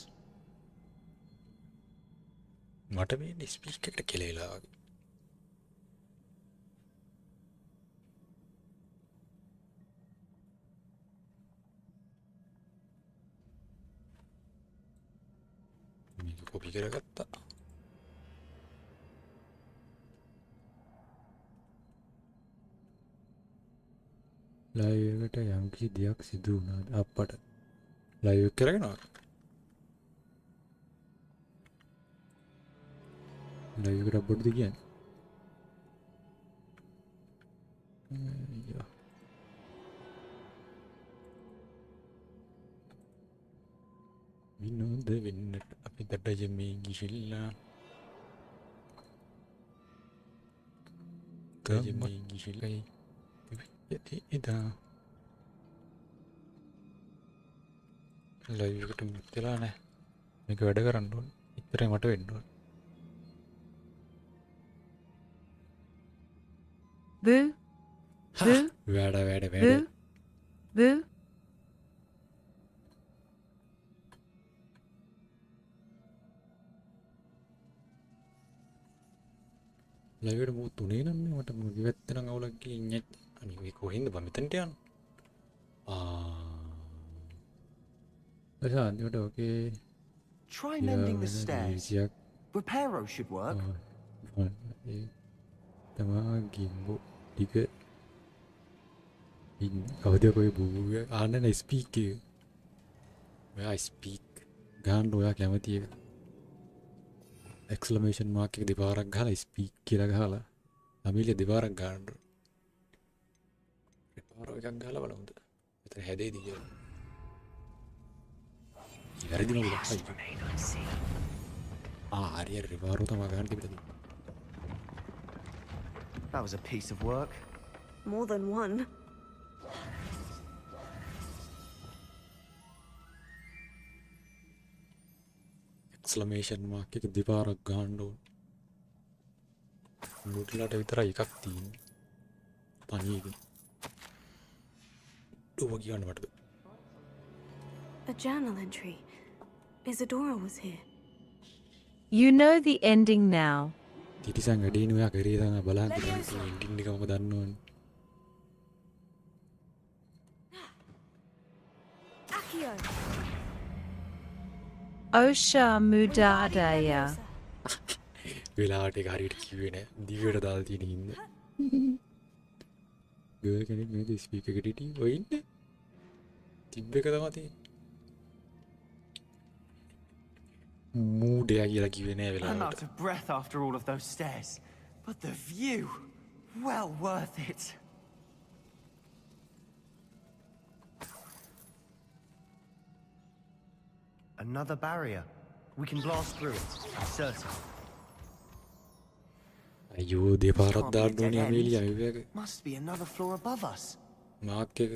මට මේ ස්පීක් එකට කෙලෙලා වගේ. මේක කොපි කරගත්තා. ලයිව් එකට යම්කිසි දෙයක් සිදු වුණාද අපට ලයිව් එක කරගෙනවා ලයිව් එකට අප්ලෝඩ් දෙ කියන්නේ විනෝද වෙන්නට අපි දඩජමේ ගිහිල්ලා දඩජමේ ගිහිල්ලා ඉදා ලයිව් එකට මුත්තලා නැහැ මේක වැඩ කරන්න ඕන ඉතරයි මට වෙන්න ඕන බූ වැඩ බූ ලයිව් එකට මූ තුනේ නන්නේ මට මොකද වෙත්තනම් අවුලක් ගිහින් අනේ මේ කොහෙන්ද බං මෙතනට යන්න අන්තිමට ඕකේ Try mending the stairs. Reparo should work. තමා ගිම්බෝ ටික කවුද කොයි බූ ආන්න ස්පීක් එක ඔයා ස්පීක් ගන්න ඔයා කැමති එක එක්ස්ක්ලමේෂන් මාක් එක දෙපාරක් ගහලා ස්පීක් කියලා ගහලා අමිලිය දෙපාරක් ගන්න රිපාරෝ එකක් ගහලා බලමුද මෙතන හැදෙයිද කියලා වැරදි නෝ හරි රිපාරෝ තමයි ගන්න තිබෙන්නේ That was a piece of work. More than one. Exclamation mark එක දෙපාරක් ගන්න ඕන. මුට්ලට විතරයි එකක් තියෙන්නේ. තනියකින්. දුව කියන්න මටද? A journal entry. Isadora was here. You know the ending now. තිටිසන් වැඩේන ඔයා කරේ තමයි බලන්න තියෙන්නේ එන්ඩින් එක මම දන්න ඕනේ. Accio. Osha Mudadaya. වෙලාවට ඒක හරියට කිව්වේ නෑ. දිවියට දාලා තියෙන ඉන්නේ. ගර්ල් කෙනෙක් මේක ස්පීකර් එකට හිටියේ ඔය ඉන්නේ. තිබ්බ එක තමයි තියෙන්නේ. මූඩයා කියලා කිව්වේ නෑ I'm වෙලාවට. out of breath after all of those stairs. But the view, well worth it. Another barrier. We can blast through it, I'm certain. අයියෝ දෙපාරක් දාන්න ඕනේ අමේලියා මේක. Must be another floor above us. Mark එක.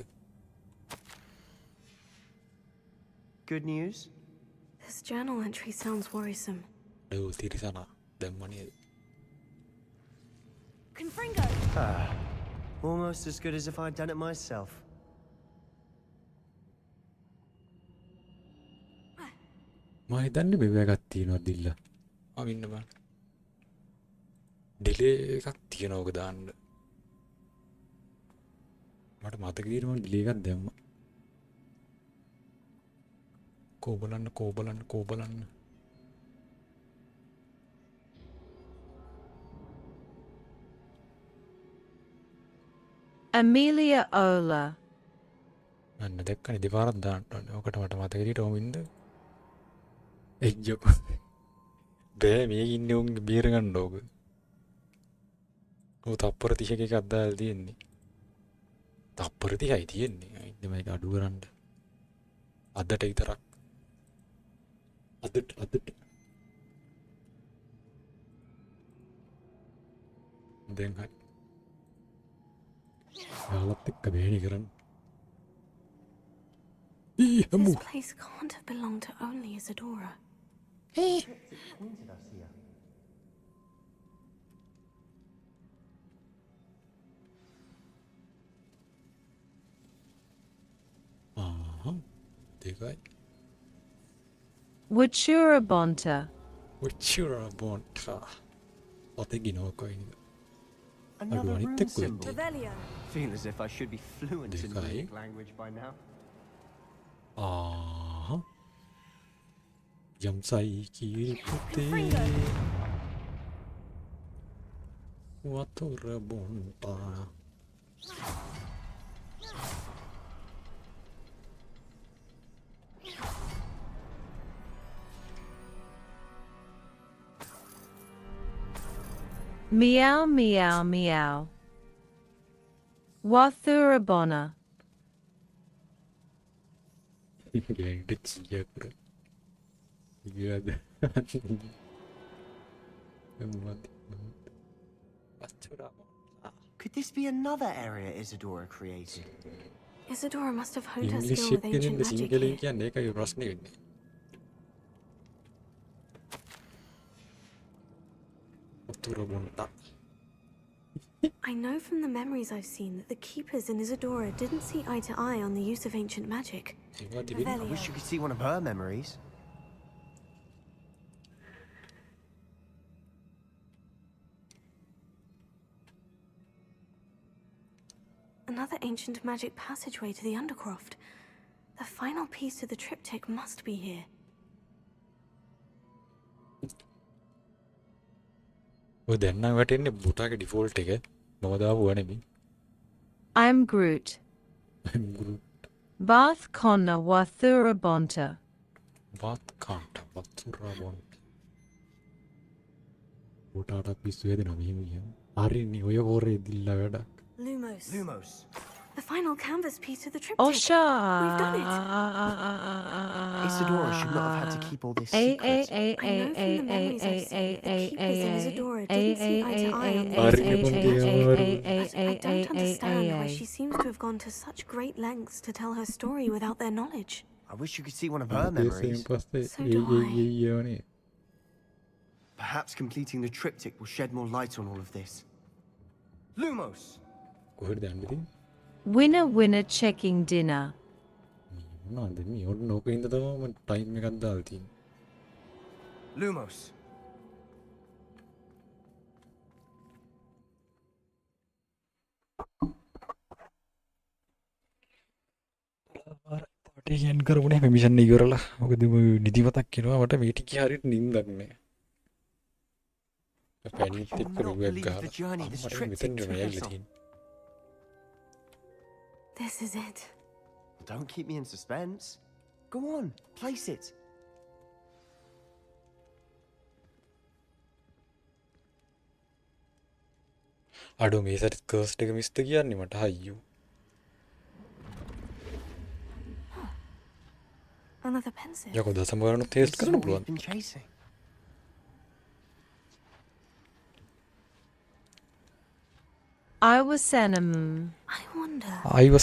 Good news? This journal entry sounds worrisome. Confringo! Almost as good as if I'd done it myself. මම හිතන්නේ මෙව එකක් තියෙනවා දිල්ල. ඉන්න බං. ඩිලේ එකක් තියෙනවා ඔක දාන්න. මට මතක විදිහට මම ඩිලේ එකක් දැම්මා. කෝබලන්න. Amelia Ola. අන්න දැක්කනේ දෙපාරක් දාන්න ඕනේ. ඔකට මට මතක විදිහට ඕම ඉන්න. එජ්ජෝ. බෑ මේ ඉන්නේ උන් බීර ගන්න ඕක. ඔය තප්පර 30ක එකක් දාලා තියෙන්නේ. තප්පර 30යි තියෙන්නේ. ඉන්න මේක අඩු කරන්න. අදට විතරක්. අදට. දැන් හරි. යාලත් එක්ක බේරි කරන්න. This place can't have belonged to only Isadora. Pointed us here. දෙකයි. Wachura Bonta. ඔතේ ගිනෝකයි. Another rune symbol. Feel as if I should be fluent in Greek language by now. Jamsai Kiripute Watura Bonta. Meow, meow, meow. Wathura Bona. Could this be another area Isadora created? Isadora must have honed her skill with ancient magic here. I know from the memories I've seen that the keepers in Isadora didn't see eye to eye on the use of ancient magic. I wish you could see one of her memories. Another ancient magic passageway to the Undercroft. The final piece to the triptych must be here. ඔය දැන් නම් වැටෙන්නේ බුටාගේ default එක. මම දාපුවා නෙමෙයි. I'm Groot. Bath Konna Wathura Bonta. Wathura Bonta. බුටාට පිස්සු හේදෙනවා මෙහෙම ගියම. හරිනේ ඔය කෝරේ දිල්ලා වැඩක්. Lumos. The final canvas piece of the triptych. Oshada. We've done it. Isadora should not have had to keep all this secret. I know from the memories I've seen that the keepers in Isadora didn't see eye to eye on the use of ancient magic. I don't understand why she seems to have gone to such great lengths to tell her story without their knowledge. I wish you could see one of her memories. So do I. Perhaps completing the triptych will shed more light on all of this. Lumos! කොහෙද යන්නේ? Winner checking dinner. මොනවද මේ ඔන්න ඕක ඉඳ තමයි මම time එකක් දාලා තියෙන්නේ. Lumos. පාටි යන් කරුණේ මේ මිෂන් එක ඉවරලා. මොකද නිදිමතක් එනවා මට මේ ටිකේ හරියට නිින්දක් නෑ. පැනික් එක්ක රුවක් ගහලා. This is it. Don't keep me in suspense. Go on, place it. අඩෝ මේ සැරේ කර්ස්ට් එක මිස්ද කියන්නේ මට අයියෝ. Another pencil. යකෝ දසම ගන්න ටෙස්ට් කරන්න පුළුවන්. I was Sanam. I wonder. අයිව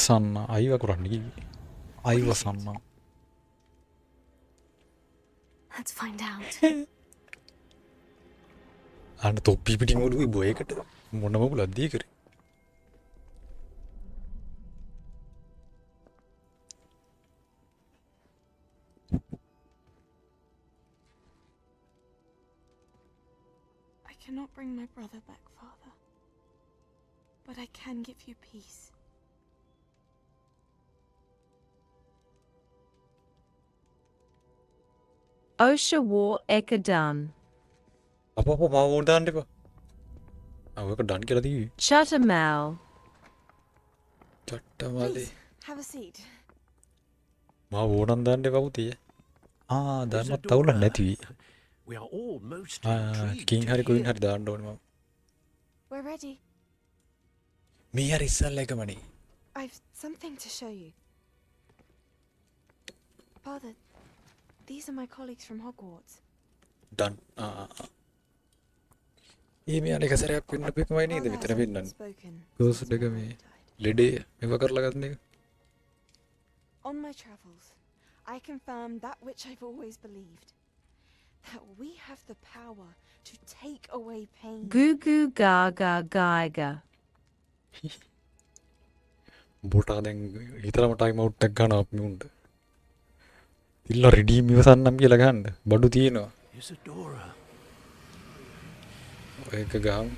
කරන්නේ. අයිව සන්න. Let's find out. And topi piting odu boy eකට මොනම බුලද්දී කරේ. I cannot bring my brother back, Father. But I can give you peace. Osha war Ekadan. apa mau දාන්න එපා. ඒක done කියලා දීවි. Chatamal. චට්ටමලේ. Have a seat. මාව ඕනන් දාන්න එපා පුතේ. දාන්නත් තවුල නැති. We are all most කින් හරි කොයින් හරි දාන්න ඕනේ මම. We're ready. මේ හරි ඉස්සල්ලා එකමනේ. I've something to show you. Father, these are my colleagues from Hogwarts. Done. මේ අනේක සැරයක් වෙන්න බෙකමයි නේද මෙතන වෙන්නන්නේ. ගෝස් දෙක මේ ලෙඩේ මේව කරලා ගන්න එක. On my travels, I confirmed that which I've always believed. That we have the power to take away pain. Goo goo gaga gaiga. බොටා දැන් හිතරම ටයිම් අවුට් එකක් ගන්න අපි උන්ට. ඉල්ල රිඩීම් ඉවසන්නම් කියලා ගන්න. බඩු තියෙනවා. Isadora. ඒක ගාම්.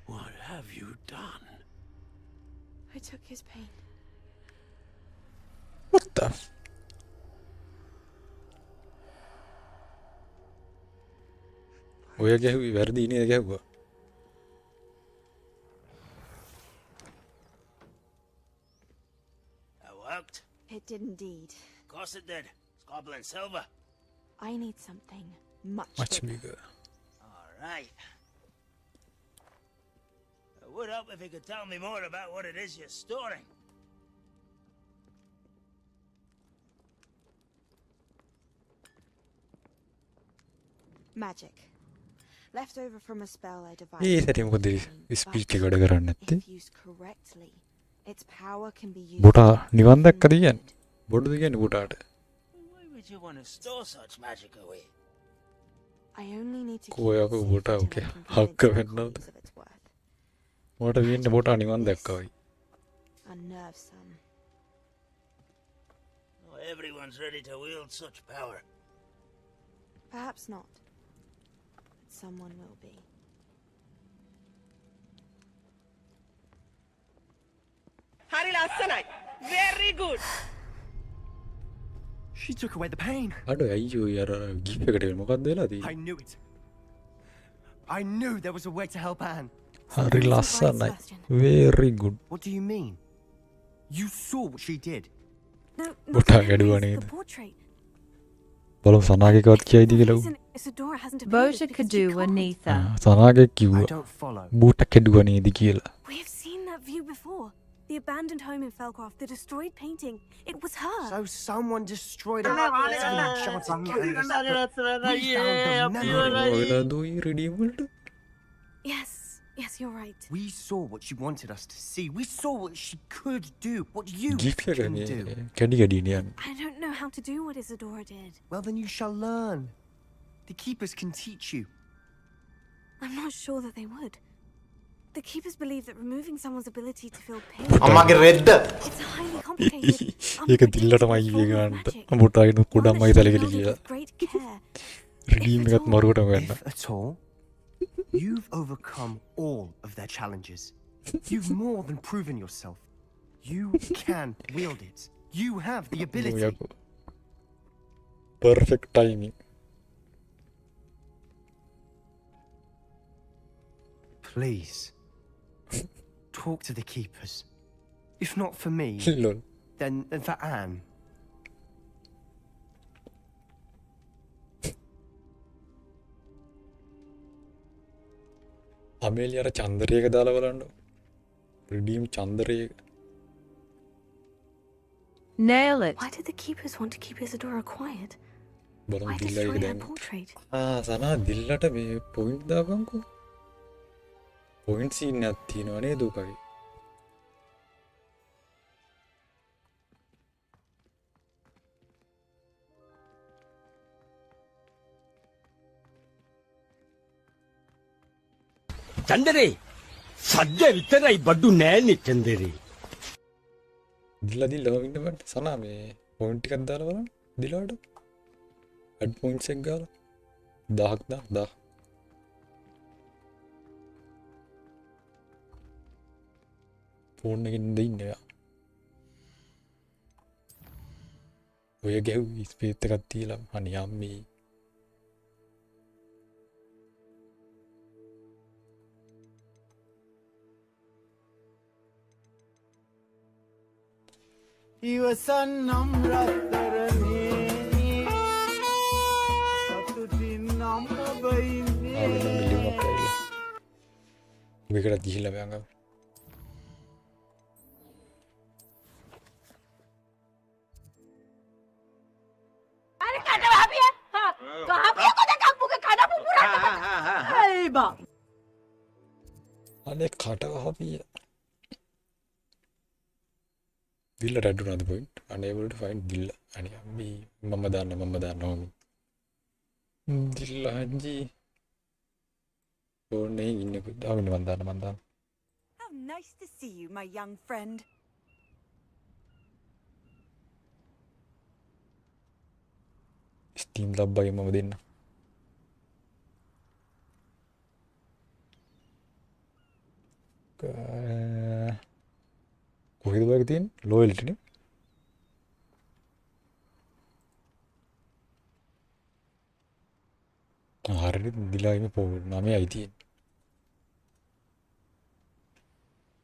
What have you done? I took his pain. What the? ඔය ගැහුවේ වැරදි නේද ගැහුවා? That worked. It did indeed. Of course it did. It's goblin silver. I need something much bigger. All right. It would help if you could tell me more about what it is you're storing. Magic. Left over from a spell I devised. ඒ සැරේ මොකද speech එක වැඩ කරන්නේ නැත්තේ? If used correctly, its power can be used. බොටා නිවන් දැක්කද කියන්නේ? බොඩද කියන්නේ බොටාට? Why would you want to store such magic away? I only need to කොයක බොටා ඔකේ හක්ක වෙන්නද? මට වෙන්නේ බොටා නිවන් දැක්කා වයි. Unnerve some. Not everyone's ready to wield such power. Perhaps not. Someone will be. Hari lassanai. Very good. She took away the pain. අඩෝ අයියෝ යාර gift එකට මොකක්ද වෙලා තියෙන්නේ? I knew it. I knew there was a way to help Anne. හරි ලස්සනයි. Very good. What do you mean? You saw what she did. බොටා ගැඩුවා නේද? බලමු සනාගේකවත් කියයිද කියලා. Vota Kadua Neitha. සනාගේ කිව්වා. බූට කැඩුවා නේද කියලා. We have seen that view before. The abandoned home in Felcroft, the destroyed painting. It was her. So someone destroyed it. Yes, you're right. We saw what she wanted us to see. We saw what she could do. What you can do. I don't know how to do what Isadora did. Well, then you shall learn. The keepers can teach you. I'm not sure that they would. The keepers believe that removing someone's ability to feel pain. අම්මගේ රෙද්ද. It's highly complicated. ඒක දිල්ලටමයි ගන්නට. බොටාගෙන කුඩම්මයි තලකලි කියලා. Redeem එකත් මරුවට ගන්න. At all. You've overcome all of their challenges. You've more than proven yourself. You can wield it. You have the ability. Perfect timing. Please. Talk to the keepers. If not for me, then for Anne. අමේලියට චන්දරයක දාලා බලන්න. Redeem චන්දරයක. Nail it. Why did the keepers want to keep Isadora quiet? බලමු Why දිල්ලා destroy එක her දැන්. portrait? සනා දිල්ලට මේ point දාපන්කෝ. Point scene එකක් තියෙනවා නේද උකගේ? චන්දරේ සද්ද විතරයි බඩු නෑනේ චන්දරේ. දිල්ලා ඉන්න බෑ. සනා මේ පොයින්ට් ටිකක් දාලා බලන්න. දිලාට. ඇඩ් පොයින්ට්ස් එක ගාලා 1000ක් දාන්න 1000. ෆෝන් එකෙන් දෙන්න යා. ඔය ගැව් ස්පේස් එකක් තියලා අනේ අම්මේ. ඉවසන්නම් රත්තරනේ සතුටින් නම් ඔබයින්නේ මේකට ගිහිල්ලා බෑංගා අර කඩ වහපිය කහපිය කොටක් මුක කඩ පුපුරන්න හයි බා අනේ කට වහපිය දිල්ල රැඩුනාද පොයින්ට් unable to find දිල්ල අනේ අම්මේ මම දාන්න දිල්ල අංජි ඕනේ ඉන්නේ දාගෙන මම දාන්න How nice to see you, my young friend. Steam ලබ්බගේ මම දෙන්න කොහෙද වගේ තියෙන්නේ loyalty නේ හරියට දිලා ඉන්නේ පොල් 9යි තියෙන්නේ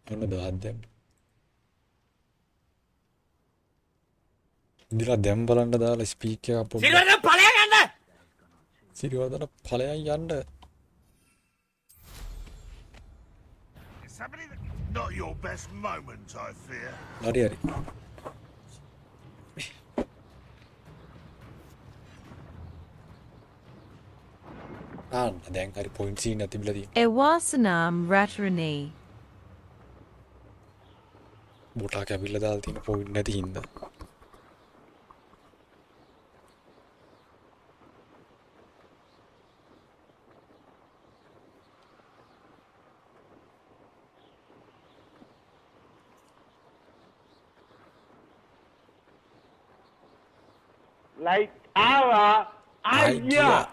මොන දාද්ද දිලා දැන් බලන්න දාලා ස්පීකර් එක පොඩ්ඩක් සිරිවර්ධන ඵලයන් යන්න සිරිවර්ධන ඵලයන් යන්න Not your best moment, I fear. හරි දැන් හරි පොයින්ට් සීන් එක තිබිලා තියෙනවා Ewasanam Ratrani. බොටා කැපිලා දාලා තියෙන පොයින්ට් නැති හින්දා Like our idea.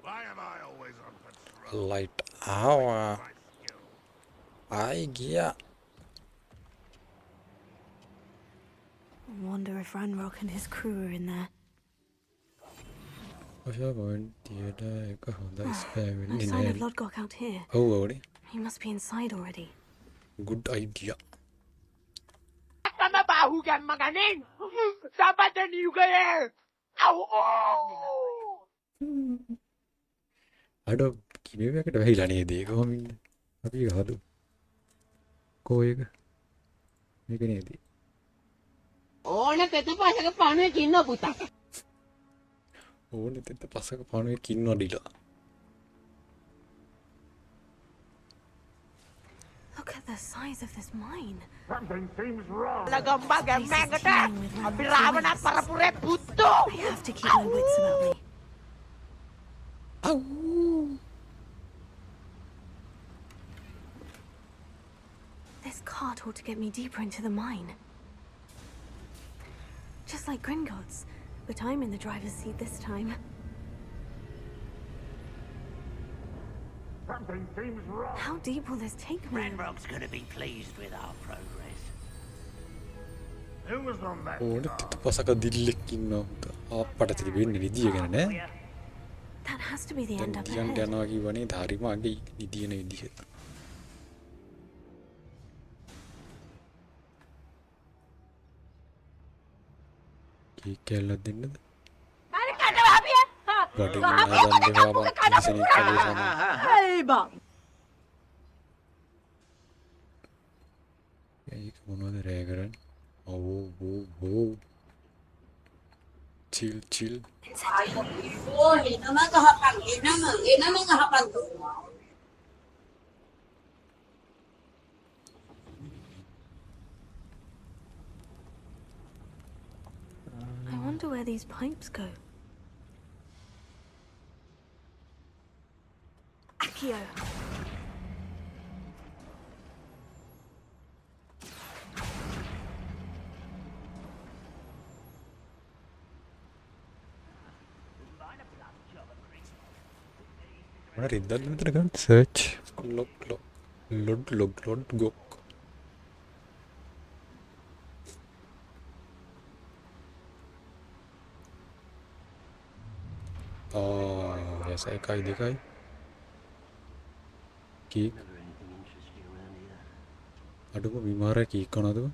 Why am I always on patrol? Light hour. Idea. I wonder if Ranrock and his crew are in there. I sign of Lodgok out here. Oh, already. He must be inside already. Good idea. Tama bahu kan maganin. Sabat na niyo kayo. Ow! අඩ කිමේකට වැහිලා නේද ඒක කොහොමින්ද අපි ඒක හදු කෝ එක මේක නේද ඕනේ තෙත පහක පණුවේ කින්න පුතා ඕනේ තෙත පහක පණුවේ කින්න ඩිලා Look at the size of this mine. Something seems wrong. Lagambaga magata. Abirabana parapure putto. I have to keep my wits about me. Ow. This cart ought to get me deeper into the mine. Just like Gringotts, but I'm in the driver's seat this time. Something seems wrong. How deep will this take me? Ranrock's gonna be pleased with our progress. Who was on that? ඕනේ තෙත පහක දිල්ලෙක් ඉන්නවා අප්පට තිබෙන්නේ විදිය ගැන නෑ That has to be the end of දියන් it. යනවා කිව්වනේ ධාරිම අගේ නිදියන විදිය කී කැල්ලක් දෙන්නද අර කඩ වහපිය ගඩින් හදන්න දෙනවා බං කිසිනෙක් කලේ සම හයි බා ඒක මොනවද රෑ කරන්නේ ඕ chill where these pipes go. Accio. Mana rinda meter kan search load go. Oh, ya saya kai. Key. Aduh, kok bimara key kan aduh.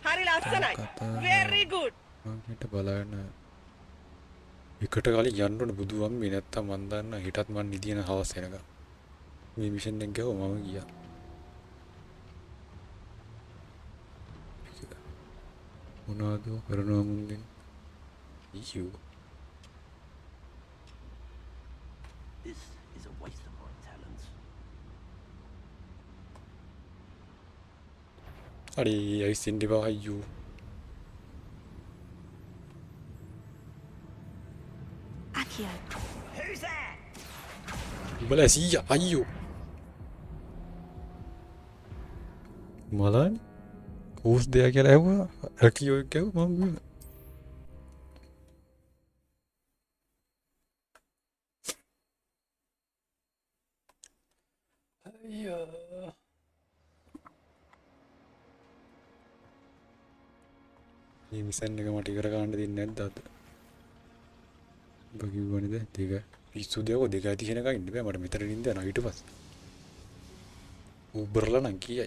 Hari lasanai. Very good. Kita balana. එකට කාලේ යන්න ඕන බුදුවම් මේ නැත්තම් මන් දන්න හිටත් මන් නිදින හවස් වෙනකම් මේ මිෂන් එක ගියා මම ගියා මොනවද කරනවා මුන්දෙන් ඊයෝ This is a waste of my talents. අඩේ අයිසින් දෙපා අයියෝ Accio. Who's that? Boleh siap ayo. Malah kurs dia කියලා ඇහුවා. අකියෝ කියව මම බිම. අයියෝ. මේ මිෂන් එක මට ඉවර කරන්න දෙන්නේ නැද්ද අද? බගිවන්නේ දෙක පිස්සු දෙක දෙක තියෙනකන් ඉන්න බෑ මට මෙතන නින්ද යනවා ඊට පස්සේ උබර්ලා නම් කියයි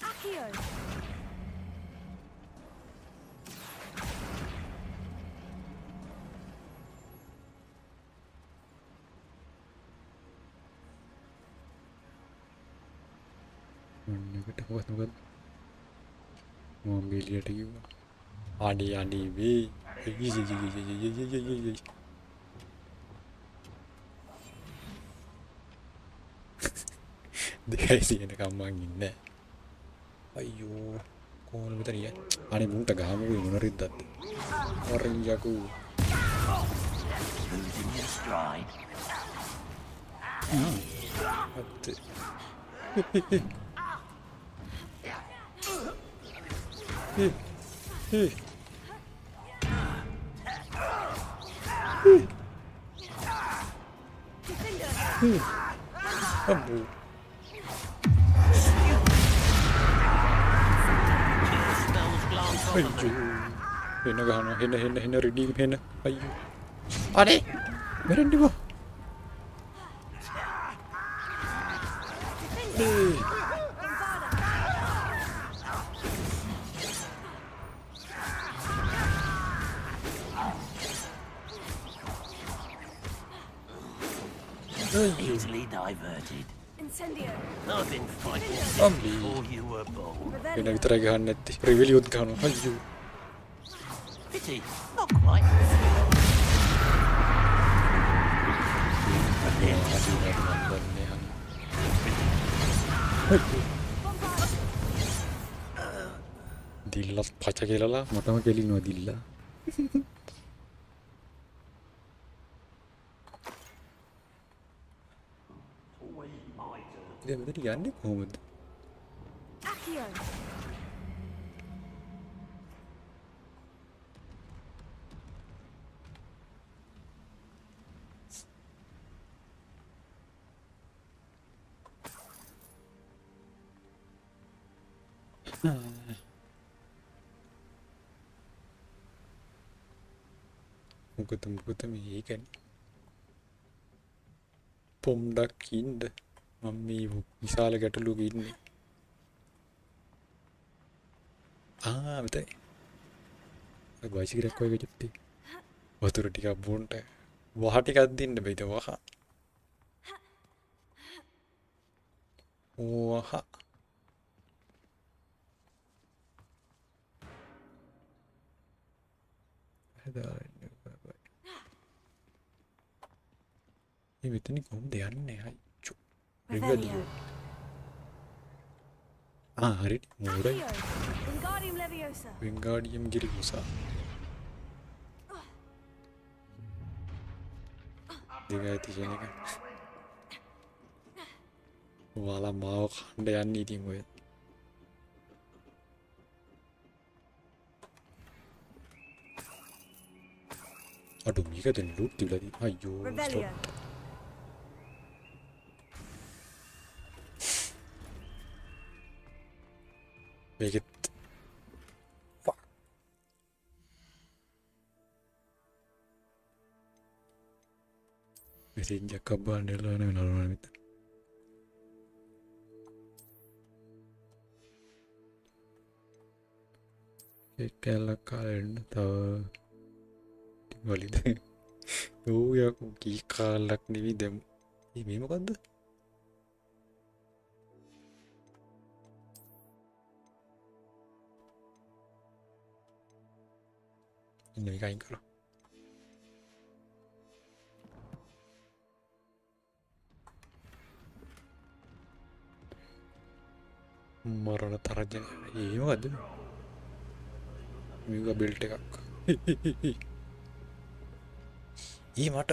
Accio. Nugget apa nugget? Mau ambil dia lagi. Adi be. Dia sih nak kambang ini. Ayo, kau lu tadi ya? Ani mung tak kamu yang menarik dat. Orang jago. Abu. Ayo. Hena gana, hena ready hena. Ayo. Ade. Beren di bawah. Easily diverted. Incendio. I've been fighting Ambi. before you were born. Hena kita lagi han netti. Rebellion kan. Ayo. Pity, not quite. Dilla pacha kelala matama kelino dilla dia betul yanni කොහොමද Accio. මොකද මේ කියන්නේ පොම්ඩක් ඉන්න මම මේ විශාල ගැටලුවක ඉන්නේ මෙතන බයිසිකලයක් වගේ චුට්ටි වතුර ටිකක් බොන්න වහ ටිකක් දෙන්න බෑද වහ මෙතන කොහොමද යන්නේ අයියෝ Revelio. hari murai. Wingardium Leviosa. Wingardium Leviosa. Diga itu sini kan. Wala mau khande yanni di moy. Aduh, mika den loot dibla di. Ayo. Make it. Fuck. Mesti jakaban dela na narunan mit. Kekala kalen ta walid. Oh ya ko ki kalak ni dem. Ini මොකද්ද? Ini kain karo. Marana tarajan. Ini මොකද්ද? මේක belt එකක්. මට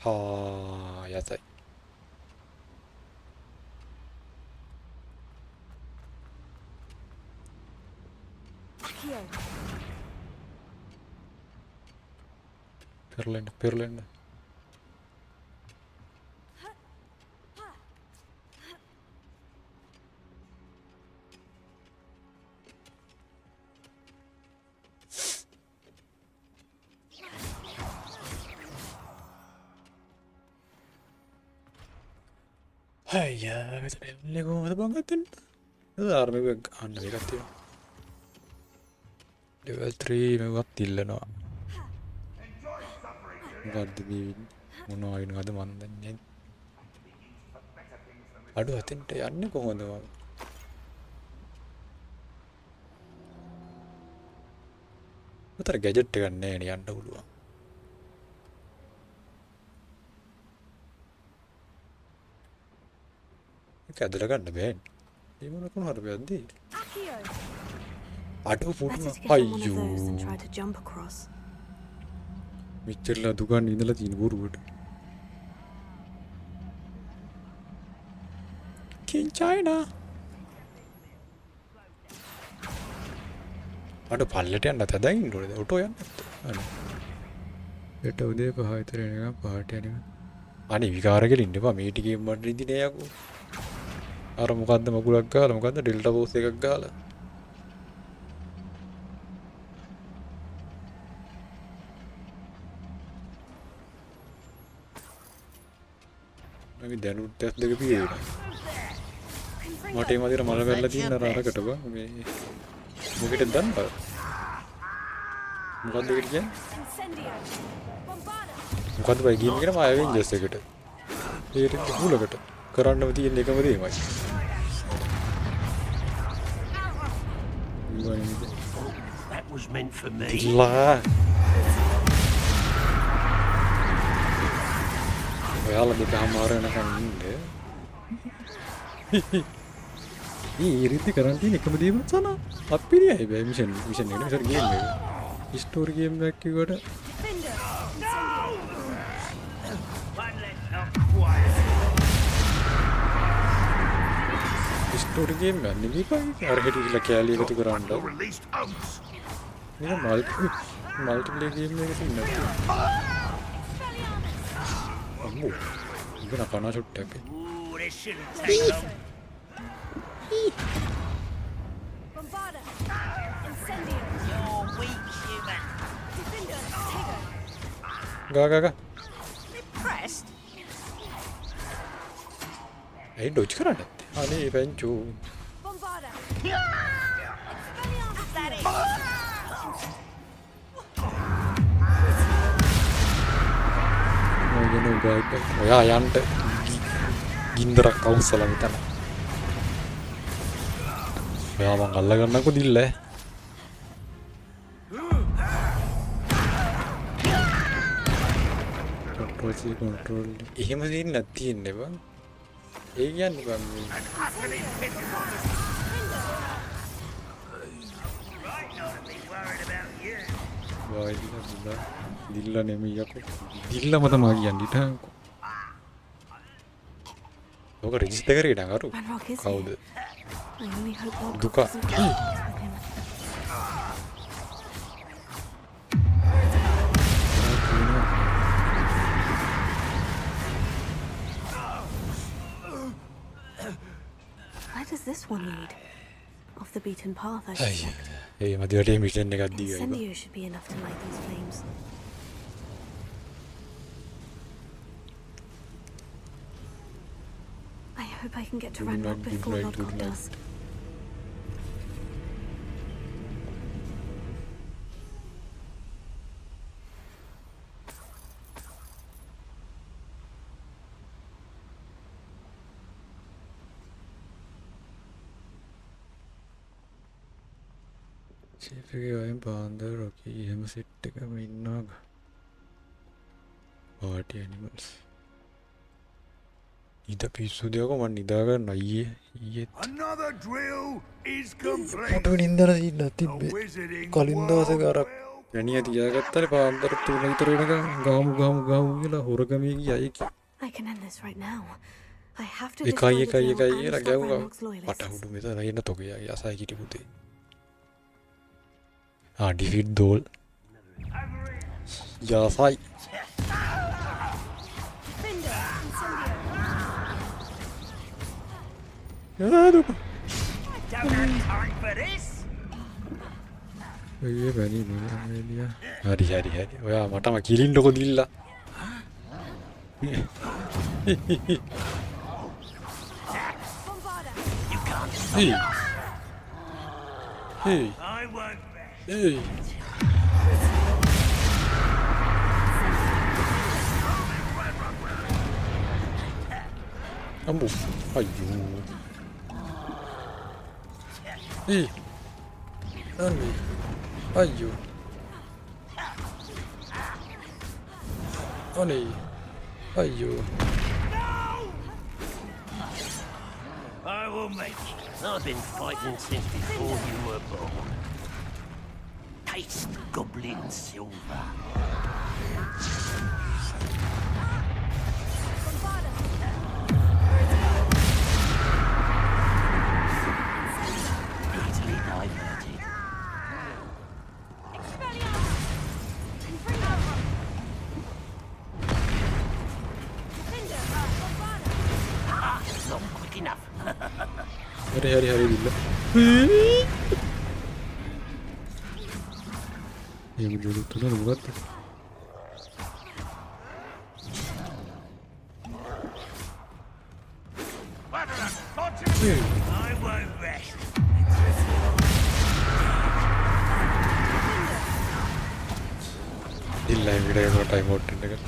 හා යතයි. පෙරලෙන්න. Ayah, kita lego ada bangetin. Itu army gue anda dikati. Level 3 mewah tilana. Gak di mana ayu nggak ada mandannya. Aduh, hati ente aneh kok nggak ada. Betul gadget dengan nih anda dulu. Kadang kan band. Di mana pun harus berhenti. Aduh, pun ayo. Mikir lah dugaan ini lah jenis buruk. King China. Aduh, palette yang ada ini dulu. Auto yang. Itu udah pahai terus pahai ni. Ani vikara ke linde pak meeting game mana ini nih aku. අර මොකද්ද මගුලක් ගාලා මොකද්ද delta බෝස් එකක් ගාලා මගේ දැනුත් test දෙක පිළිවෙලා මට ඒ මදිර මල වැල්ලා තියෙන අරකට බං මේ මොකෙටද දන්නවද මොකද්ද ඒකට කියන්නේ මොකද්ද බයි ගේම් එකට මම ඇවෙන්ජර්ස් එකට ඒකට හුලකට කරන්නම තියෙන එකම දෙයමයි That was meant for me. lah ඔයාලා දෙක අමාරු වෙනකන් ඉන්න ඉරිද්ද කරන් තියෙන එකම දේ මචං අපිරියයි බෑ මිෂන් එකට මිෂන් ගේම් එක ස්ටෝරි ගේම් එකක් කිව්වට ස්ටෝරි ගේම් එක නෙමෙයි පයි අර හිටිලා කැලේ එකතු කරන්න නේ මල්ටිප්ලේයර් ගේම් එකක තියෙනවා අම්මෝ ඉගෙන කන ෂොට් එකක් ගා ඒ ඩොච් කරන්නේ අනේ වෙන්චු ඔයා යන්න ගින්දරක් අවුස්සලා මෙතන ඔයා මං අල්ල ගන්නකො දිල්ල කන්ට්‍රෝල් එහෙම දෙන්නේ නැති ඉන්නේ බං ඒ කියන්නේ මම දිල්ල නෙමෙයි යකෝ දිල්ලම තමයි කියන්නේ ටාංකෝ ඔක රෙජිස්ටර් කරේ නං අරු කවුද දුක Where does this one lead? Off the beaten path, I should say. ඒ මදිවට මිෂන් එකක් දීලා Incendio should be enough to light these flames. I hope I can get to Ranrock before Lodgok does. Chief එකේ වයින් පාන්දර රොකි එහෙම set එකම ඉන්නවා party animals ඊට පිස්සු දෙයක මම නිදා ගන්න ඊයේ Another drill is complete. මට නින්දර ඉන්න තිබ්බේ කලින් දවසේ අර වැණිය තියාගත්තානේ පාන්දර 3 විතර වෙනකන් ගාමු කියලා හොරගමේ ගියයි I can end this right now. I have to එකයි කියලා ගැව්වා මට උඩු මෙතන එන්න තොගේ යසයි කිටි පුතේ defeat Dole. Yasai. Don't have time for this. Hari. Oya, matama kilindoko dilla. Hey. I won't. Hey. Ambo. Ayo. Hey. Nani? Ayo. Ani. Ayo. I will make it. I've been fighting since before you were born. Taste goblin silver. Easily diverted. Not quick enough. Hari dilla. Yang dulu tuh lah buat. I won't rest. Dilla yang gede kalau time out ini kan.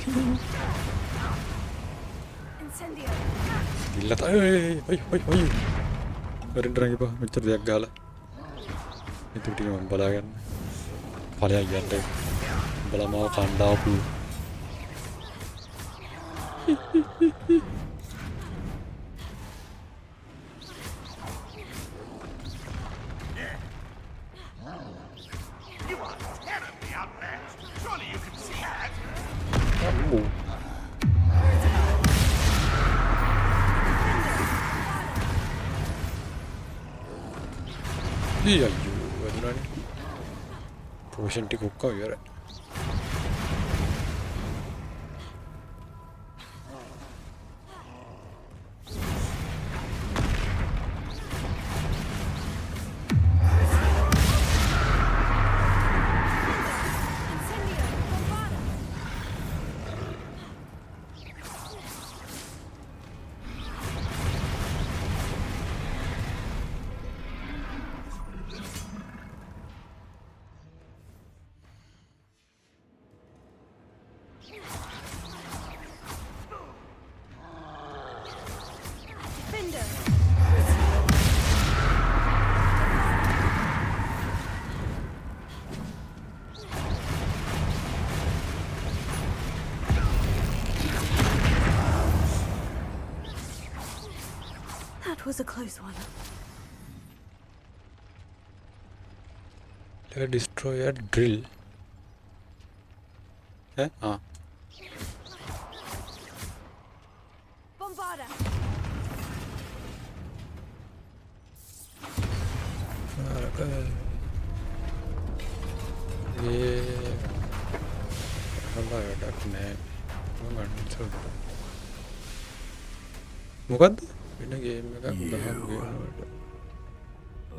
Dilla tak. Ayo. Berendang apa? Mencari dia galah. Itu dia membalakan. Paling aja deh. Bala mau kandau bu. You are terribly outmatched. Surely you can see that. Kamu. Iya, aduh nih. Potion di kuka ya. was a close one. Let's destroy a drill. Eh? Ah. Bombarda.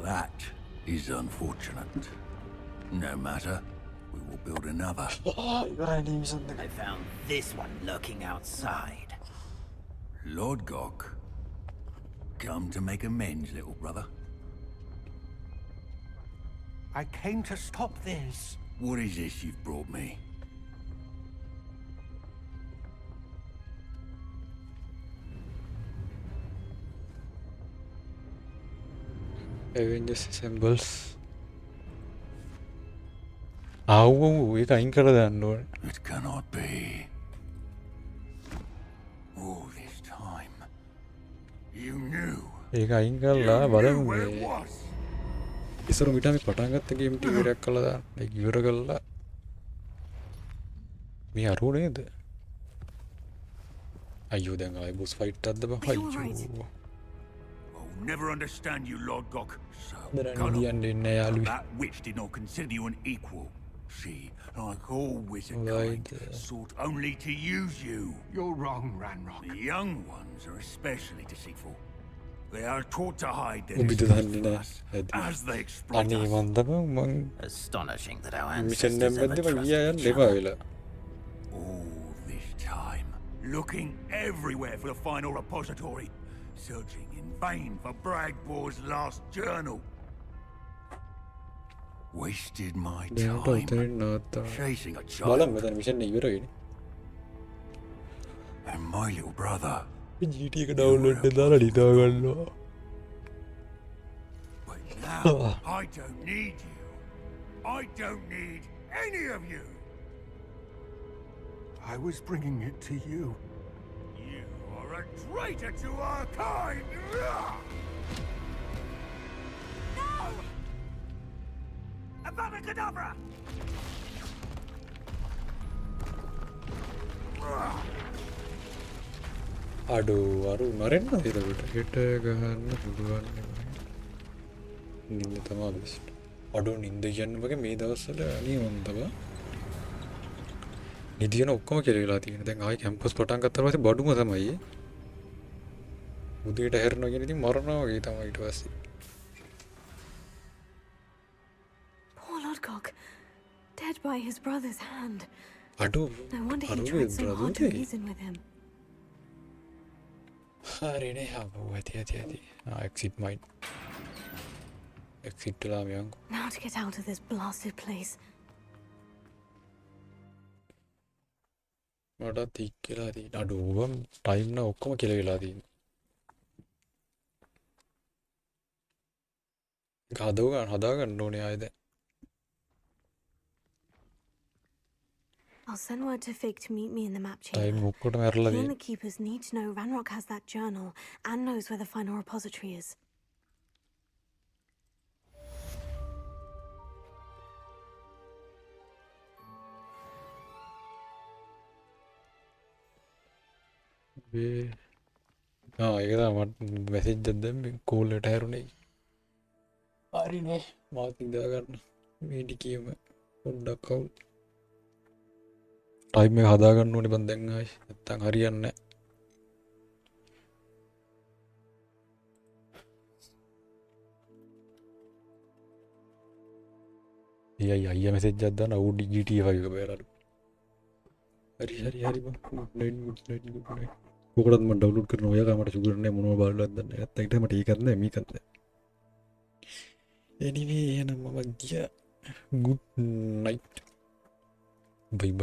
That is unfortunate. No matter. We will build another. I found this one lurking outside. Lord Gok, come to make amends, little brother. I came to stop this. What is this you've brought me? Avengers symbols. ඒක අයින් කර දාන්න ඕන. It cannot be. All this time. You knew. ඒක අයින් කරලා බලමු මේ. ඉස්සර මිට අපි පටන් ගත්ත ගේම් ටික ඉවරයක් කළා දාන්න. ඒක ඉවර කළා. මේ අරෝ නේද? අයියෝ දැන් ආයි බොස් ෆයිට් එකක්ද බං අයියෝ. I'll never understand you, Lord Gok. So that witch did not consider you an equal. She, like all wizard kind, sought only to use you. You're wrong, Ranrock. The young ones are especially deceitful. They are taught to hide their us as they exploit us. Astonishing that our All this time, looking everywhere for the final repository, searching in vain for Bragbor's last journal. Wasted my time chasing a child and my little brother. But now I don't need you. I don't need any of you. I was bringing it to you. You are a traitor to our kind. No! Avada Kedavra! අඩු මරෙන්න එතකොට හෙට ගහන්න පුළුවන් නින්ද තමා best අඩු නින්ද කියන්න වගේ මේ දවස්වල අනේ හොඳව නිදියන ඔක්කොම කෙරෙලා තියෙන දැන් ආයි කැම්පස් පටන් ගත්තා පස්සේ බඩුම තමයි උදේට හැරෙනවා කියන ඉතින් මරනවා වගේ තමයි ඊට පස්සේ Poor Lord Gok, dead by his brother's hand. අඩු No wonder he tried so hard to reason with him. හරිනේ හබෝ ඇති exit might exit ලා මියන්කෝ Now to get out of this blasted place. මට තික් කියලා තියෙන අඩු ඕවම් ටයිම් නා ඔක්කොම කියලා වෙලා තියෙන හදා ගන්න ඕනේ ආයෙ දැන් I'll send word to Fig to meet me in the map time chamber. ඔක්කොටම ඇරලා He and තියෙන the keepers need to know Ranrock has that journal and knows where the final repository is. ඒක තමයි message එකක් දැම්මේ call එකට හැරුණේ හරිනේ මාත් ඉඳලා ගන්න මේ ටිකේම පොඩ්ඩක් අවුල් ටයිම් එක හදා ගන්න ඕනේ බං දැන් ආයි නැත්තම් හරියන්නේ නැහැ අයියා මැසේජ් එකක් දාන අවුඩි GTA 5 එක බෑරලු හරි බං good night කොකටත් මම ඩවුන්ලෝඩ් කරනවා ඔයා කාමට සුගර් නැහැ මොනවා බලලවත් දන්නේ නැහැ නැත්තම් ඊට මට ඒකත් නැහැ මේකත් නැහැ anyway එහෙනම් මම ගියා good night bye